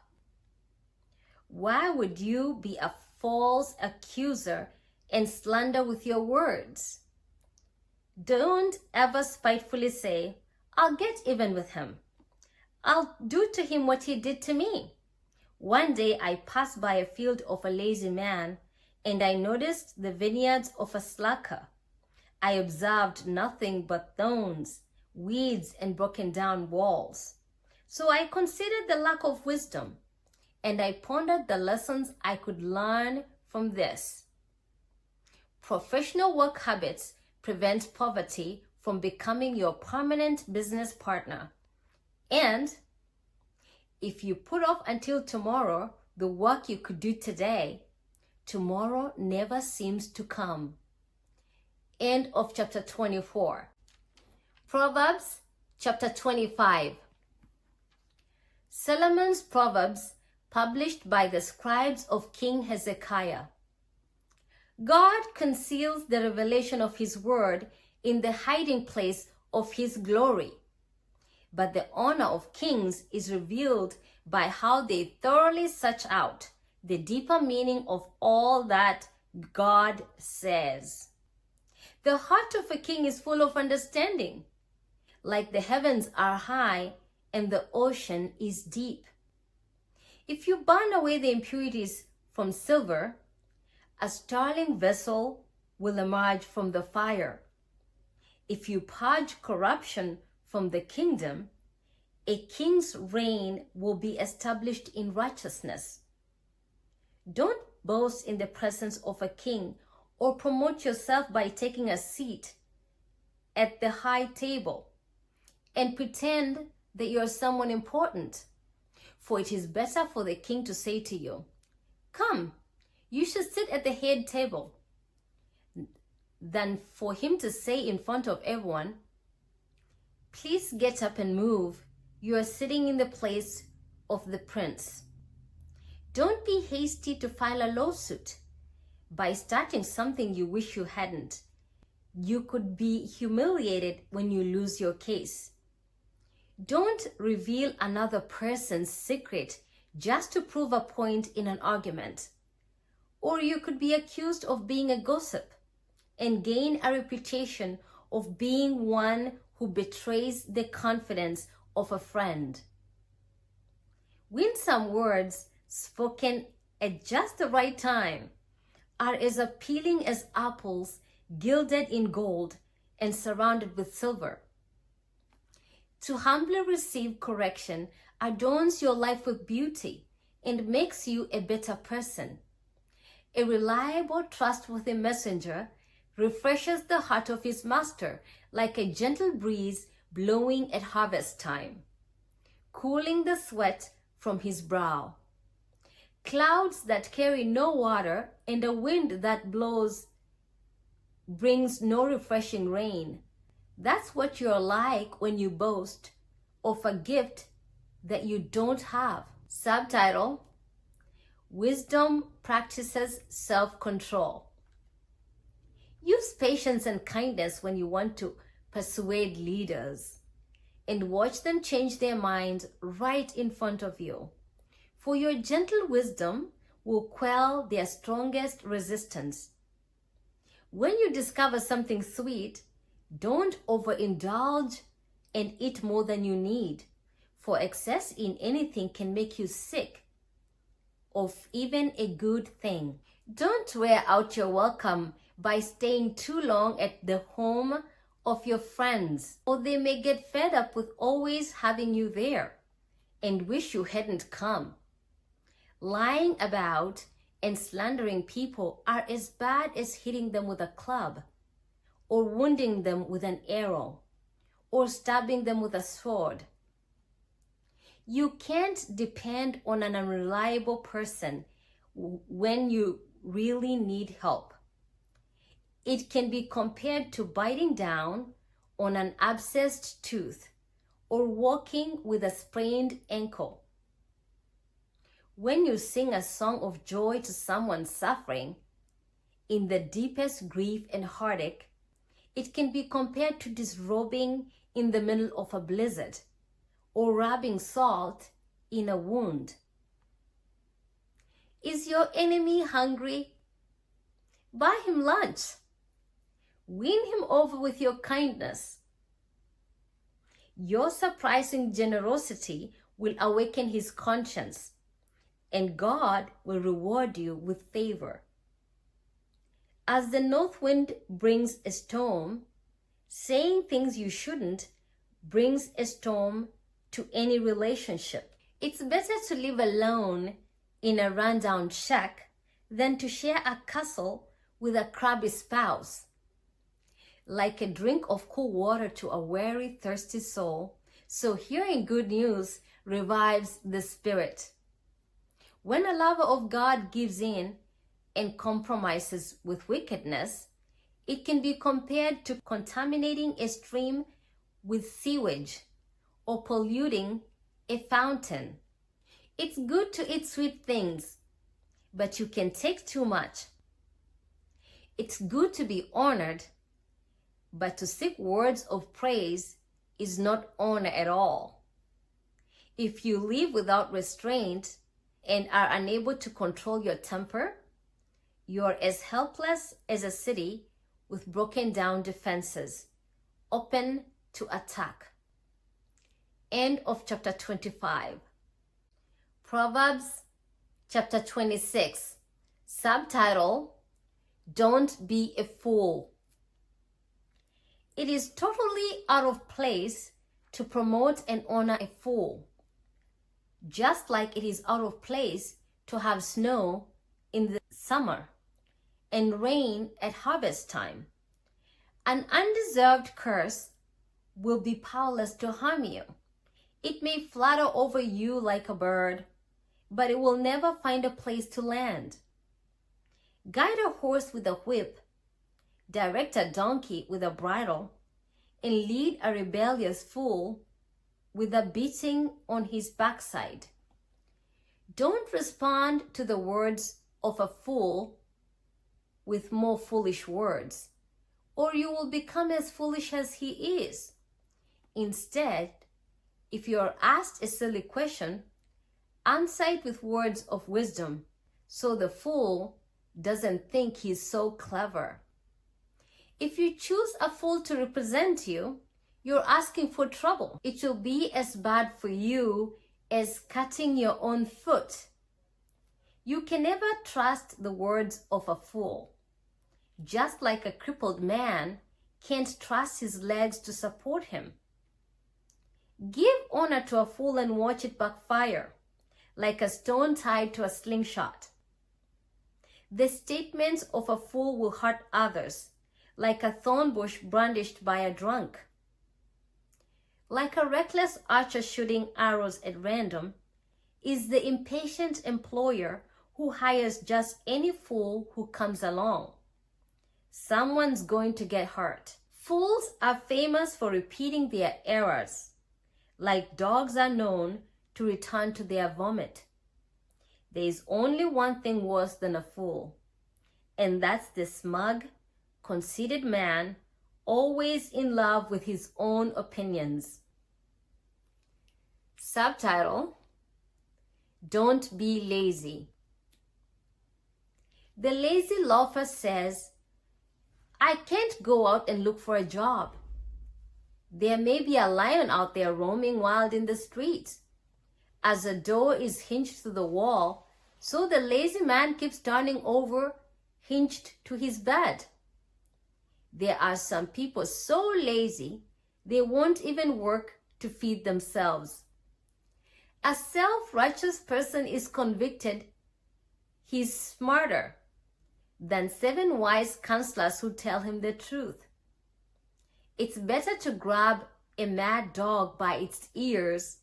S1: Why would you be a false accuser and slander with your words? Don't ever spitefully say, "I'll get even with him. I'll do to him what he did to me." One day I passed by a field of a lazy man, and I noticed the vineyards of a slacker. I observed nothing but thorns, weeds, and broken down walls. So I considered the lack of wisdom, and I pondered the lessons I could learn from this. Professional work habits prevent poverty from becoming your permanent business partner. And if you put off until tomorrow the work you could do today, tomorrow never seems to come. End of chapter 24. Proverbs chapter 25. Solomon's Proverbs, published by the scribes of King Hezekiah. God conceals the revelation of his word in the hiding place of his glory. But the honor of kings is revealed by how they thoroughly search out the deeper meaning of all that God says. The heart of a king is full of understanding. Like the heavens are high and the ocean is deep. If you burn away the impurities from silver, a sterling vessel will emerge from the fire. If you purge corruption from the kingdom, a king's reign will be established in righteousness. Don't boast in the presence of a king or promote yourself by taking a seat at the high table and pretend that you're someone important. For it is better for the king to say to you, "Come, you should sit at the head table," than for him to say in front of everyone, "Please get up and move. You are sitting in the place of the prince." Don't be hasty to file a lawsuit by starting something you wish you hadn't. You could be humiliated when you lose your case. Don't reveal another person's secret just to prove a point in an argument. Or you could be accused of being a gossip and gain a reputation of being one who betrays the confidence of a friend. Winsome words spoken at just the right time are as appealing as apples gilded in gold and surrounded with silver. To humbly receive correction adorns your life with beauty and makes you a better person. A reliable, trustworthy messenger refreshes the heart of his master like a gentle breeze blowing at harvest time, cooling the sweat from his brow. Clouds that carry no water and a wind that blows brings no refreshing rain. That's what you're like when you boast of a gift that you don't have. Subtitle: Wisdom practices self-control. Use patience and kindness when you want to persuade leaders, and watch them change their minds right in front of you. For your gentle wisdom will quell their strongest resistance. When you discover something sweet, don't overindulge and eat more than you need, for excess in anything can make you sick of even a good thing. Don't wear out your welcome by staying too long at the home of your friends, or they may get fed up with always having you there and wish you hadn't come. Lying about and slandering people are as bad as hitting them with a club, or wounding them with an arrow, or stabbing them with a sword. You can't depend on an unreliable person when you really need help. It can be compared to biting down on an abscessed tooth or walking with a sprained ankle. When you sing a song of joy to someone suffering in the deepest grief and heartache, it can be compared to disrobing in the middle of a blizzard or rubbing salt in a wound. Is your enemy hungry? Buy him lunch. Win him over with your kindness. Your surprising generosity will awaken his conscience, and God will reward you with favor. As the north wind brings a storm, saying things you shouldn't brings a storm to any relationship. It's better to live alone in a rundown shack than to share a castle with a crabby spouse. Like a drink of cool water to a weary, thirsty soul, so hearing good news revives the spirit. When a lover of God gives in and compromises with wickedness, it can be compared to contaminating a stream with sewage or polluting a fountain. It's good to eat sweet things, but you can take too much. It's good to be honored, but to seek words of praise is not honor at all. If you live without restraint and are unable to control your temper, you are as helpless as a city with broken down defenses, open to attack. End of chapter 25. Proverbs chapter 26. Subtitle: Don't be a fool. It is totally out of place to promote and honor a fool, just like it is out of place to have snow in the summer and rain at harvest time. An undeserved curse will be powerless to harm you. It may flutter over you like a bird, but it will never find a place to land. Guide a horse with a whip, direct a donkey with a bridle, and lead a rebellious fool with a beating on his backside. Don't respond to the words of a fool with more foolish words, or you will become as foolish as he is. Instead, if you are asked a silly question, answer it with words of wisdom, so the fool doesn't think he's so clever. If you choose a fool to represent you, you're asking for trouble. It will be as bad for you as cutting your own foot. You can never trust the words of a fool. Just like a crippled man can't trust his legs to support him. Give honor to a fool and watch it backfire, like a stone tied to a slingshot. The statements of a fool will hurt others, like a thorn bush brandished by a drunk. Like a reckless archer shooting arrows at random, is the impatient employer who hires just any fool who comes along. Someone's going to get hurt. Fools are famous for repeating their errors, like dogs are known to return to their vomit. There is only one thing worse than a fool, and that's the smug, conceited man, always in love with his own opinions. Subtitle: Don't be lazy. The lazy loafer says, I can't go out and look for a job. There may be a lion out there roaming wild in the streets. As a door is hinged to the wall, so the lazy man keeps turning over, hinged to his bed. There are some people so lazy, they won't even work to feed themselves. A self-righteous person is convicted he's smarter than 7 wise counselors who tell him the truth. It's better to grab a mad dog by its ears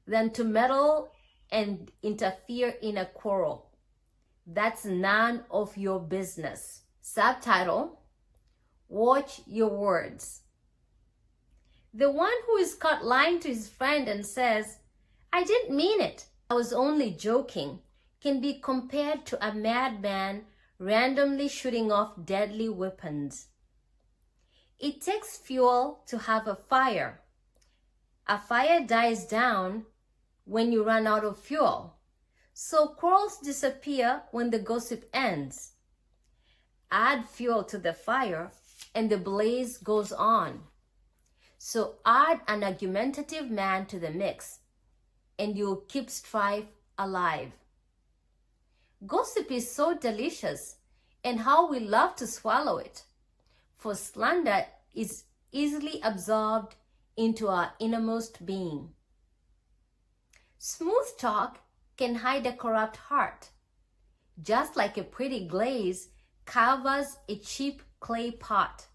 S1: than to meddle and interfere in a quarrel. That's none of your business. Subtitle: Watch your words. The one who is caught lying to his friend and says, "I didn't mean it, I was only joking," can be compared to a madman randomly shooting off deadly weapons. It takes fuel to have a fire. A fire dies down when you run out of fuel. So quarrels disappear when the gossip ends. Add fuel to the fire and the blaze goes on. So add an argumentative man to the mix and you'll keep strife alive. Gossip is so delicious, and how we love to swallow it. For slander is easily absorbed into our innermost being. Smooth talk can hide a corrupt heart, just like a pretty glaze covers a cheap clay pot.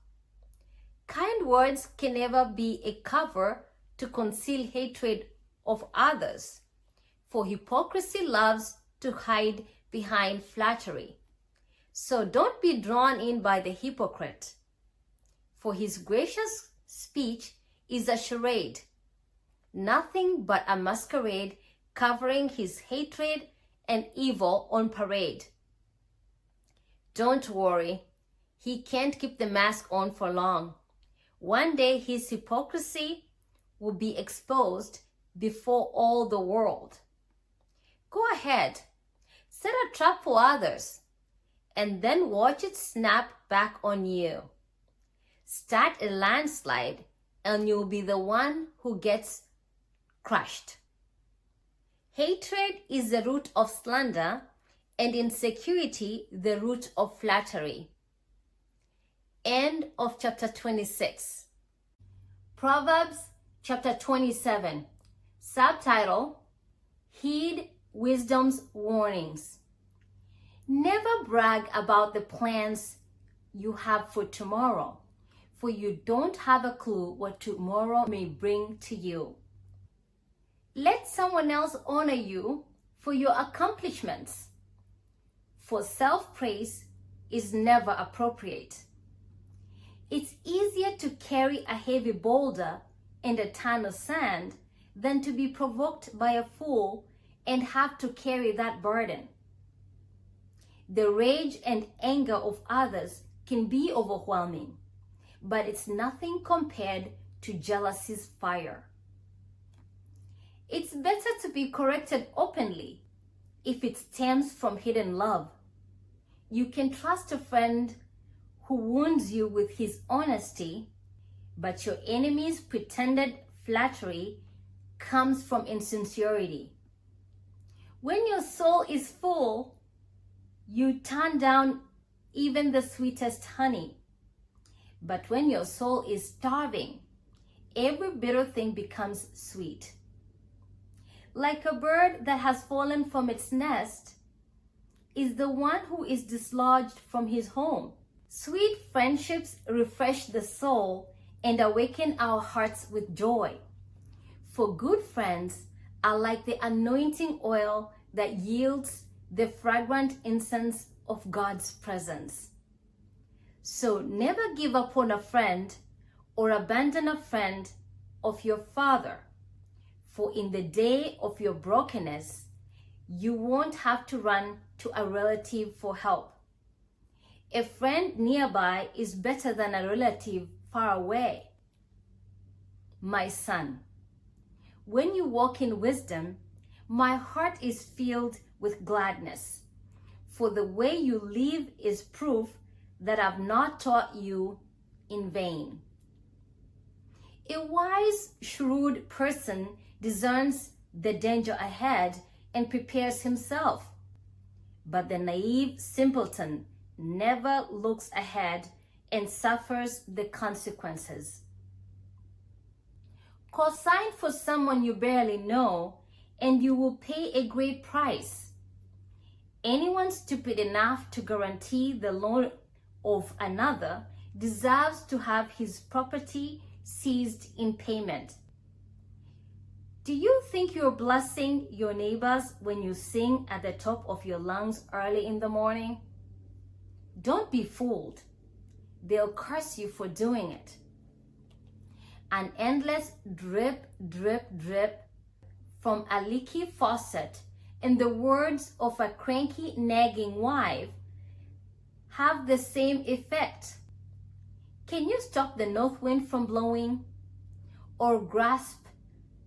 S1: Kind words can never be a cover to conceal hatred of others, for hypocrisy loves to hide behind flattery. So don't be drawn in by the hypocrite, for his gracious speech is a charade, nothing but a masquerade covering his hatred and evil on parade. Don't worry, he can't keep the mask on for long. One day his hypocrisy will be exposed before all the world. Go ahead, set a trap for others, and then watch it snap back on you. Start a landslide, and you'll be the one who gets crushed. Hatred is the root of slander, and insecurity the root of flattery. End of chapter 26. Proverbs chapter 27. Subtitle: Heed Wisdom's Warnings. Never brag about the plans you have for tomorrow, for you don't have a clue what tomorrow may bring to you. Let someone else honor you for your accomplishments, for self-praise is never appropriate. It's easier to carry a heavy boulder and a ton of sand than to be provoked by a fool and have to carry that burden. The rage and anger of others can be overwhelming, but it's nothing compared to jealousy's fire. It's better to be corrected openly if it stems from hidden love. You can trust a friend who wounds you with his honesty, but your enemy's pretended flattery comes from insincerity. When your soul is full, you turn down even the sweetest honey. But when your soul is starving, every bitter thing becomes sweet. Like a bird that has fallen from its nest is the one who is dislodged from his home. Sweet friendships refresh the soul and awaken our hearts with joy. For good friends are like the anointing oil that yields the fragrant incense of God's presence. So never give up on a friend or abandon a friend of your father, for in the day of your brokenness, you won't have to run to a relative for help. A friend nearby is better than a relative far away. My son, when you walk in wisdom, my heart is filled with gladness, for the way you live is proof that I've not taught you in vain. A wise, shrewd person discerns the danger ahead and prepares himself. But the naive simpleton never looks ahead and suffers the consequences. Co-sign for someone you barely know, and you will pay a great price. Anyone stupid enough to guarantee the loan of another deserves to have his property seized in payment. Do you think you're blessing your neighbors when you sing at the top of your lungs early in the morning? Don't be fooled. They'll curse you for doing it. An endless drip, drip, drip from a leaky faucet, in the words of a cranky, nagging wife, have the same effect. Can you stop the north wind from blowing, or grasp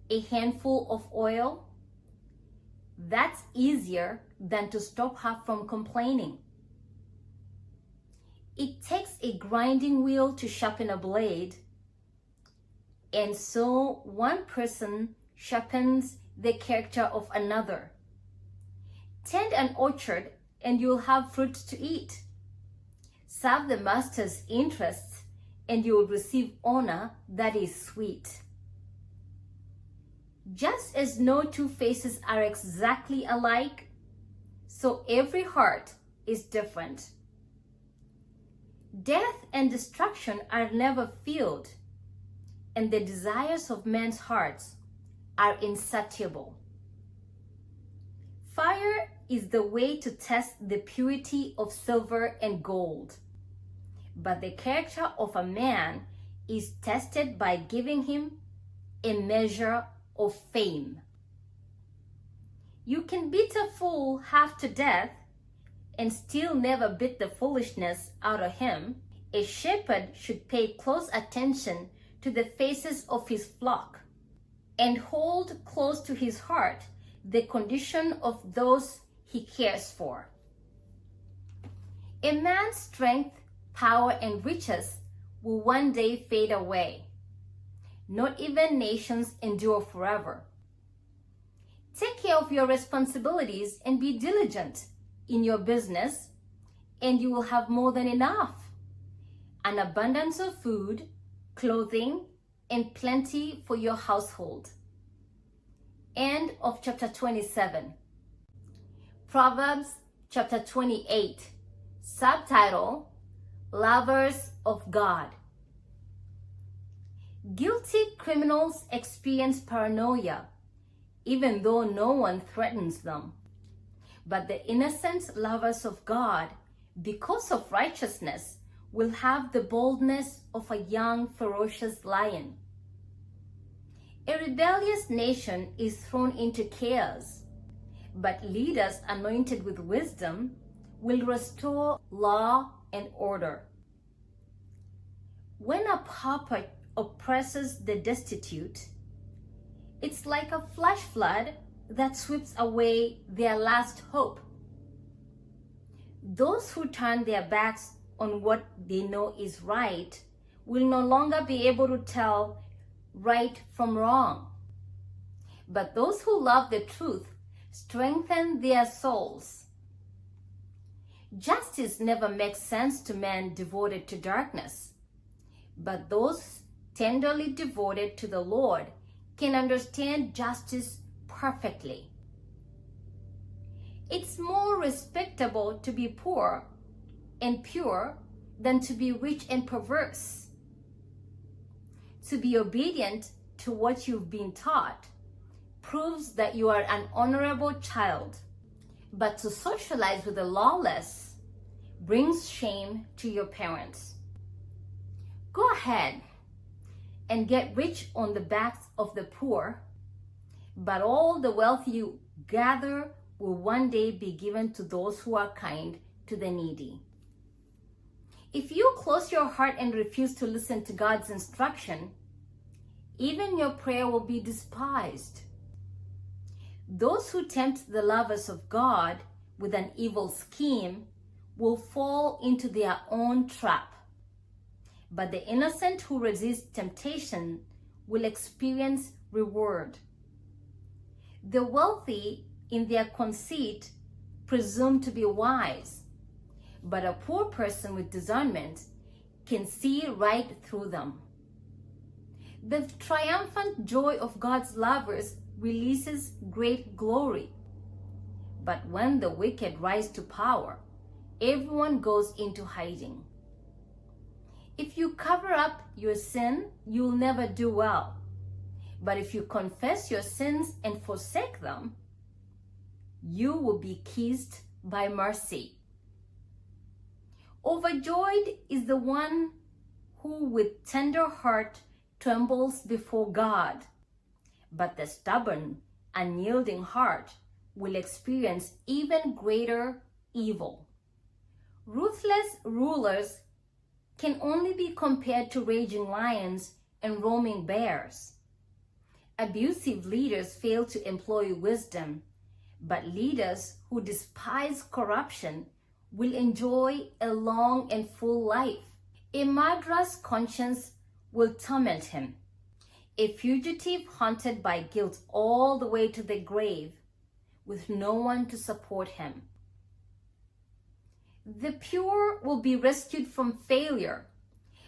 S1: a handful of oil? That's easier than to stop her from complaining. It takes a grinding wheel to sharpen a blade, and so one person sharpens the character of another. Tend an orchard and you'll have fruit to eat. Serve the master's interests and you will receive honor that is sweet. Just as no two faces are exactly alike, so every heart is different. Death and destruction are never filled, and the desires of men's hearts are insatiable. Fire is the way to test the purity of silver and gold, but the character of a man is tested by giving him a measure of fame. You can beat a fool half to death and still never beat the foolishness out of him. A shepherd should pay close attention to the faces of his flock and hold close to his heart the condition of those he cares for. A man's strength, power, and riches will one day fade away. Not even nations endure forever. Take care of your responsibilities and be diligent in your business, and you will have more than enough. An abundance of food, clothing, and plenty for your household. End of chapter 27. Proverbs chapter 28. Subtitle: Lovers of God. Guilty criminals experience paranoia, even though no one threatens them. But the innocent lovers of God, because of righteousness, will have the boldness of a young, ferocious lion. A rebellious nation is thrown into chaos, but leaders anointed with wisdom will restore law and order. When a pauper oppresses the destitute, it's like a flash flood that sweeps away their last hope. Those who turn their backs on what they know is right will no longer be able to tell right from wrong. But those who love the truth strengthen their souls. Justice never makes sense to men devoted to darkness, but those tenderly devoted to the Lord can understand justice perfectly. It's more respectable to be poor and pure than to be rich and perverse. To be obedient to what you've been taught proves that you are an honorable child, but to socialize with the lawless brings shame to your parents. Go ahead and get rich on the backs of the poor, but all the wealth you gather will one day be given to those who are kind to the needy. If you close your heart and refuse to listen to God's instruction, even your prayer will be despised. Those who tempt the lovers of God with an evil scheme will fall into their own trap. But the innocent who resist temptation will experience reward. The wealthy, in their conceit, presume to be wise, but a poor person with discernment can see right through them. The triumphant joy of God's lovers releases great glory. But when the wicked rise to power, everyone goes into hiding. If you cover up your sin, you'll never do well. But if you confess your sins and forsake them, you will be kissed by mercy. Overjoyed is the one who with tender heart trembles before God, but the stubborn, unyielding heart will experience even greater evil. Ruthless rulers can only be compared to raging lions and roaming bears. Abusive leaders fail to employ wisdom, but leaders who despise corruption will enjoy a long and full life. A murderer's conscience will torment him. A fugitive haunted by guilt all the way to the grave, with no one to support him. The pure will be rescued from failure,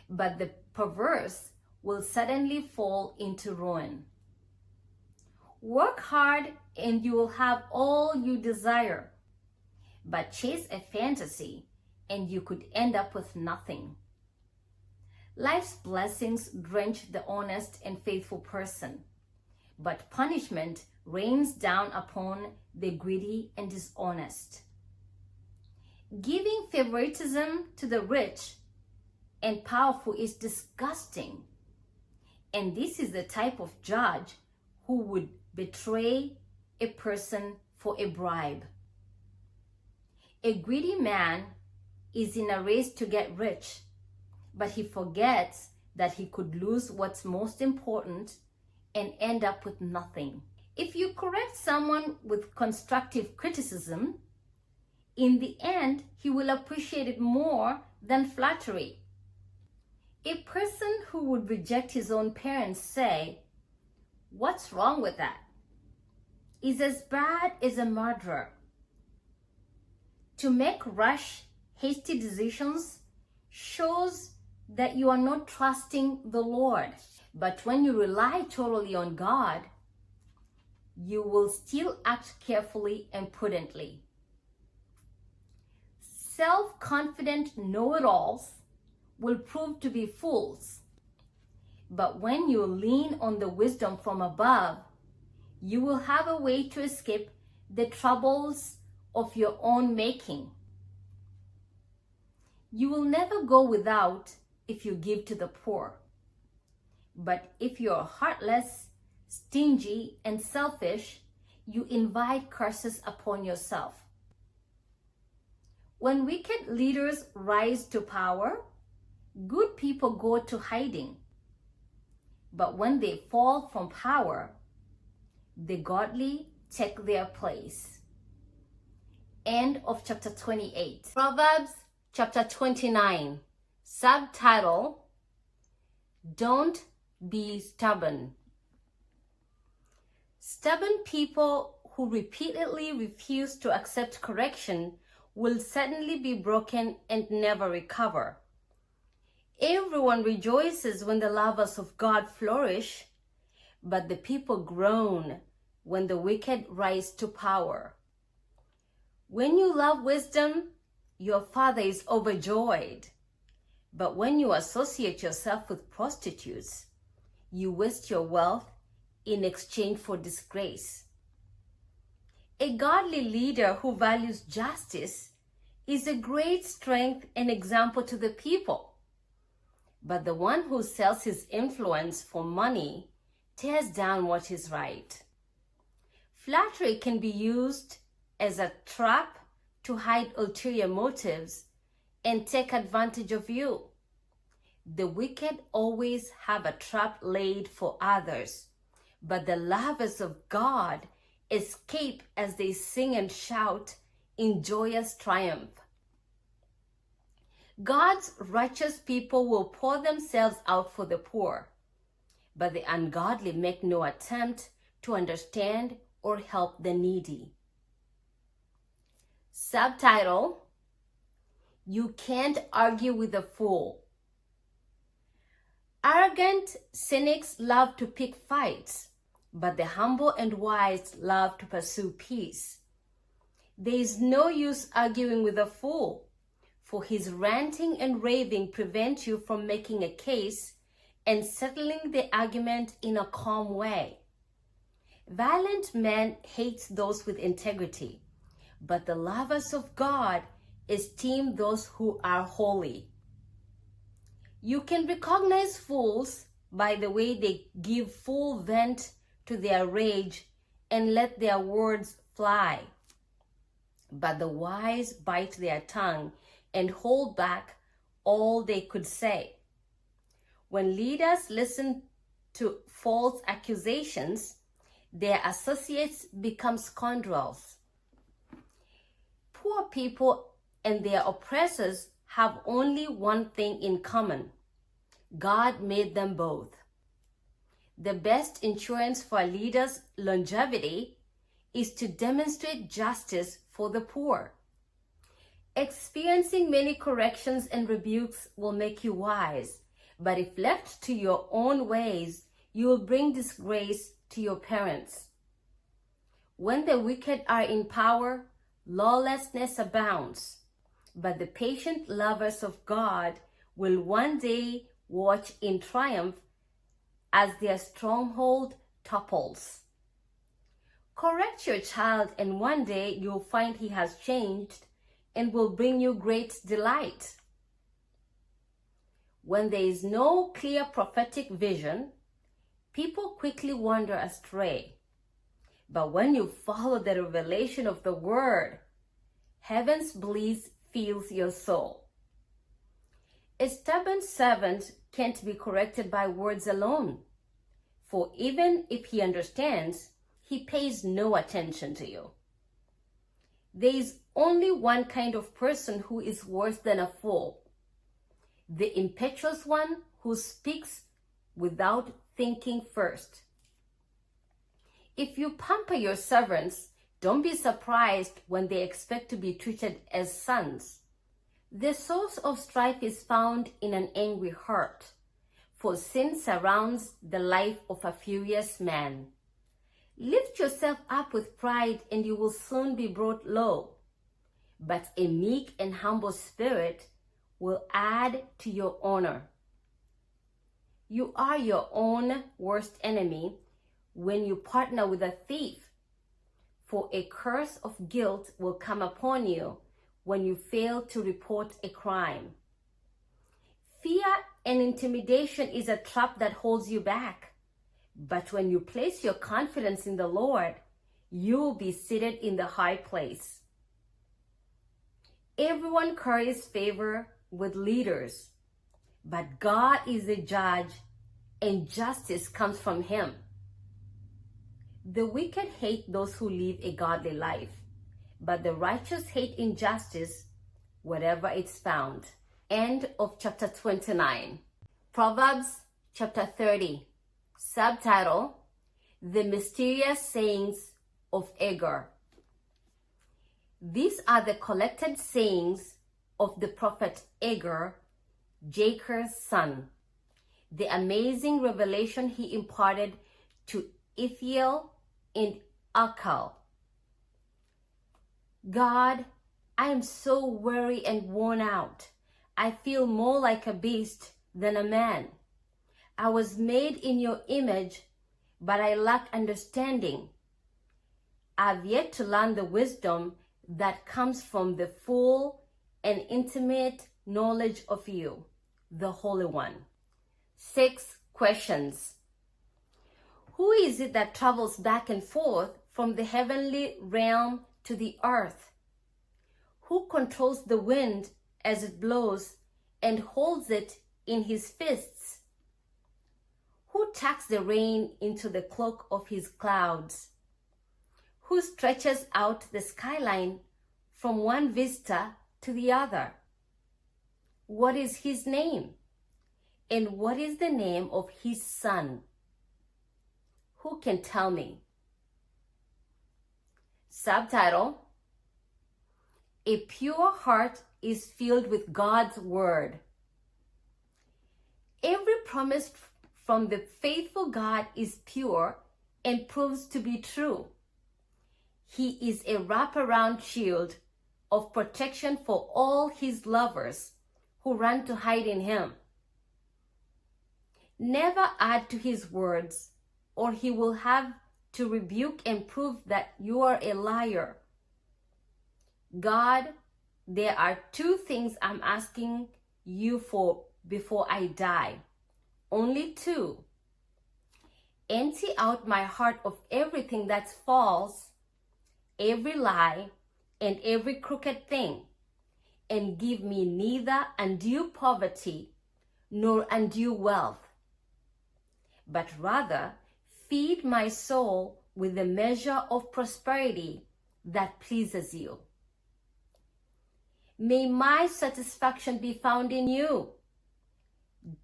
S1: but the perverse will suddenly fall into ruin. Work hard and you will have all you desire, but chase a fantasy and you could end up with nothing. Life's blessings drench the honest and faithful person, but punishment rains down upon the greedy and dishonest. Giving favoritism to the rich and powerful is disgusting, and this is the type of judge who would betray a person for a bribe. A greedy man is in a race to get rich, but he forgets that he could lose what's most important and end up with nothing. If you correct someone with constructive criticism, in the end, he will appreciate it more than flattery. A person who would reject his own parents say, "What's wrong with that?" is as bad as a murderer. To make rash, hasty decisions shows that you are not trusting the Lord. But when you rely totally on God, you will still act carefully and prudently. Self-confident know-it-alls will prove to be fools. But when you lean on the wisdom from above, you will have a way to escape the troubles of your own making. You will never go without if you give to the poor. But if you're heartless, stingy, and selfish, you invite curses upon yourself. When wicked leaders rise to power, good people go to hiding. But when they fall from power, the godly take their place. End of chapter 28. Proverbs chapter 29. Subtitle: Don't be stubborn. Stubborn people who repeatedly refuse to accept correction will suddenly be broken and never recover. Everyone rejoices when the lovers of God flourish, but the people groan when the wicked rise to power. When you love wisdom, your father is overjoyed. But when you associate yourself with prostitutes, you waste your wealth in exchange for disgrace. A godly leader who values justice is a great strength and example to the people. But the one who sells his influence for money tears down what is right. Flattery can be used as a trap to hide ulterior motives and take advantage of you. The wicked always have a trap laid for others, but the lovers of God escape as they sing and shout in joyous triumph. God's righteous people will pour themselves out for the poor, but the ungodly make no attempt to understand or help the needy. Subtitle: You can't argue with a fool. Arrogant cynics love to pick fights, but the humble and wise love to pursue peace. There is no use arguing with a fool, for his ranting and raving prevent you from making a case and settling the argument in a calm way. Violent men hate those with integrity, but the lovers of God esteem those who are holy. You can recognize fools by the way they give full vent to their rage and let their words fly. But the wise bite their tongue and hold back all they could say. When leaders listen to false accusations, their associates become scoundrels. Poor people and their oppressors have only one thing in common: God made them both. The best insurance for a leader's longevity is to demonstrate justice for the poor. Experiencing many corrections and rebukes will make you wise, but if left to your own ways, you will bring disgrace to your parents. When the wicked are in power, lawlessness abounds, but the patient lovers of God will one day watch in triumph as their stronghold topples. Correct your child, and one day you'll find he has changed and will bring you great delight. When there is no clear prophetic vision, people quickly wander astray. But when you follow the revelation of the word, heaven's bliss fills your soul. A stubborn servant can't be corrected by words alone, for even if he understands, he pays no attention to you. There is only one kind of person who is worse than a fool: the impetuous one who speaks without thinking first. If you pamper your servants, don't be surprised when they expect to be treated as sons. The source of strife is found in an angry heart, for sin surrounds the life of a furious man. Lift yourself up with pride and you will soon be brought low, but a meek and humble spirit will add to your honor. You are your own worst enemy when you partner with a thief, for a curse of guilt will come upon you when you fail to report a crime. Fear and intimidation is a trap that holds you back, but when you place your confidence in the Lord, you will be seated in the high place. Everyone curries favor with leaders, but God is the judge and justice comes from him. The wicked hate those who live a godly life, but the righteous hate injustice wherever it's found. End of chapter 29. Proverbs chapter 30. Subtitle: The Mysterious Sayings of Agur. These are the collected sayings of the prophet Agur, Jacob's son, the amazing revelation he imparted to Ithiel and Akal. God, I am so weary and worn out. I feel more like a beast than a man. I was made in your image, but I lack understanding. I've yet to learn the wisdom that comes from the full and intimate knowledge of you, the Holy One. 6 questions. Who is it that travels back and forth from the heavenly realm to the earth? Who controls the wind as it blows and holds it in his fists? Who tucks the rain into the cloak of his clouds? Who stretches out the skyline from one vista to the other? What is his name? And what is the name of his son? who can tell me? Subtitle: A pure heart is filled with God's word. Every promise from the faithful God is pure and proves to be true. He is a wraparound shield of protection for all his lovers who run to hide in him. Never add to his words, or he will have to rebuke and prove that you are a liar. God, there are 2 things I'm asking you for before I die. Only 2. Empty out my heart of everything that's false, every lie, and every crooked thing, and give me neither undue poverty nor undue wealth, but rather feed my soul with the measure of prosperity that pleases you. May my satisfaction be found in you.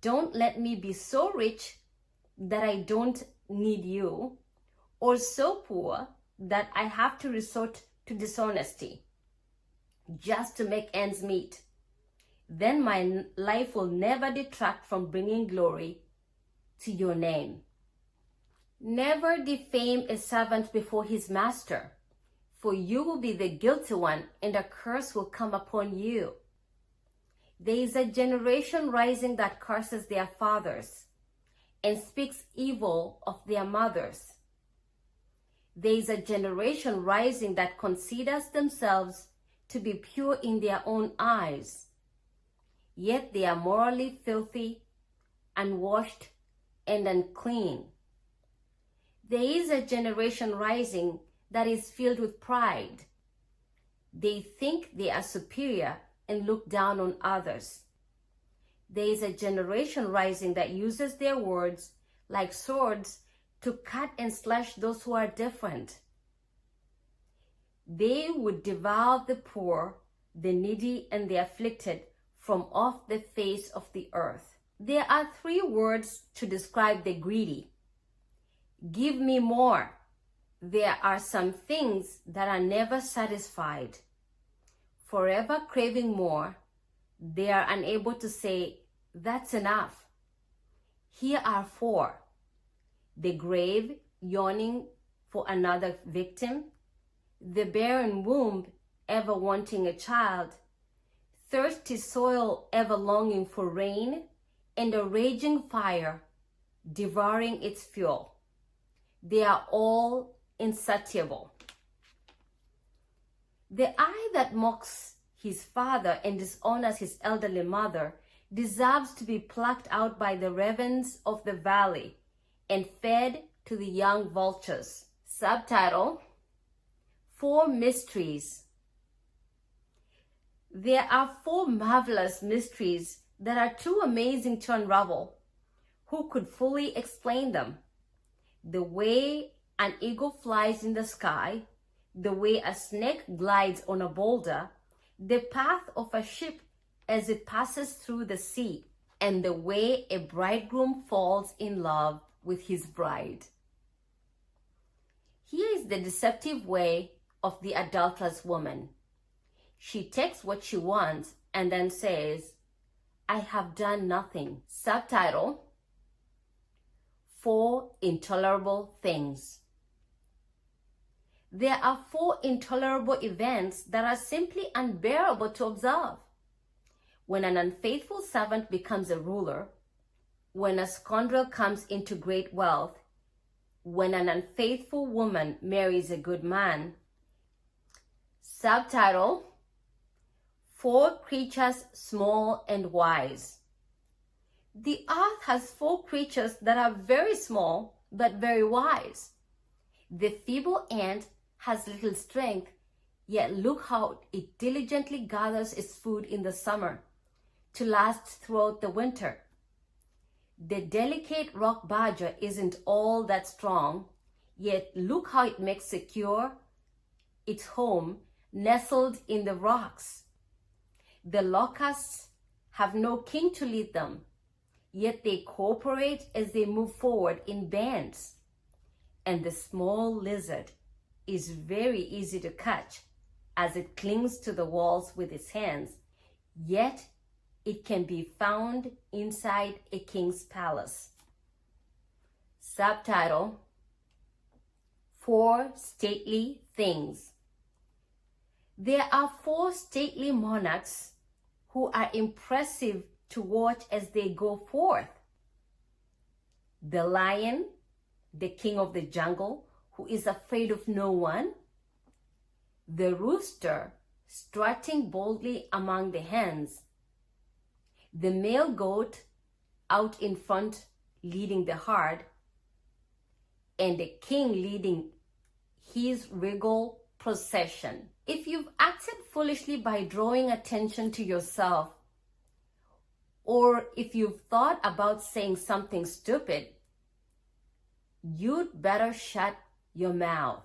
S1: Don't let me be so rich that I don't need you, or so poor that I have to resort to dishonesty just to make ends meet. Then my life will never detract from bringing glory to your name. Never defame a servant before his master, for you will be the guilty one, and a curse will come upon you. There is a generation rising that curses their fathers and speaks evil of their mothers. There is a generation rising that considers themselves to be pure in their own eyes, yet they are morally filthy, unwashed, and unclean. There is a generation rising that is filled with pride. They think they are superior and look down on others. There is a generation rising that uses their words like swords to cut and slash those who are different. They would devour the poor, the needy, and the afflicted from off the face of the earth. There are 3 words to describe the greedy. Give me more. There are some things that are never satisfied. Forever craving more, they are unable to say, that's enough. Here are 4. The grave yawning for another victim, the barren womb ever wanting a child, thirsty soil ever longing for rain, and a raging fire devouring its fuel. They are all insatiable. The eye that mocks his father and dishonors his elderly mother deserves to be plucked out by the ravens of the valley and fed to the young vultures. Subtitle: 4 mysteries. There are 4 marvelous mysteries that are too amazing to unravel. Who could fully explain them? The way an eagle flies in the sky, the way a snake glides on a boulder, the path of a ship as it passes through the sea, and the way a bridegroom falls in love with his bride. Here is the deceptive way of the adulterous woman. She takes what she wants and then says, I have done nothing. Subtitle: 4 intolerable things. There are 4 intolerable events that are simply unbearable to observe. When an unfaithful servant becomes a ruler, when a scoundrel comes into great wealth, when an unfaithful woman marries a good man. Subtitle: 4 creatures small and wise. The earth has 4 creatures that are very small but very wise. The feeble ant has little strength, yet look how it diligently gathers its food in the summer to last throughout the winter. The delicate rock badger isn't all that strong, yet look how it makes secure its home nestled in the rocks. The locusts have no king to lead them, yet they cooperate as they move forward in bands. and the small lizard is very easy to catch as it clings to the walls with its hands, yet it can be found inside a king's palace. Subtitle: Four Stately Things. There are four stately monarchs who are impressive to watch as they go forth. The lion, the king of the jungle, who is afraid of no one. The rooster, strutting boldly among the hens. The male goat, out in front, leading the herd. And the king leading his regal procession. If you've acted foolishly by drawing attention to yourself, or if you've thought about saying something stupid, you'd better shut your mouth,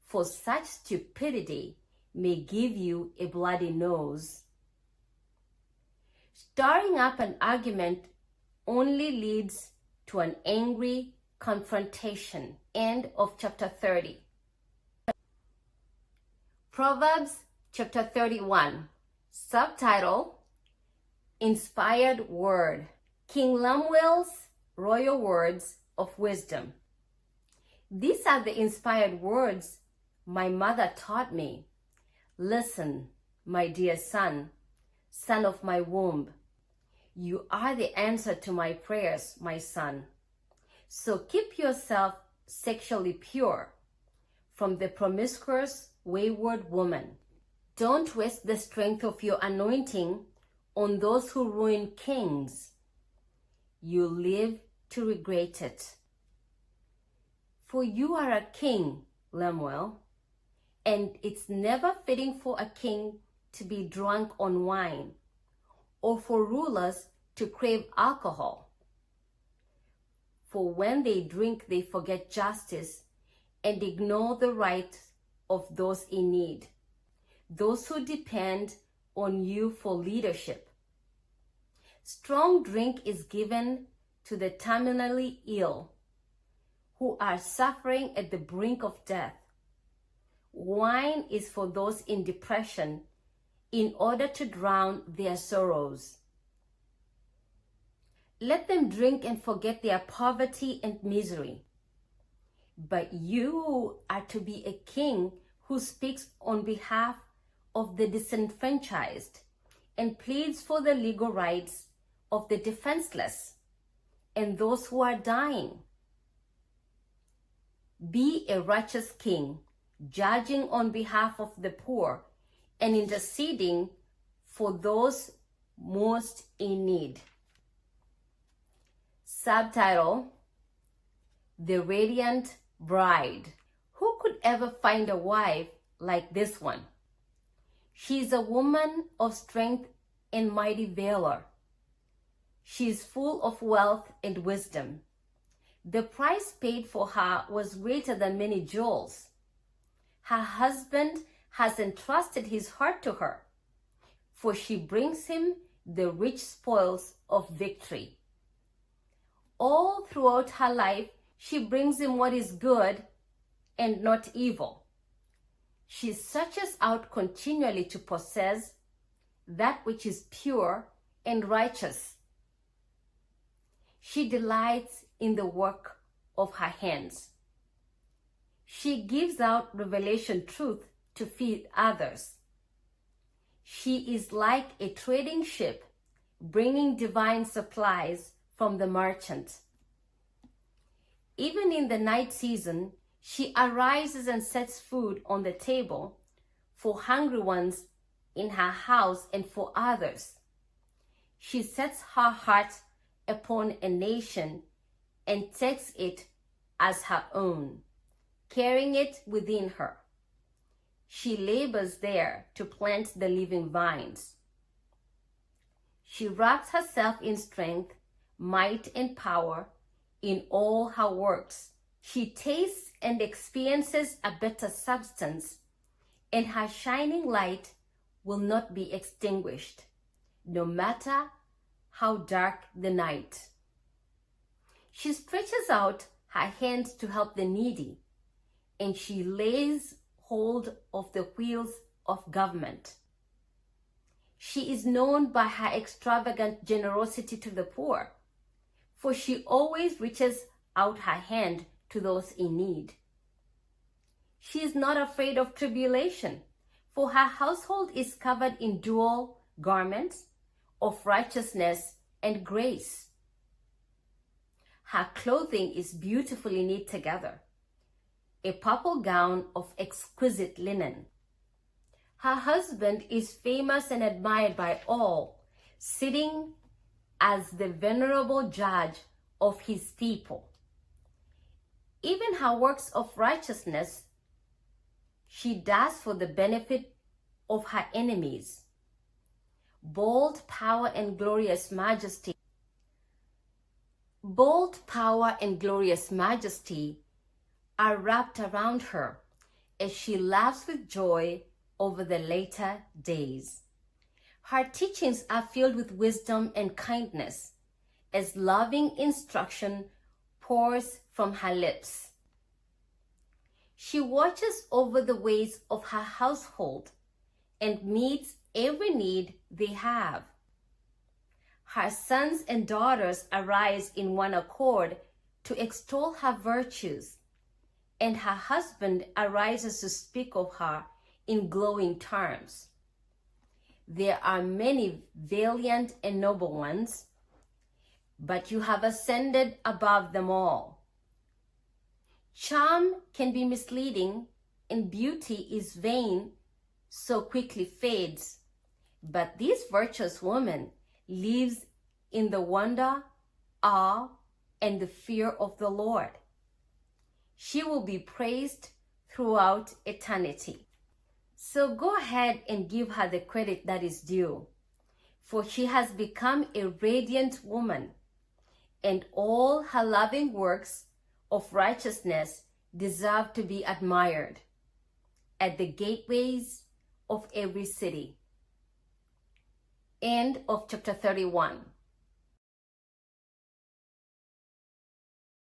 S1: for such stupidity may give you a bloody nose. Stirring up an argument only leads to an angry confrontation. End of chapter 30. Proverbs chapter 31. Subtitle: Inspired Word. King Lemuel's royal words of wisdom. These are the inspired words my mother taught me. Listen, my dear son, son of my womb. You are the answer to my prayers, my son. So keep yourself sexually pure from the promiscuous, wayward woman. Don't waste the strength of your anointing on those who ruin kings. You live to regret it. For you are a king, Lemuel, and it's never fitting for a king to be drunk on wine, or for rulers to crave alcohol. For when they drink, they forget justice and ignore the rights of those in need, those who depend on you for leadership. Strong drink is given to the terminally ill, who are suffering at the brink of death. Wine is for those in depression in order to drown their sorrows. Let them drink and forget their poverty and misery. But you are to be a king who speaks on behalf of the disenfranchised and pleads for the legal rights of the defenseless and those who are dying. Be a righteous king, judging on behalf of the poor and interceding for those most in need. Subtitle: The Radiant Bride. Who could ever find a wife like this one? She is a woman of strength and mighty valor. She is full of wealth and wisdom. The price paid for her was greater than many jewels. Her husband has entrusted his heart to her, for she brings him the rich spoils of victory. All throughout her life, she brings him what is good and not evil. She searches out continually to possess that which is pure and righteous. She delights in the work of her hands. She gives out revelation truth to feed others. She is like a trading ship bringing divine supplies from the merchant. Even in the night season, she arises and sets food on the table for hungry ones in her house and for others. She sets her heart upon a nation and takes it as her own, carrying it within her. She labors there to plant the living vines. She wraps herself in strength, might, and power in all her works. She tastes and experiences a better substance, and her shining light will not be extinguished, no matter how dark the night. She stretches out her hands to help the needy, and she lays hold of the wheels of government. She is known by her extravagant generosity to the poor, for she always reaches out her hand to those in need. She is not afraid of tribulation, for her household is covered in dual garments of righteousness and grace. Her clothing is beautifully knit together, a purple gown of exquisite linen. Her husband is famous and admired by all, sitting as the venerable judge of his people. Even her works of righteousness she does for the benefit of her enemies. Bold power and glorious majesty are wrapped around her as she laughs with joy over the later days. Her teachings are filled with wisdom and kindness, as loving instruction pours from her lips. She watches over the ways of her household and meets every need they have. Her sons and daughters arise in one accord to extol her virtues, and her husband arises to speak of her in glowing terms. There are many valiant and noble ones, but you have ascended above them all. Charm can be misleading, and beauty is vain, so quickly fades. But this virtuous woman lives in the wonder, awe, and the fear of the Lord. She will be praised throughout eternity. So go ahead and give her the credit that is due, for she has become a radiant woman, and all her loving works of righteousness deserve to be admired at the gateways of every city. End of chapter 31.